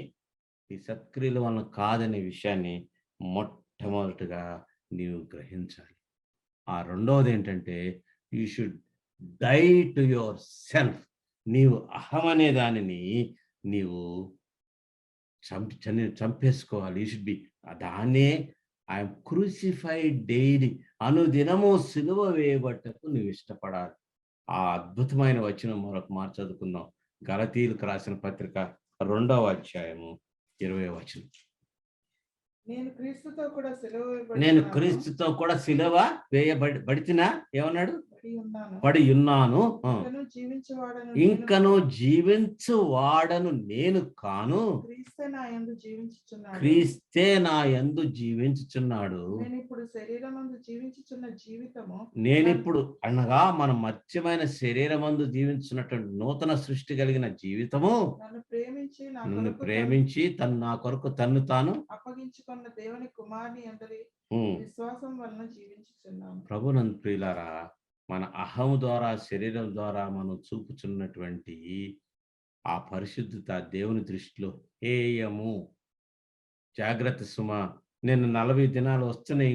ఈ సత్క్రియల వలన కాదనే విషయాన్ని మొట్టమొదటిగా నీవు గ్రహించాలి. ఆ రెండవది ఏంటంటే, you should die to yourself. నీవు అహం అనే దానిని నీవు చంపేసుకోవాలి. యూ షుడ్ బి, దాన్నే ఐఎమ్ క్రూసిఫైడ్ డైలీ, అనుదినము సిలువ వేయబట్టకు నువ్వు ఇష్టపడాలి. ఆ అద్భుతమైన వచనం మరొక మాట చదువుకుందాం. గలతీయులకు రాసిన పత్రిక 2వ అధ్యాయము 20వ వచనం. నేను క్రీస్తుతో కూడా సిలువ వేయబడితినా ఏమన్నాడు? పడి ఉన్నాను. ఉన్నాను. ఇంకను నేను జీవించువాడను నేను కాను, క్రీస్తే నా యందు జీవించుచున్నాడు. నేనిప్పుడు అనగా మన మత్స్యమైన శరీరమందు జీవించున్నటువంటి నూతన సృష్టి కలిగిన జీవితము నన్ను ప్రేమించి తను నా కొరకు తన్ను తాను అప్పగించుకున్న దేవుని కుమారుని అందరి విశ్వాసం వలన జీవించుచున్నాము. ప్రభునందు ప్రియులారా, మన అహము ద్వారా శరీరం ద్వారా మనం చూపుచున్నటువంటి ఆ పరిశుద్ధత దేవుని దృష్టిలో హేయము. జాగ్రత్త సుమ. నేను 40 దినాలు వస్తున్నాయి,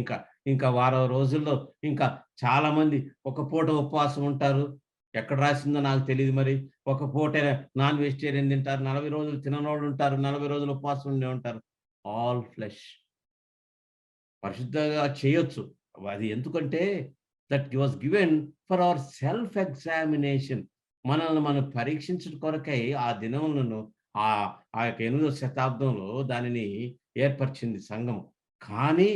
ఇంకా వారం రోజుల్లో ఇంకా చాలా మంది ఒక పూట ఉపవాసం ఉంటారు. ఎక్కడ రాసిందో నాకు తెలియదు, మరి ఒక పూట నాన్ వెజిటేరియన్ తింటారు, 40 రోజులు తిననోళ్ళు ఉంటారు, 40 రోజులు ఉపవాసం ఉండే ఉంటారు. All flesh. పరిశుద్ధంగా చేయొచ్చు అది, ఎందుకంటే that was given for our self examination. మనల్ని మనం పరీక్షించడం కొరకై ఆ దినములను ఆ యొక్క 8వ శతాబ్దంలో దానిని ఏర్పరిచింది సంఘం. కానీ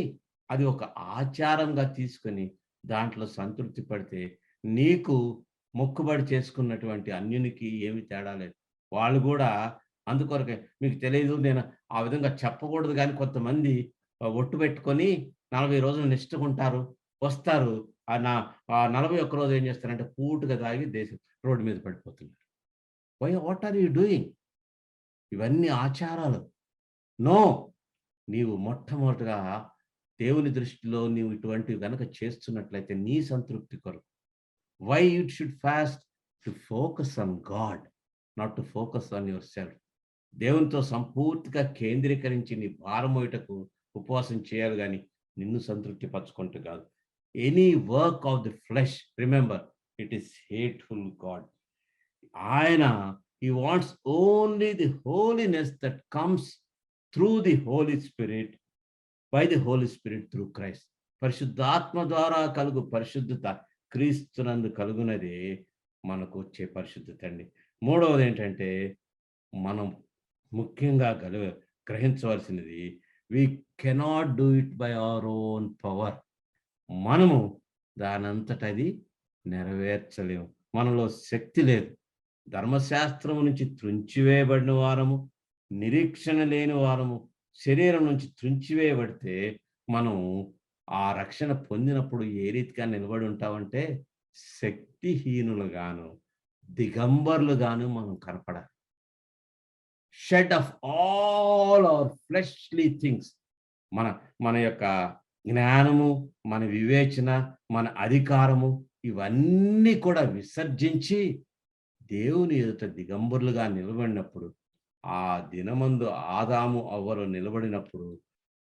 అది ఒక ఆచారంగా తీసుకొని దాంట్లో సంతృప్తి పడితే నీకు మొక్కుబడి చేసుకున్నటువంటి అన్యునికి ఏమి తేడా లేదు. వాళ్ళు కూడా అందుకొరకే మీకు తెలియదు, నేను ఆ విధంగా చెప్పకూడదు, కానీ కొంతమంది ఒట్టు పెట్టుకొని 40 రోజులు నిష్ఠకుంటారు, వస్తారు. ఆ 41 రోజు ఏం చేస్తారంటే పూటుగా తాగి దేశం రోడ్డు మీద పడిపోతున్నారు. What are you doing? ఇవన్నీ ఆచారాలు. నో, నీవు మొట్టమొదటిగా దేవుని దృష్టిలో నీవు ఇటువంటివి కనుక చేస్తున్నట్లయితే నీ సంతృప్తి కొరకు. Why you should fast? To focus on God, not to focus on yourself. దేవునితో సంపూర్తిగా కేంద్రీకరించి నీ భారమోయటకు ఉపవాసం చేయాలి, కానీ నిన్ను సంతృప్తి పరచుకుంటూ కాదు. Any work of the flesh, remember, it is hateful God. ఆయన he wants only the holiness that comes through the Holy Spirit, by the Holy Spirit through Christ. పరిశుద్ధాత్మ ద్వారా కలుగు పరిశుద్ధత క్రీస్తునందు కలుగునదే మనకు వచ్చే పరిశుద్ధత అండి. మూడవది ఏంటంటే, మనం ముఖ్యంగా గ్రహించవలసినది, we cannot do it by our own power. మనము దానంతటది నెరవేర్చలేము, మనలో శక్తి లేదు. ధర్మశాస్త్రము నుంచి త్రుంచివేయబడిన వారము, నిరీక్షణ లేని వారము, శరీరం నుంచి త్రుంచివేయబడితే మనం ఆ రక్షణ పొందినప్పుడు ఏ రీతిగా నిలబడి ఉంటామంటే శక్తిహీనులుగాను దిగంబర్లుగాను మనం కనపడాలి. Shed of all our fleshly things, మన యొక్క జ్ఞానము, మన వివేచన, మన అధికారము, ఇవన్నీ కూడా విసర్జించి దేవుని ఎదుట దిగంబరులుగా నిలబడినప్పుడు, ఆ దినమందు ఆదాము అవ్వలు నిలబడినప్పుడు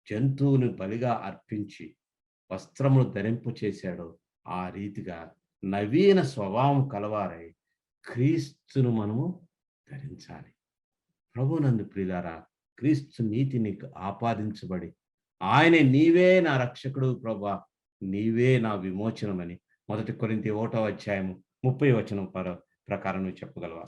జంతువుని బలిగా అర్పించి వస్త్రములు ధరింపు చేశాడో ఆ రీతిగా నవీన స్వభావం కలవారై క్రీస్తును మనము ధరించాలి. ప్రభునందు ప్రియులారా, క్రీస్తు నీతి నీకు ఆపాదించబడి ఆయనే నీవే నా రక్షకుడు ప్రభువా, నీవే నా విమోచనమని 1 కొరింథీ 1వ అధ్యాయము 30వ వచనం ప్రకారం నువ్వు చెప్పగలవా?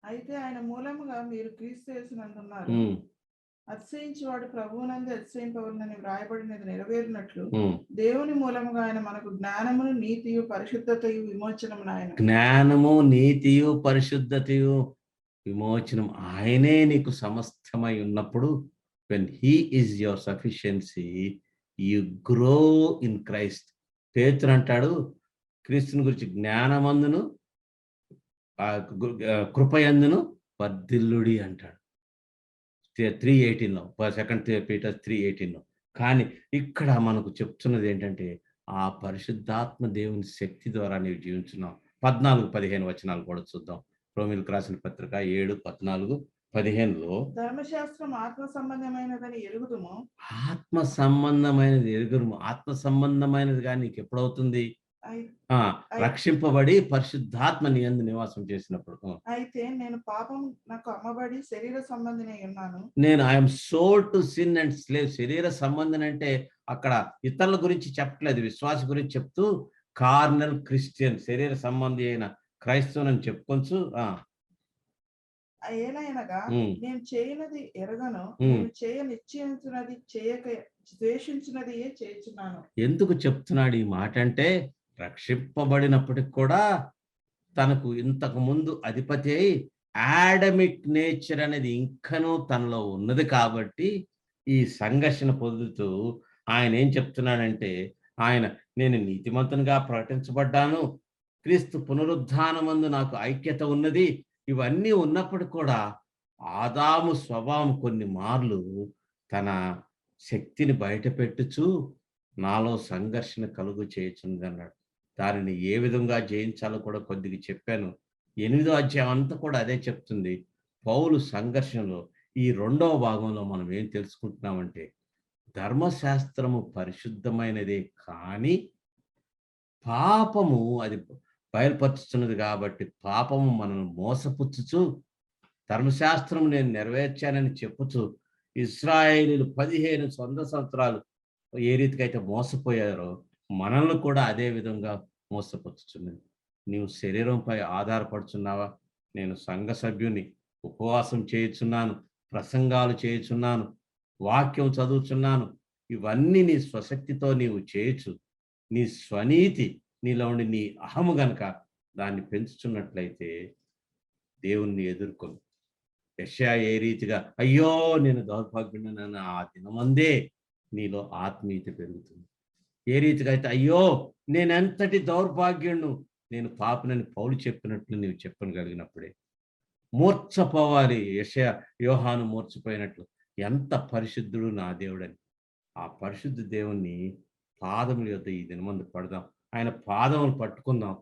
అయితే ఆయన మూలముగా మీరు క్రీస్తు యేసునందున్నారు, అతిశయించువాడు ప్రభువునందు అతిశయింపవలనని వ్రాయబడినది నెరవేరినట్లు ఉమ్. దేవుని మూలముగా ఆయన మనకు జ్ఞానమును, నీతియు, పరిశుద్ధతయు, విమోచనమును ఆయన. జ్ఞానము, నీతియు, పరిశుద్ధతయు, విమోచనం ఆయనే నీకు సమస్తమై ఉన్నప్పుడు, when he is your sufficiency, you grow in Christ. పేతురు అంటాడు క్రీస్తుని గురించి, జ్ఞానమందును కృపయందును వర్ధిల్లుడి అంటాడు 3:18లో, 2 Peter 3:18లో. కానీ ఇక్కడ మనకు చెప్తున్నది ఏంటంటే ఆ పరిశుద్ధాత్మ దేవుని శక్తి ద్వారా నీవు జీవించున్నావు. 14-15 వచనాలు కూడా చూద్దాం. రోమీయులకు రాసిన పత్రిక 7:14-15లో, ధర్మశాస్త్రం ఆత్మ సంబంధమైనదని ఎరుగుదుము. ఆత్మ సంబంధమైనది ఎరుగురుము. ఆత్మ సంబంధమైనది కానీ నీకు ఎప్పుడవుతుంది? రక్షింపబడి పరిశుద్ధాత్మ నీ యందు నివాసం చేసినప్పుడు. అయితే నేను పాపం నాకు అమ్మబడి శరీర సంబంధిని ఉన్నాను. నేను I'm sold to sin and slave. శరీర సంబంధం అంటే అక్కడ ఇతరుల గురించి చెప్పట్లేదు, విశ్వాస గురించి చెప్తూ కార్నల్ క్రిస్టియన్, శరీర సంబంధి అయిన క్రైస్తవుని చెప్పుకొచ్చు. ఏలైనగా నేను చేయనది ఎరగను, నేను చేయ నిశ్చయించినది చేయక ద్వేషించినది చేయుచున్నాను. ఎందుకు చెప్తున్నాడు ఈ మాట అంటే, రక్షింపబడినప్పటికి కూడా తనకు ఇంతకు ముందు అధిపతి అయి యాడమిక్ నేచర్ అనేది ఇంకనూ తనలో ఉన్నది కాబట్టి ఈ సంఘర్షణ పొందుతూ ఆయన ఏం చెప్తున్నాడంటే, నేను నీతిమంతునిగా ప్రకటించబడ్డాను, క్రీస్తు పునరుద్ధానమందు నాకు ఐక్యత ఉన్నది, ఇవన్నీ ఉన్నప్పుడు కూడా ఆదాము స్వభావం కొన్ని మార్లు తన శక్తిని బయట పెట్టుచు నాలో సంఘర్షణ కలుగు చేయుచుంది అన్నాడు. దానిని ఏ విధంగా జయించాలో కూడా కొద్దిగా చెప్పాను. 8వ అధ్యాయం అంతా కూడా అదే చెప్తుంది. పౌలు సంఘర్షణలో ఈ 2వ భాగంలో మనం ఏం తెలుసుకుంటున్నామంటే, ధర్మశాస్త్రము పరిశుద్ధమైనదే కానీ పాపము అది బయలుపరుచుతున్నది కాబట్టి పాపము మనల్ని మోసపుచ్చుచు, ధర్మశాస్త్రం నేను నెరవేర్చానని చెప్పుచు ఇశ్రాయేలీయులు 15 సంవత్సరాలు ఏ రీతిగా అయితే మోసపోయారో మనల్ని కూడా అదే విధంగా మోసపుచ్చుచున్నది. నీవు శరీరంపై ఆధారపడుచున్నావా? నేను సంఘ సభ్యుని, ఉపవాసం చేయుచున్నాను, ప్రసంగాలు చేయుచున్నాను, వాక్యం చదువుచున్నాను, ఇవన్నీ నీ స్వశక్తితో నీవు చేయొచ్చు. నీ స్వనీతి నీలో ఉండి నీ అహము గనక దాన్ని పెంచుచున్నట్లయితే దేవుణ్ణి ఎదుర్కొని, యెషయా ఏ రీతిగా అయ్యో నేను దౌర్భాగ్యుడనని ఆ దినమందే నీలో ఆత్మీయత పెరుగుతుంది. ఏ రీతిగా అయితే అయ్యో నేనెంతటి దౌర్భాగ్యుడు, నేను పాపినని పౌలు చెప్పినట్లు నీవు చెప్పగలిగినప్పుడే మూర్ఛపోవాలి. యోహాను మూర్ఛపోయినట్లు, ఎంత పరిశుద్ధుడు నా దేవుడని. ఆ పరిశుద్ధ దేవుణ్ణి పాదముల యొద్ద ఈ దినమందు పడదాం, ఆయన పాదములు పట్టుకుందాం.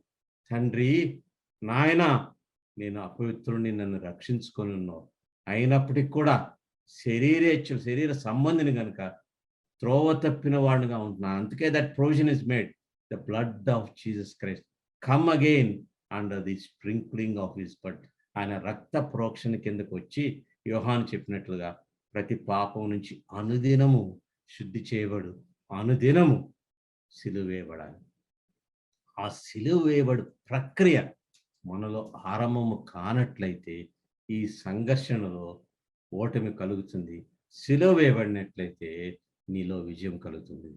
తండ్రి నాయన, నేను అపవిత్రుడిని, నన్ను రక్షించుకొని ఉన్నావు, అయినప్పటికీ కూడా శరీర సంబంధిని కనుక త్రోవ తప్పిన వాడిగా ఉంటున్నాను. అందుకే that provision is made, the blood of Jesus Christ come again under the sprinkling of his blood. ఆయన రక్త ప్రోక్షణ కిందకు వచ్చి యోహాను చెప్పినట్లుగా ప్రతి పాపం నుంచి అనుదినము శుద్ధి చేయబడు, అనుదినము సిలువ వేయబడాలి. ఆ సిలువ వేయబడు ప్రక్రియ మనలో ఆరంభము కానట్లయితే ఈ సంఘర్షణలో ఓటమి కలుగుతుంది. సిలువ వేయబడినట్లయితే నీలో విజయం కలుగుతుంది.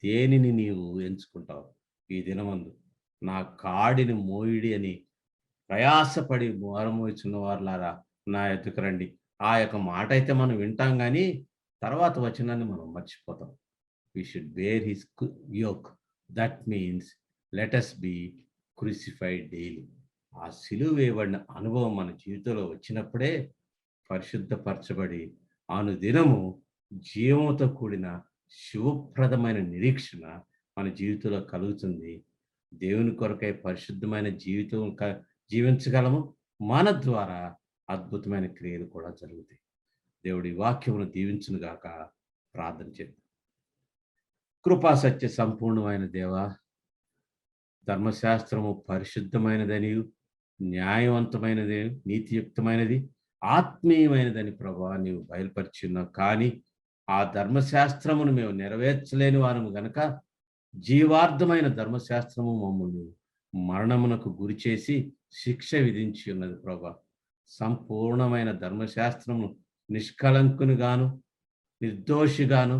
దేనిని నీవు ఎంచుకుంటావు? ఈ దినమందు నా కాడిని మోయిడి అని ప్రయాసపడి మోరమోచున్న వారులారా నా ఎద్దుకు రండి. ఆ యొక్క మాట అయితే మనం వింటాం, కానీ తర్వాత వచనాన్ని మనం మర్చిపోతాం. We should bear his yoke. That means let us be crucified daily. ఆ సిలువ వేయబడిన అనుభవం మన జీవితంలో వచ్చినప్పుడే పరిశుద్ధపరచబడి అనుదినము జీవంతో కూడిన శివప్రదమైన నిరీక్షణ మన జీవితంలో కలుగుతుంది. దేవుని కొరకై పరిశుద్ధమైన జీవితం జీవించగలము. మన ద్వారా అద్భుతమైన క్రియలు కూడా జరుగుతాయి. దేవుడి వాక్యమును దీవించును గాక. ప్రార్థన చేద్దాం. కృపా సత్య సంపూర్ణమైన దేవా, ధర్మశాస్త్రము పరిశుద్ధమైనదని, న్యాయవంతమైనది, నీతియుక్తమైనది, ఆత్మీయమైనదని ప్రభా నీవు బయలుపరిచున్నావు. కానీ ఆ ధర్మశాస్త్రమును మేము నెరవేర్చలేని వారము గనక జీవార్థమైన ధర్మశాస్త్రము మమ్మల్ని మరణమునకు గురి చేసి శిక్ష విధించి ఉన్నది ప్రభా. సంపూర్ణమైన ధర్మశాస్త్రము నిష్కలంకునిగాను నిర్దోషిగాను,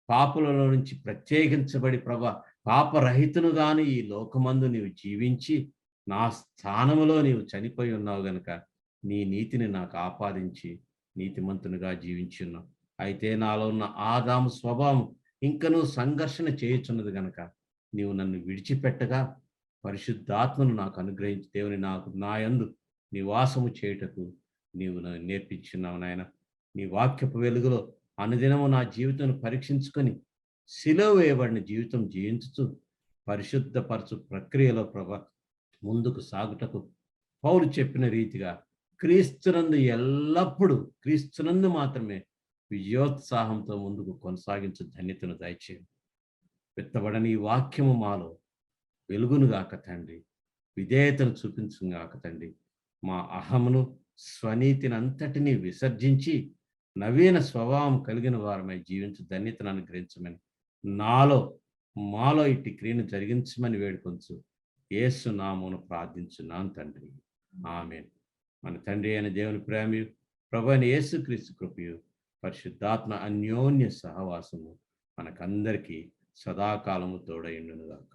పాపులలో నుంచి ప్రత్యేకించబడి ప్రభా పాపరహితునుగాను ఈ లోకమందు నీవు జీవించి నా స్థానములో నీవు చనిపోయి ఉన్నావు గనుక నీ నీతిని నాకు ఆపాదించి నీతిమంతునిగా జీవించి ఉన్నావు. అయితే నాలో ఉన్న ఆదాము స్వభావం ఇంకనూ సంఘర్షణ చేయుచున్నది గనక నీవు నన్ను విడిచిపెట్టగా పరిశుద్ధాత్మను నాకు అనుగ్రహించి దేవుని నాకు నా యందు నివాసము చేయుటకు నీవు నన్ను నేర్పించున్నావు నాయన. నీ వాక్యపు వెలుగులో అనుదినము నా జీవితం పరీక్షించుకొని సిలువ వేయబడిన జీవితం జీవించుతూ పరిశుద్ధపరచు ప్రక్రియలో ముందుకు సాగుటకు పౌలు చెప్పిన రీతిగా క్రీస్తునందు ఎల్లప్పుడూ క్రీస్తునందు మాత్రమే విజయోత్సాహంతో ముందుకు కొనసాగించు ధన్యతను దయచేయండి. విత్తబడని ఈ వాక్యము మాలో వెలుగును గాక తండ్రి, విధేయతను చూపించును గాక తండ్రి. మా అహమును స్వనీతిని అంతటినీ విసర్జించి నవీన స్వభావం కలిగిన వారమై జీవించు ధన్యతను అనుగ్రహించమని మాలో ఇట్టి క్రియను జరిగించమని వేడుకొంచు యేసు నామమున ప్రార్థించున్నాను తండ్రి, ఆమేన్. మన తండ్రి అయిన దేవుని ప్రేమయు ప్రభువైన అయిన యేసుక్రీస్తు కృపయు పరిశుద్ధాత్మ అన్యోన్య సహవాసము మనకందరికీ సదాకాలము తోడైండును గాక.